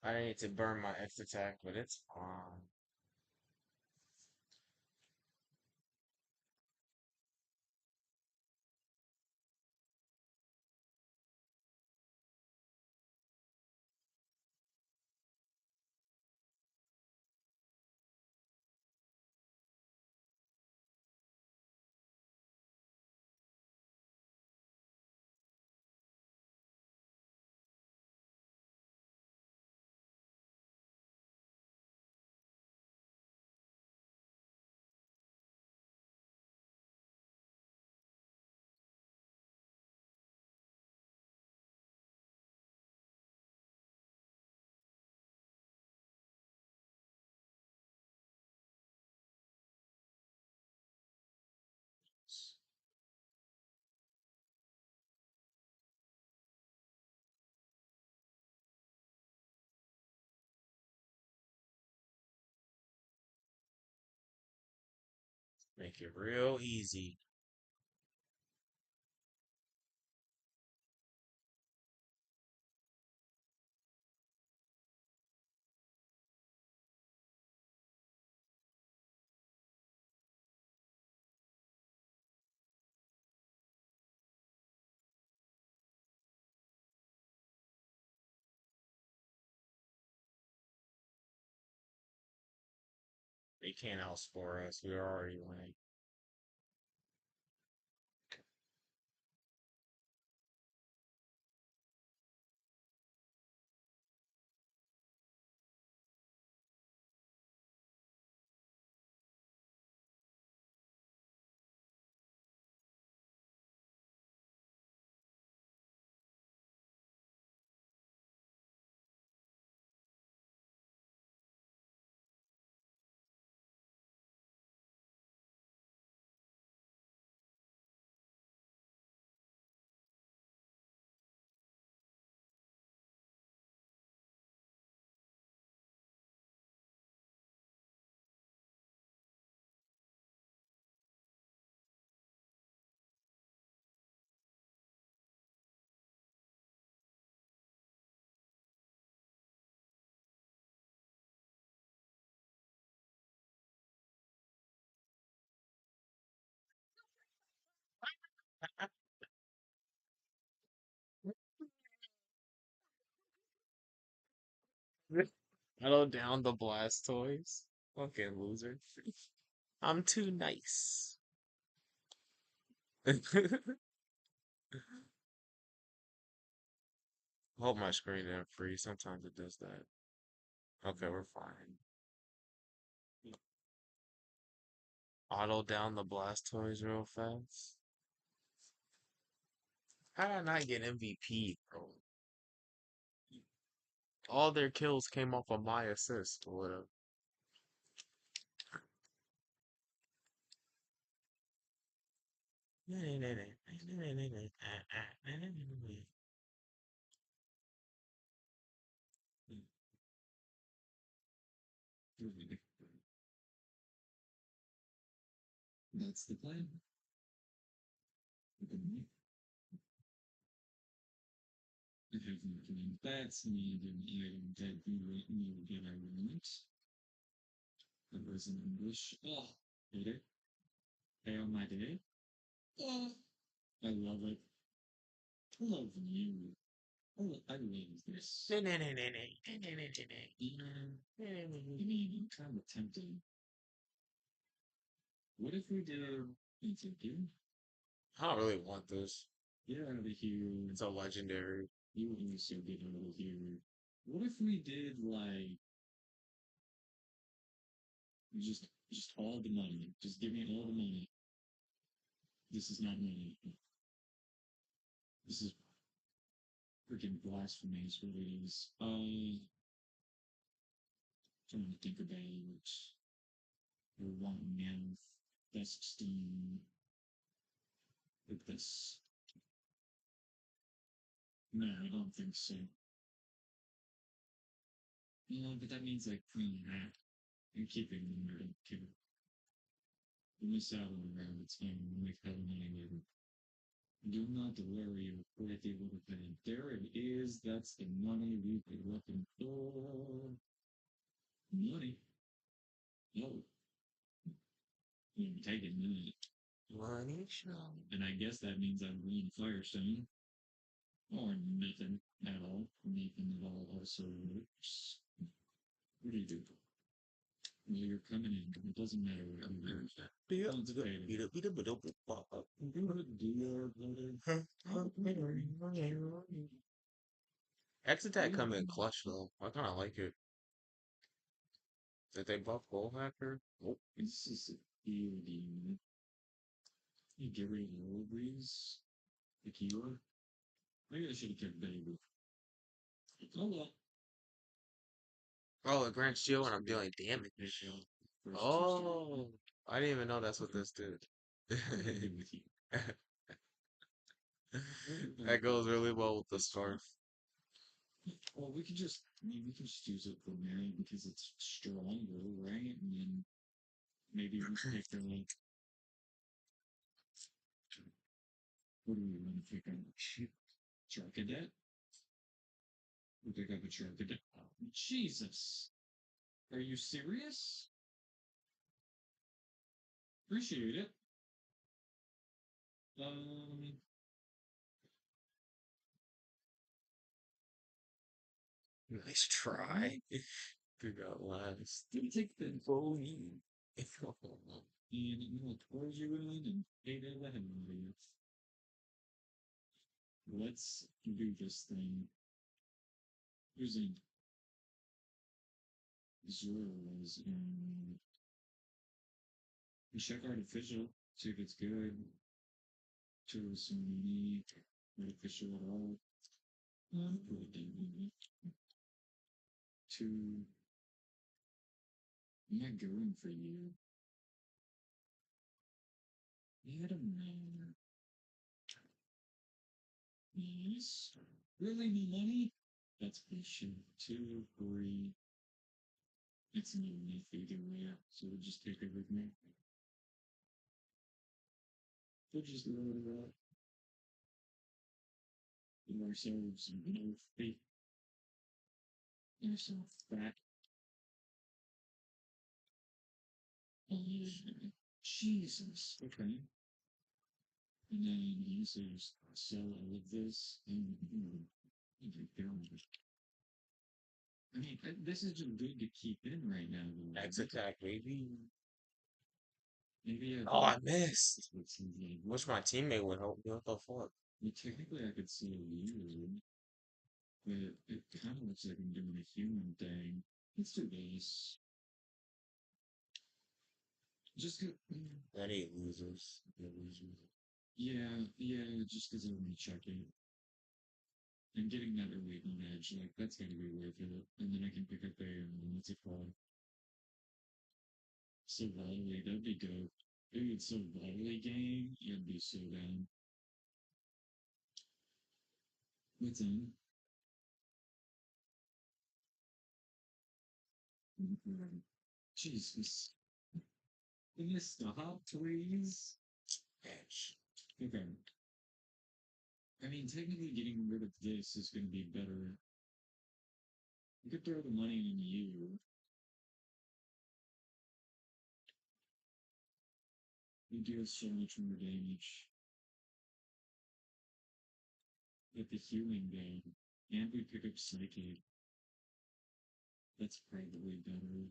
I need to burn my X attack, but it's fine. Make it real easy. They can't outscore us. We're already winning. Hello down the Blastoise. Fucking loser. I'm too nice. Hope my screen didn't freeze. Sometimes it does that. Okay, we're fine. Auto down the Blastoise real fast. How did I not get MVP, bro? All their kills came off of my assist or whatever. That's the plan. I have no feeling that's need an item that you will get I want. That was in English. Oh, hate it. Day on my day. Oh, I love it. I love you. I love this. I mean, I'm kind of tempted. What if we did thinking? I don't really want this. Get out of here. It's a legendary. You also get out of here. What if we did like just all the money? Just give me all the money. This is not money. This is freaking blasphemy is what it is. Trying to think about one mouth. Best steam. Like this. No, I don't think so. No, but that means like cleaning that and keeping them right too. You miss out on rabbits and like having anyway. Do not worry, you're pretty little thing. There it is. That's the money we've been looking for. Money. No. I'm taking that. Money show. And I guess that means I'm going Firestone. Or nothing at all. Nothing at all also works. What do you do? Well, you're coming in. It doesn't matter what you do. X attack come in clutch though. I kind of like it. Did they buff Gold Hacker? Oh, this is a EOD. You get rid of all of these. The keyword. Maybe I should have kept Baby. Oh well. Oh, it grants shield and I'm dealing damage. Oh, I didn't even know that's what this did. That goes really well with the Scarf. Well, we can just, I mean, we can just use it for Mary because it's stronger, right? And then maybe we pick her like, what do we want to pick on? Charcadet? We pick up a Charcadet. Oh, Jesus! Are you serious? Appreciate it. Nice try. You got last. Gonna take the phony. And I'm gonna towards you and hate it let him leave. Let's do this thing. Using zeros and we check artificial, see if it's good. Tourism unique, artificial at all. Two. I'm not going for you. I don't know. Yes. Really, no money? That's bullshit. 2, 3. It's not enough either way, so we'll just take it with me. We'll just load it up. Give ourselves no faith. Yourself back. Jesus. Okay. And then also just sell all of this and I mean, this is just good to keep in right now. X attack, baby. Maybe Oh, I missed. Wish my teammate would help me. What the fuck? Well, technically, I could see you, but it kind of looks like I'm doing a human thing. Let's do this. Just that ain't losers. They're losers. Yeah, just because I want to check it. And getting that early on edge, like, that's gotta be worth it. And then I can pick up a, what's it called? So Volley, that'd be dope. Maybe it's so Volley game, I'd be so down. What's in? Jesus. Can you stop, please? Bitch. Okay. I mean, technically getting rid of this is going to be better. You could throw the money on you. You deal so much more damage. Get the healing down. And we pick up Psychic. That's probably better.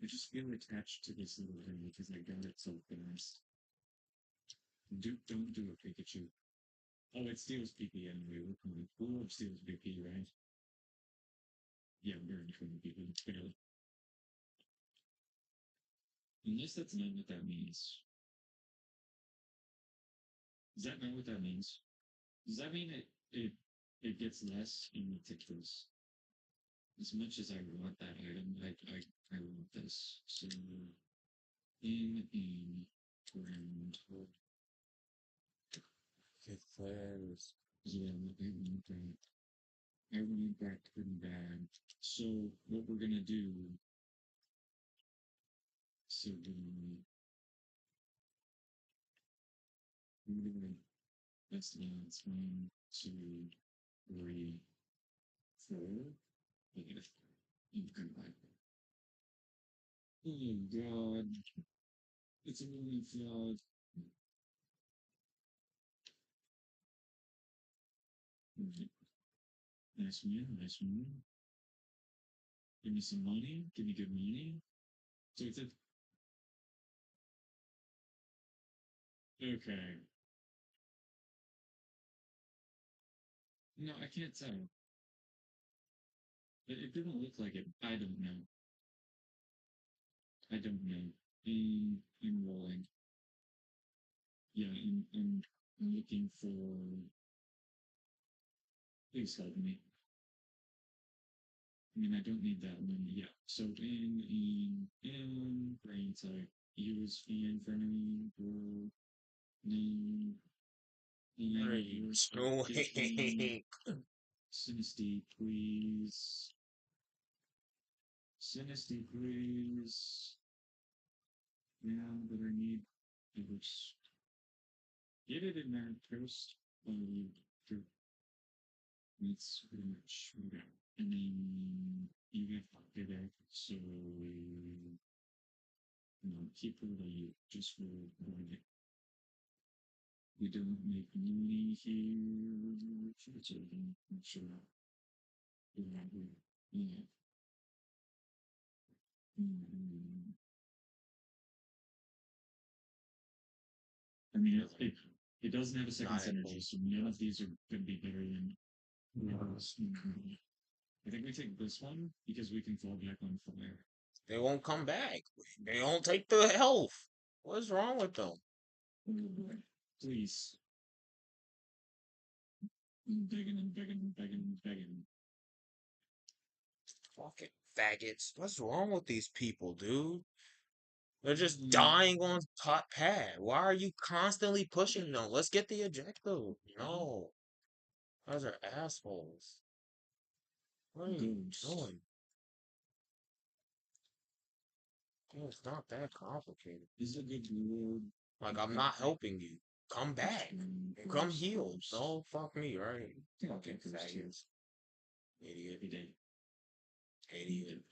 I just feel attached to this little thing because I got it so fast. Don't do a Pikachu. Oh, it steals PP anyway. We'll steals PP, right? Yeah, we're in front of PP, clearly. Unless that's not what that means. Is that not what that means? Does that mean it gets less in the tickles? As much as I want that item, I want this. So in ground. Get flares. Yeah, I want that. I want that pretty bad. So what we're gonna do? So that's 1, 2, 3, 4. Negative. Oh God. It's a really flawed. Right. Nice one, nice one. Give me some money. Give me good money. So it's a. Okay. No, I can't tell. It didn't look like it. I don't know. I don't know. I'm rolling. Yeah, I'm looking for. Please help me. I mean, I don't need that one. Yeah. So brain type. Use fan friendly world name. What are you doing? Synesty, please. Synesty, please. Yeah, but I need others. Get it in there first. That's pretty much okay. And then you get it out. So keep it like just for it. We don't make money here. Sure. Yeah. I mean, it doesn't have a second synergy, so none of these are going to be better than. I think we take this one because we can fall back on fire. They won't come back. They don't take the health. What's wrong with them? Please. Begging. Fucking faggots. What's wrong with these people, dude? They're just dying on top pad. Why are you constantly pushing them? Let's get the ejecto. No. Those are assholes. What are you doing? Dude, it's not that complicated. Is a good word. Like, I'm not helping you. Come back. Come heal. No, fuck me, right? Fucking faggots. Idiot. Idiot.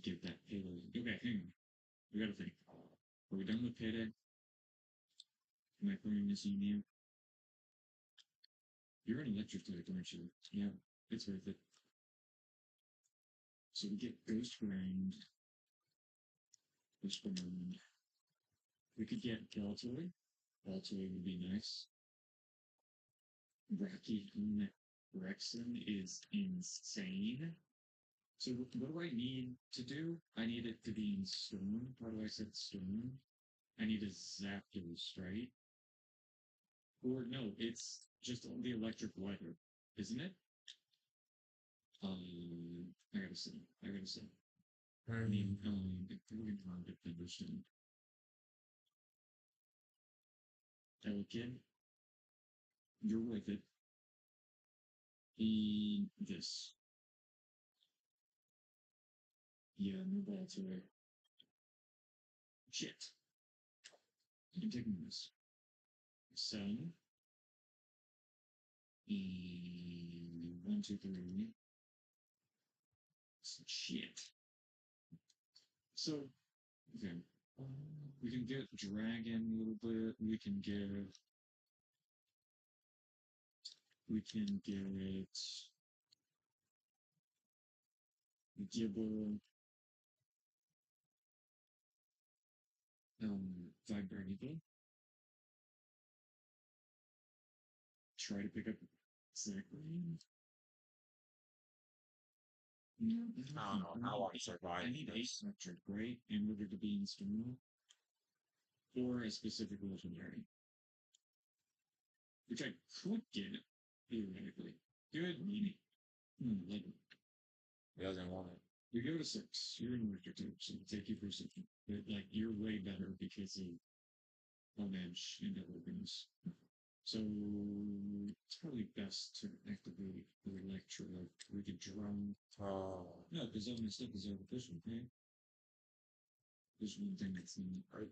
Give that payload. Okay, hang on. We gotta think. Are we done with payday? Am I throwing this on you? You're an electric type, aren't you? Yeah, it's worth it. So we get Ghost Ground. Ghost Ground. We could get Galatoy. Galatoy would be nice. Rocky Rexon is insane. So what do I need to do? I need it to be in stone. How do I set stone? I need a Zapdos, right? Or no, it's just the electric weather, isn't it? I gotta say. I mean, if we're going to Pedersen. Elkin, you're with it. This. Yeah, no balls are shit. You can take this. So, and 1, 2, 3. Some shit. So, okay. We can get dragon a little bit. We can get Gibble, Vibranical. Try to pick up exactly. I don't know how I survived I need this. asymmetric, right? In order to be instrumental. Or a specific legendary. Which I could get, theoretically. Good meaning. Like, He doesn't want it. you go to 6. You're in Richter 2, so take you for 6. But, like, you're way better because of Home Edge and other things. So, it's probably best to activate the Electro. We could drone. Oh. No, because all my stuff is artificial, okay? There's one thing that's in Right.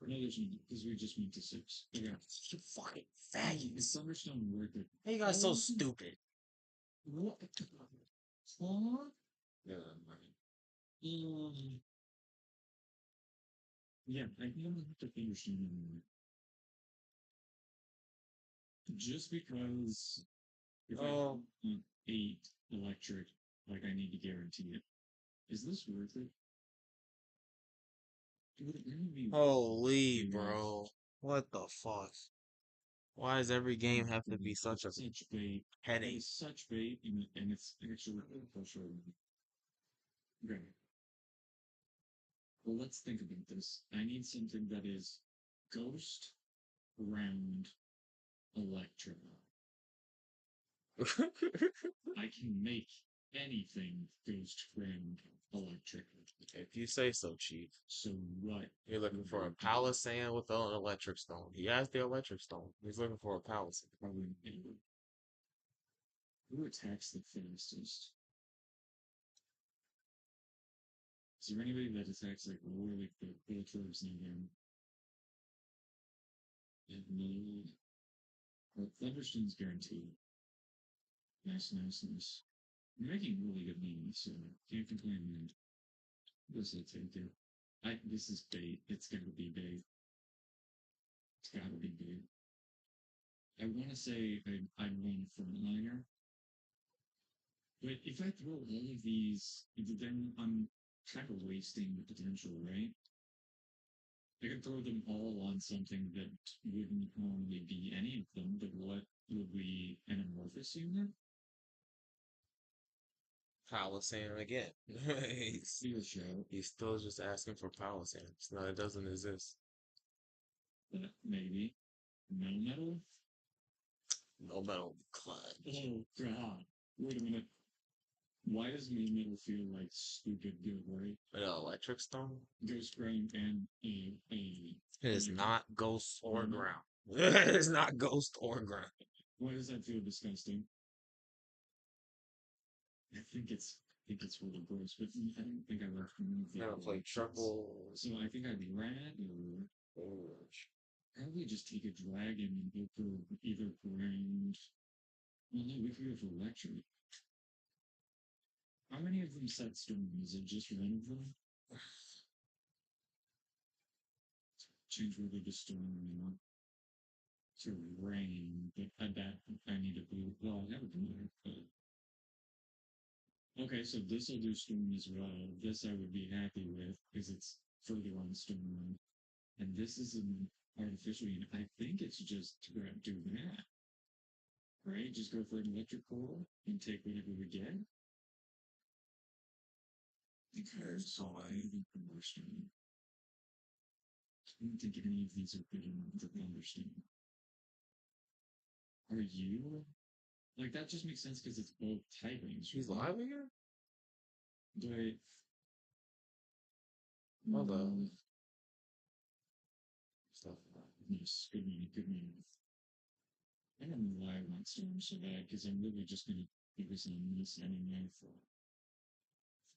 No, there's one, because we just went to 6. Okay. You fucking faggot. Is Thunderstone worth it? How you guys so stupid? What? Huh? Yeah, right. Yeah, I think I'm gonna have to Thunderstone anymore. Just because if I want 8 electric, like I need to guarantee it. Is this worth it? Would it really be Holy, bro. What the fuck? Why does every game have to be such a such bait? headache? It's such bait, and it's actually frustrating. Okay. Well, let's think about this. I need something that is ghost, round, electro. I can make anything ghost, round, electric. If you say so, Chief. So what? You're looking for a Palisand with an electric stone. He has the electric stone. He's looking for a Palisand. Probably who attacks the fastest? Is there anybody that attacks like more like the Piltorbs and him? And no. Well, Thunderstone's guaranteed. Nice. You're making really good money, so can't complain, man. This will take it. This is bait. It's gotta be bait. It's gotta be bait. I want to say I run frontliner, but if I throw all of these, then I'm kind of wasting the potential, right? I could throw them all on something that wouldn't normally be any of them, but what would be an amorphous unit? Palisand again. He's still just asking for Palisands. No, it doesn't exist. Maybe. Metal? No metal clutch. Oh, God. Wait a minute. Why does metal feel like stupid good, right? An electric stone? Ghost ground and It is not ghost or ground. It is not ghost or ground. Why does that feel disgusting? I think it's really gross, but I don't think I left anything. I don't play triple. So I think I'd rat or probably just take a dragon and go for either ground. Well, no, we could go for electric. How many of them set stone? Is it just one of them? Change whether the stone or not. To rain, but I bet I need a blue. Well, I have a blue, but okay, so this will do stone as well. This I would be happy with because it's further on stone. And this is an artificial unit. I think it's just to do that. Right? Just go for an electric core and take whatever we get. Okay, so I even understand. I don't think any of these are good enough to understand. Are you? Like, that just makes sense because it's both typings. He's live again? But. Hold on. Stuff. Yes, good meaning. I don't know why I want Storm so bad because I'm really just going to focus on this anyway for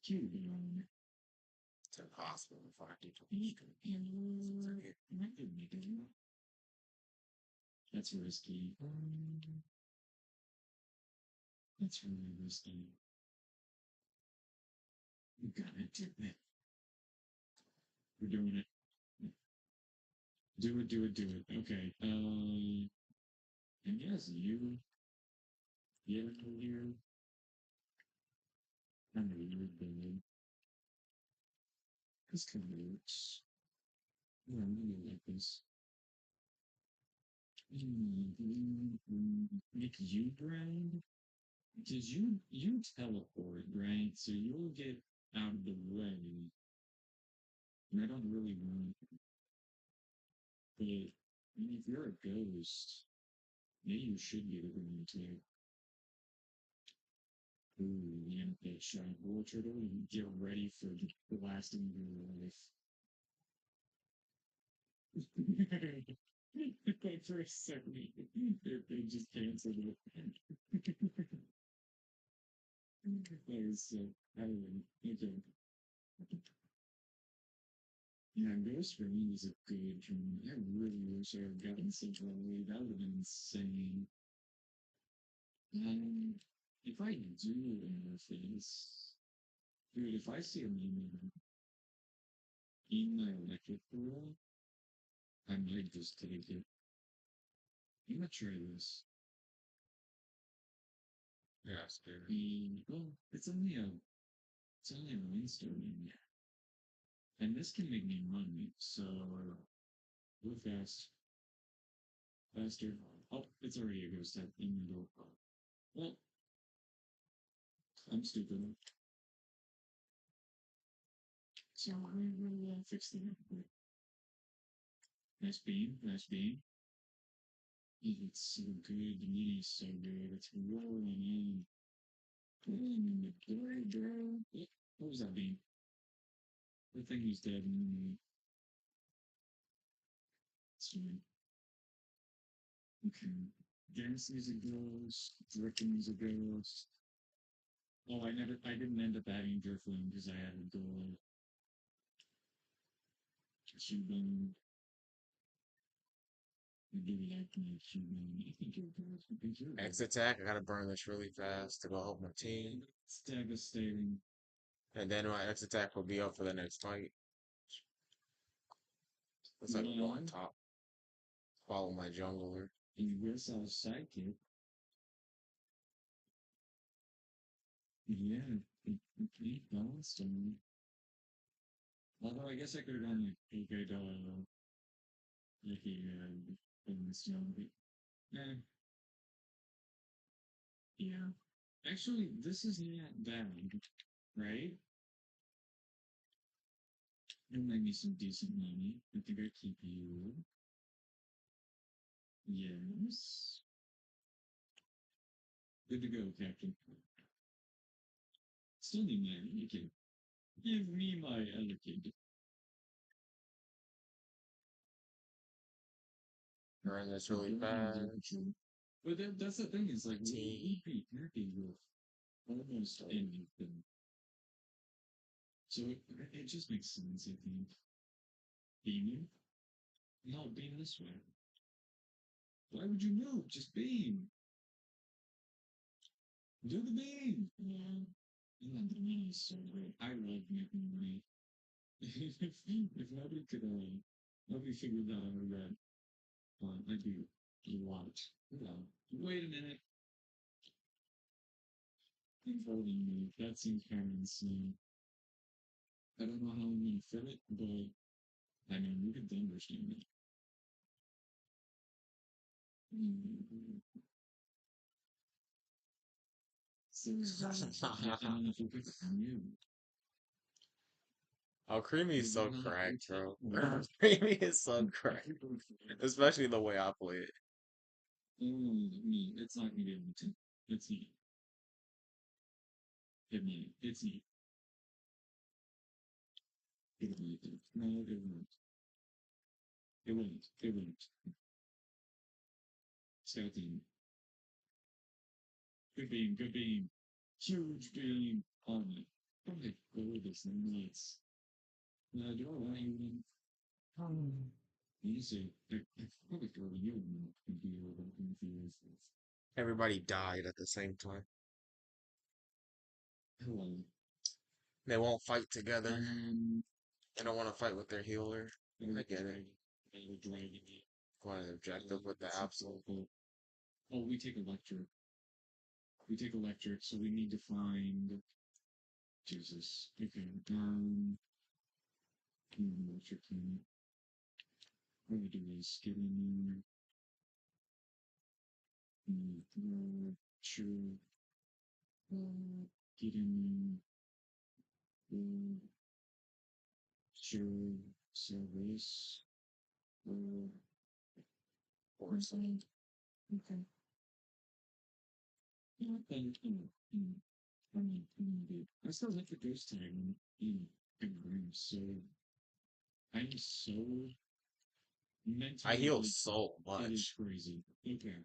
cute, you know. It's impossible to find people. That's risky. That's really risky. You gotta do it. We're doing it. Do it, do it, do it. Okay. And yes, you here. I know you're big. This kind of works. Yeah, I'm really like this. Make you brand? Because you teleport, right? So you'll get out of the way. And I don't really want it. But I mean, if you're a ghost, maybe you should get it when you too. Ooh, yeah, that giant war turtle. You get ready for the last of your life. Like for a second, they just canceled it. That was so. I don't know. Okay. Yeah, Ghost Rain is a good dream. I really wish I had gotten Central Away. That would have been insane. If I do interface, dude, if I see a meme in my electric world, I might just take it. I'm gonna try this. Yes, dude. Oh, it's only a rainstorm. And this can make me run, so go fast. Faster. Oh, it's already a ghost type in the door. Well, I'm stupid. So we're fixing it. Nice beam, nice beam. It's so good. The mini is so good. It's rolling in. Rolling in the door, bro. What was that beam? I think he's dead. It's fine. Okay. Dance is a ghost. Dripping is a ghost. Oh, I didn't end up adding Driftling because I had a goal. Cuban. X attack. I gotta burn this really fast to go help my team. It's devastating. And then my X attack will be up for the next fight. Looks like I'm going top. Follow my jungler. And you guess I was psychic. Yeah, it balanced on me. Although I guess I could have gone like AK dollar, like in this young. Eh, yeah. Actually, this is not bad, right? It'll make me some decent money. I think I keep you. Yes. Good to go, Captain. Still need my other kid. Give me my other kid. Burn this really fast. But that's the thing, is like, we'd be happy with almost anything. So it just makes sense, I think. Beaming? No, beam this way. Why would you move? Just beam. Do the beam. Yeah. Yeah, the beam is so great. I love making money. If nobody could, nobody figured that out, that I'd be a lot. Wait a minute. Controlling me. That seems kind of insane. I don't know how I'm gonna fit it, but I mean, you could understand it. So, I don't know if you pick it from you. Oh, Creamy is so cracked, bro. Creamy is so cracked. Especially the way I play it. Me, it's not gonna be able to. It's neat. It's neat. It won't. No, it won't. It won't. It won't. Scout team. Good beam, good beam. Huge beam on it. Oh my god, this nuts. No, I don't want even. Easy. I probably throw you in the computer confused. Everybody died at the same time. Hello. They won't fight together. Um, They don't want to fight with their healer. I get it. We're dragging it. Going objective with the absolute. Oh, we take electric. We take electric, so we need to find. Jesus. Okay. Electric unit. What we do is get in there. Sure. Get in there. Sure. Service. Or something. Okay. I still like the ghost time in room, so I'm so I mentally heal like so it is much. crazy. Okay.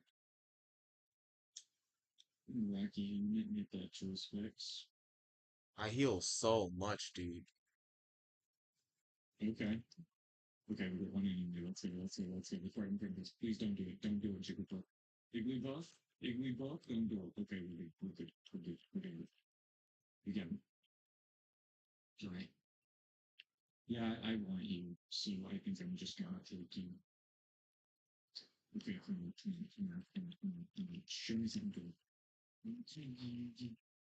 Wacky and get that choice fix. I heal so much, dude. Okay. Okay, we got one enemy. Let's go. Before I can this. Please don't do it. Don't do it, Jigglypuff. Jigglypuff? Jigglypuff? Don't do it. Okay, we're good. We got him. Alright. Yeah, I want you, so I think I'm just gonna take you. Okay, show me something.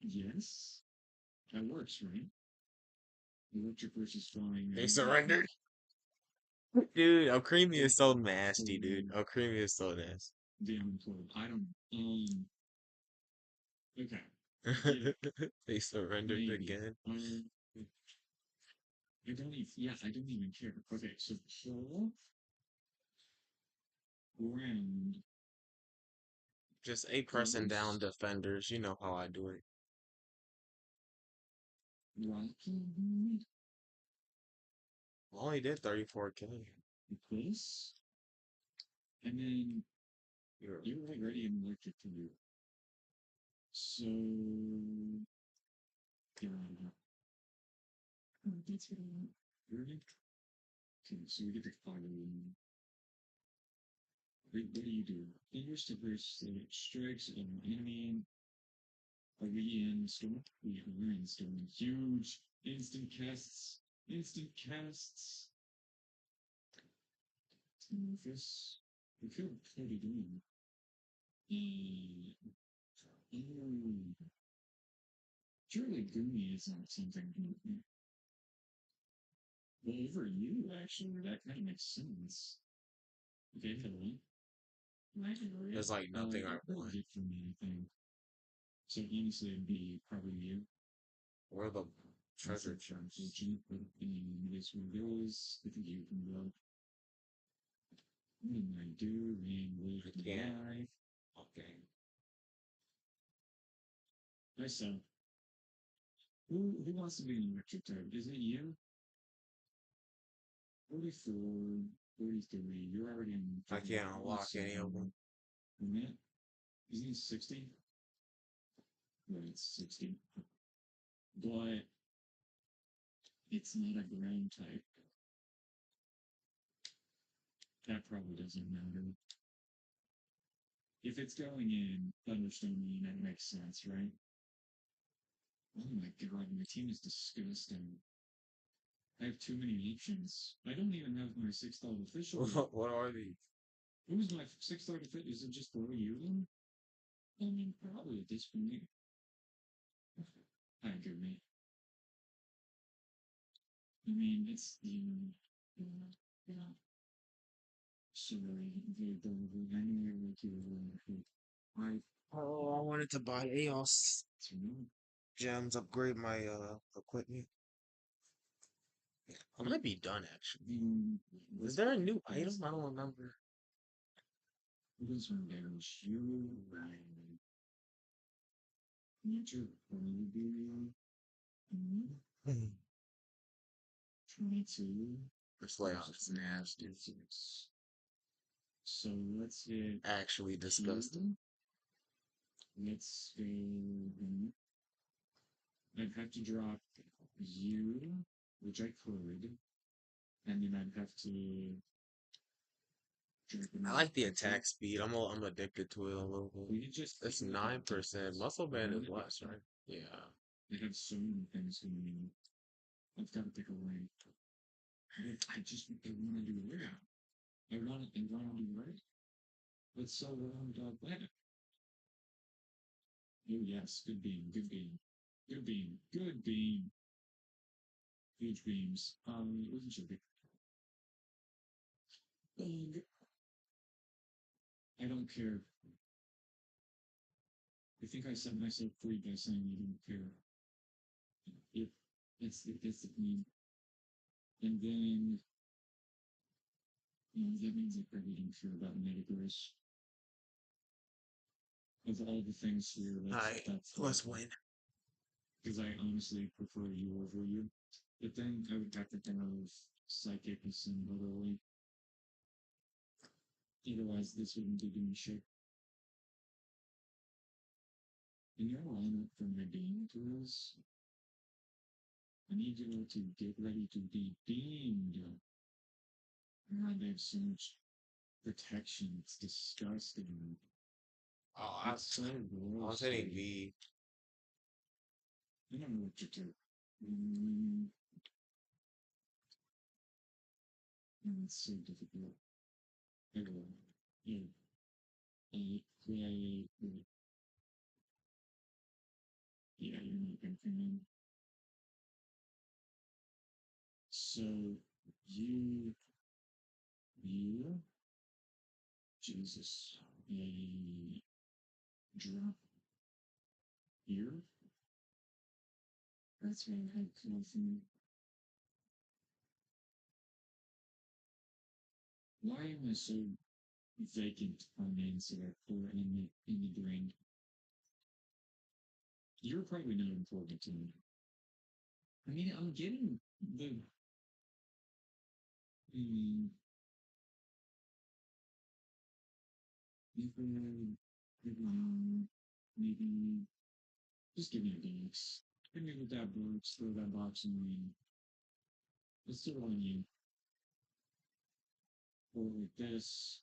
Yes, that works, right? Electric versus flying. They surrendered. Dude, Alcremie is so nasty, dude. Alcremie is so nasty. Damn, I don't. Okay. They surrendered Maybe. again. I don't even. Yeah, I don't even care. Okay, so pull round. Just 8% down defenders. You know how I do it. Rocky. Only did 34k. This. And then you're like ready and electric to do. So yeah. Oh, that's what I want. Ready? Okay, so we get the fire. What do you do? Fingers to burst strikes an enemy. Are we in storm? We're in storm. Huge instant casts. Instant casts. This. We feel pretty doing. Surely Goomy is not something. Well, over you, actually, that kind of makes sense. Okay, hello. There's like nothing I want. Get from anything. So honestly, it'd be probably you. Where the treasure Unfortunate, chests? but this one goes. I think you can go. What did I do? Rain with I the can't. life. Okay. I saw. Who wants to be an electric type? Is it you? 44, 43. You're already in. I can't unlock any of them. A minute? Isn't he 60? Right, it's 60. But it's not a ground type. That probably doesn't matter. If it's going in Thunderstorm, that makes sense, right? Oh my god, my team is disgusting. I have too many options. I don't even have my 6th official. What are these? Who's my 6th official? Is it just throw you in? I mean, probably at this point. I give me. I mean, it's yeah. Sorry, they don't anywhere like you. I wanted to buy EOS gems, upgrade my equipment. I might be done actually. Is there a new item? I don't remember. This one goes you right. Nature probably 22. This layout is nasty. So let's hit Actually disgusting. Let's go I'd have to drop you, which I could, and then I'd have to drop I another like the Pokemon. attack speed. I'm addicted to it a little bit. We could just It's keep it like 9%. Muscle band is less, right? Yeah. I have so many things going on. I've got to pick a lane. I want to do it right. I want to do right. But so wrong about that. Oh yes, good beam, good beam, good beam, good beam. Huge beams. Wasn't sure. Big. I don't care. I think I set myself free by saying I don't care. If it's the discipline. And then that means I probably don't care about Metagross. Of all the things here, that's Let's win. because I honestly prefer you over you. But then I would have to think of Psychic and similarly. Otherwise, this wouldn't be doing shit. In your lineup for my beam tools, I need you to get ready to be beamed. God, they have so much protection. It's disgusting. Oh, It's so I gross. was hitting V. I don't know what to do. It's so difficult. Yeah. Yeah, you're not gonna come in. So you Jesus, a drop here. That's right, I couldn't. Why am I so vacant on answer or in the drain? You're probably not important to me. I mean, I'm getting the. Maybe just give me a box. Give me with that box, throw that box in me. Let's do it on you. Or like this.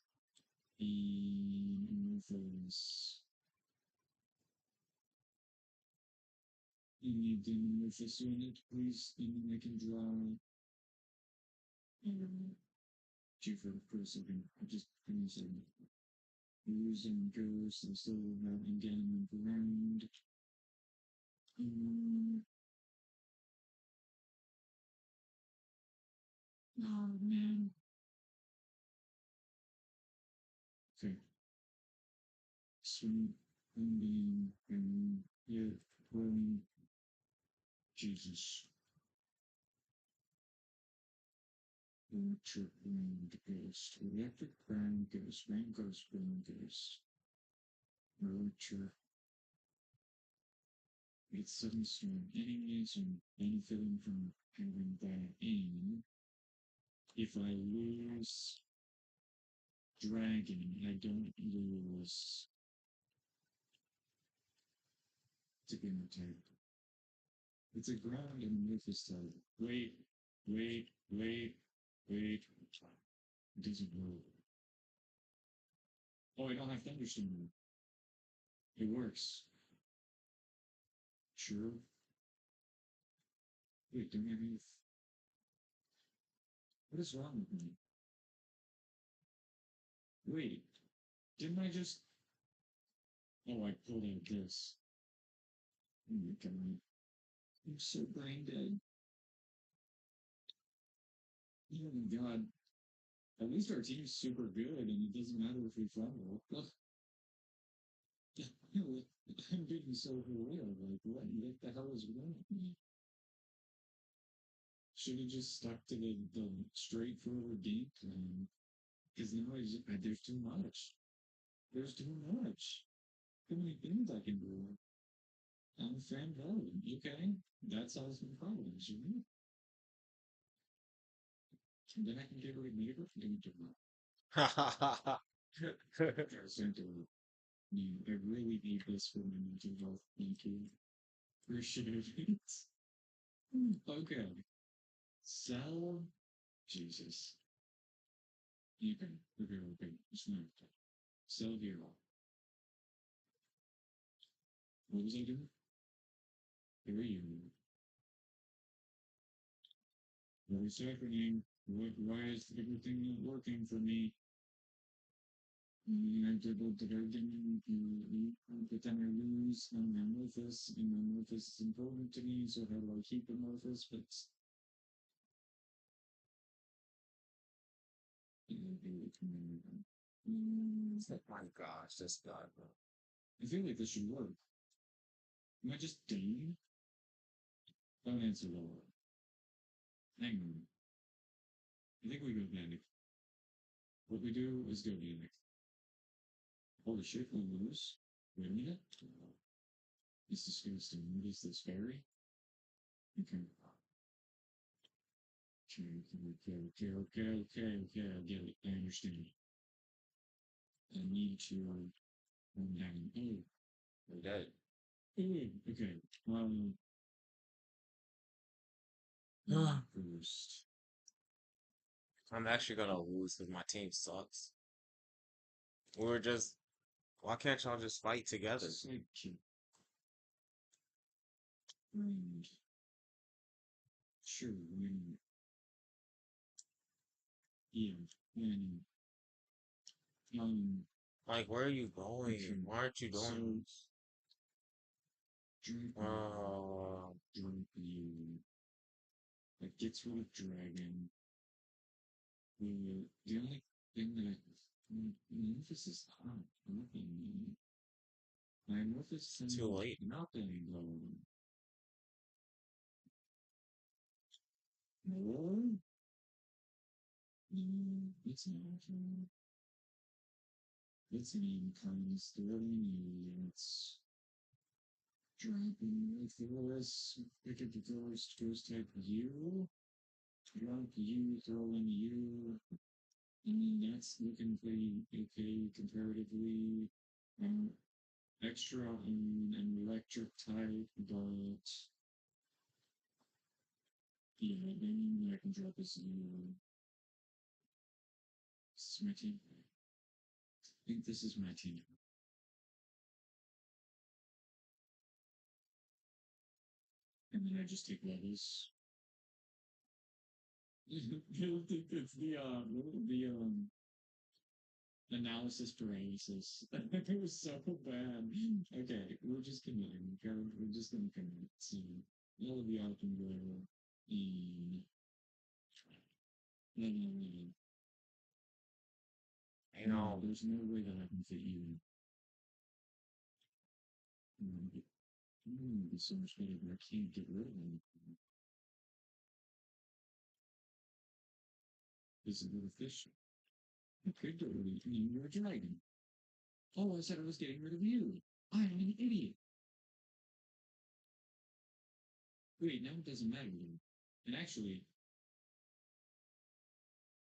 And this. And then with this unit, please, and then I can draw. Gee, for a second. Just give me a second. Using ghosts and still having getting around. Oh man. Okay. Swing, ending, and yeah, throwing. Jesus. Electric wind ghost. Electric ground ghost. Rain ghost, wind ghost. Electric. It's sudden storm. Enemies and benefiting from having that in. If I lose dragon, I don't lose to be attack. It's a ground and Memphis type. Wait. It doesn't work. Oh, I don't have thunderstorm. It works. Sure. Wait, don't have any. What is wrong with me? Wait, didn't I just? Oh, I pulled out this. Oh my god. I'm so brain dead. Oh my god. At least our team's super good and it doesn't matter if we fumble. I'm being so real. Like, what the hell is wrong with me? Should have just stuck to the straightforward game plan. Because now there's too much. There's too much. Too many things I can do. I'm a fan value. Okay? That solves my problems, right? And then I can get rid of Meter and do it. I really need this for my mental health. Thank you. Appreciate. Okay. Sell. Jesus. Okay. It's not. Sell hero. What was I doing? Here you. What is happening? Why is everything not working for me? I did what I didn't, but then I lose Amorphous, and Amorphous is important to me, so how do I keep Amorphous? But My gosh, this guy, bro. I feel like this should work. Am I just dying? Don't answer the word. Hang on. I think we go panic. What we do is go panic. Holy shit, we lose? Wait a minute. It's disgusting. What is this, fairy? Okay. Okay, I get it. I understand. I need to calm down. Oh, We're dead. Okay. First. I'm actually gonna lose because my team sucks. We're just. Why can't y'all just fight together? Sidekick. Friend. Sure, when. Yeah, when. Like, where are you going? Why aren't you doing this? Drink you. Like, gets rid of dragon. The only thing that Memphis is hot. Nothing. My Memphis is Too late. nothing though. No. It's not. It's an income story. It's dropping with yours. Pick up the first ghost type you. Drop you, throw in you. I mean, that's looking pretty okay comparatively. Extra on an electric type, but yeah, then I can drop this in. This is my team. I think this is my team. And then I just take levels. I don't think it's the analysis paralysis. It was so bad. Okay, we're just committing. We're just gonna commit. So all of y'all can go in. You know, There's no way that I can fit you in. It'd be so much better if I can't get rid of them. This is a little fish. I could get rid of you. You're a dragon. Oh, I said I was getting rid of you. I am an idiot. Wait, now it doesn't matter then. And actually,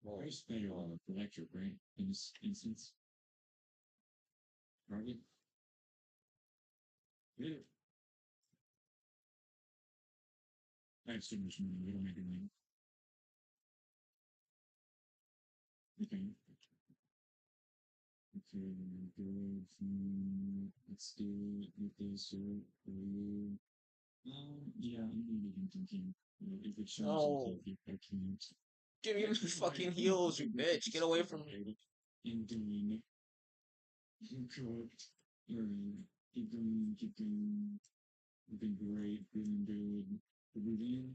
I just better electric, right? In this instance. Probably. Yeah. I have so much money, we don't make anything. Okay. Okay, good. Let's do it with this for you. Yeah, I'm really thinking. If it shows no. if I can't. Give me the fucking heals, you bitch. Get away from me. In doing correct. Keep going. You've been great, feeling good. Breathing.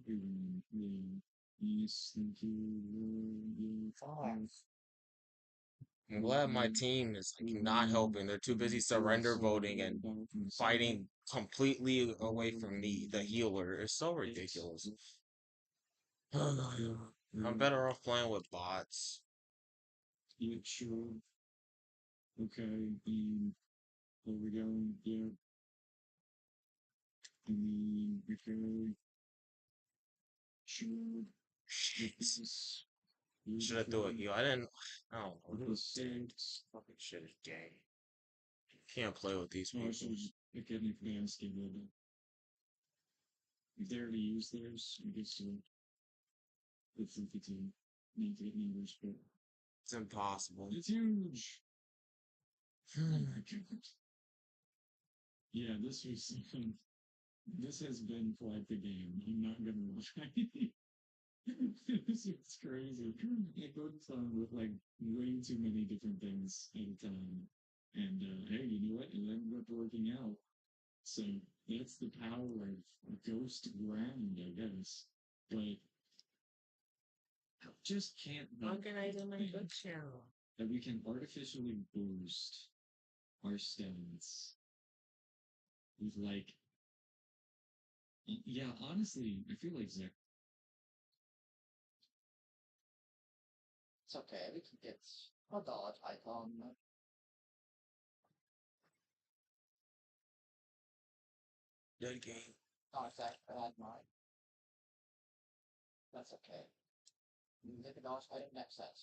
Yes, thank you. I'm glad my team is like not helping. They're too busy surrender voting and fighting completely away from me, the healer. It's so ridiculous. I'm better off playing with bots. Yeah, sure. Okay, where we going? Yeah. Okay. Sure. Jesus. Should I do a heal? I didn't. I don't know. Six. Fucking shit is gay. Can't play with these Oh, I people. should pick any fast game. if they already use theirs, I guess it's 52 maintain numbers, but It's impossible. it's huge. Yeah, this was this has been quite the game. I'm not gonna lie. This is crazy. It goes on with like way too many different things at a time. And hey, you know what? It ended up working out. So that's the power of Ghost Ground, I guess. But I just can't Organize not my think book channel. that we can artificially boost our stats with like, yeah, honestly, I feel like Zach. It's okay. We can get a dollar icon. Good game. Oh, in fact, I had mine. That's okay. You can get the dollar item next set.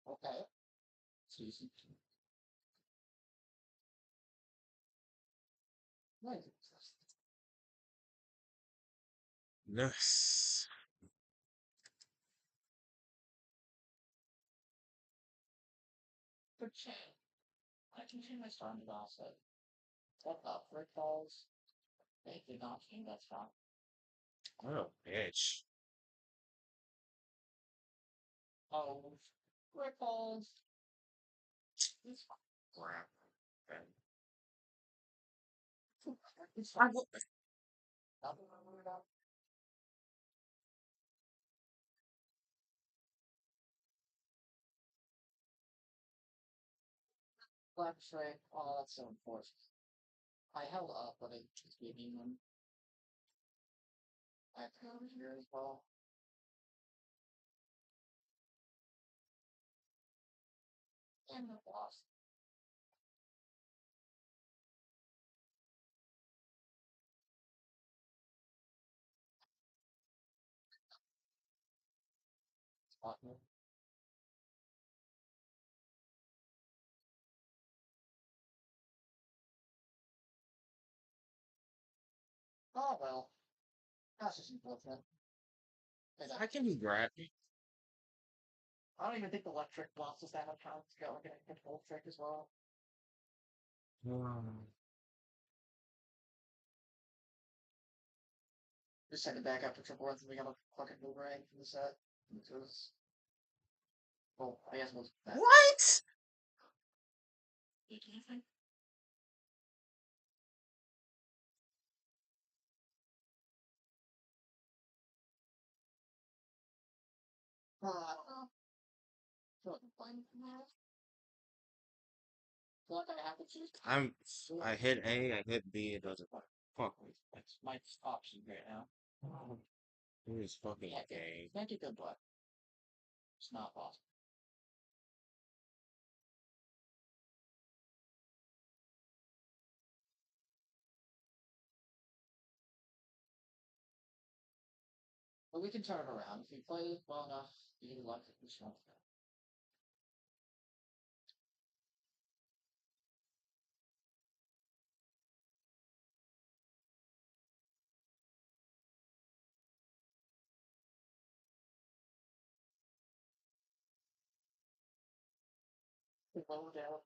Okay. Season 2. Nice. Nice. Good chain. I can change my starting offset. What up, Rick Balls? They did not change that spot. Oh, bitch. Oh, Rick Balls. It's Crap. It's fine. Nothing wrong with that. Black Shrek. Oh, that's so unfortunate. I held up, but it just gave me one. I have to go over here as well. And the boss. Partner. Oh well. That's just unfortunate. How can you grab me? I don't even think the electric blocks us that much time to go and get a control trick as well. Just send it back up to triple ones and we got a fucking boomerang from the set. Which was well, I guess it was that. What? I don't know. Feel like I'm playing now. Feel like I have to choose. I hit A, I hit B, it doesn't work. Fuck me. That's my option right now. It is fucking Yeah, gay. thank you, good boy. It's not possible. But we can turn it around. If you play well enough, you can like it. We should. Low down.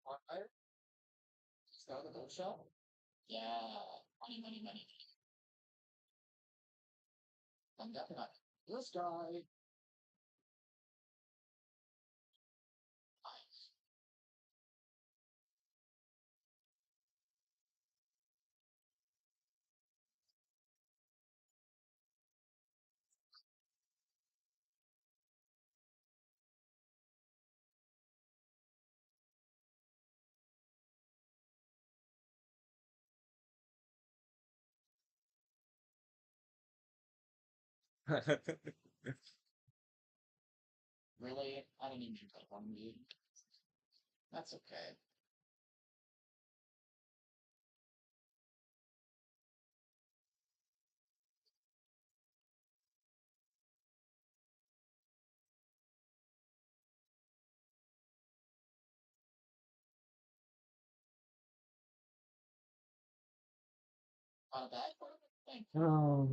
Alright. Start the gold shell. Yeah. Money, money, money. I'm definitely not This guy. Really? I didn't even click on me. That's okay. Not a bad one. Thank you.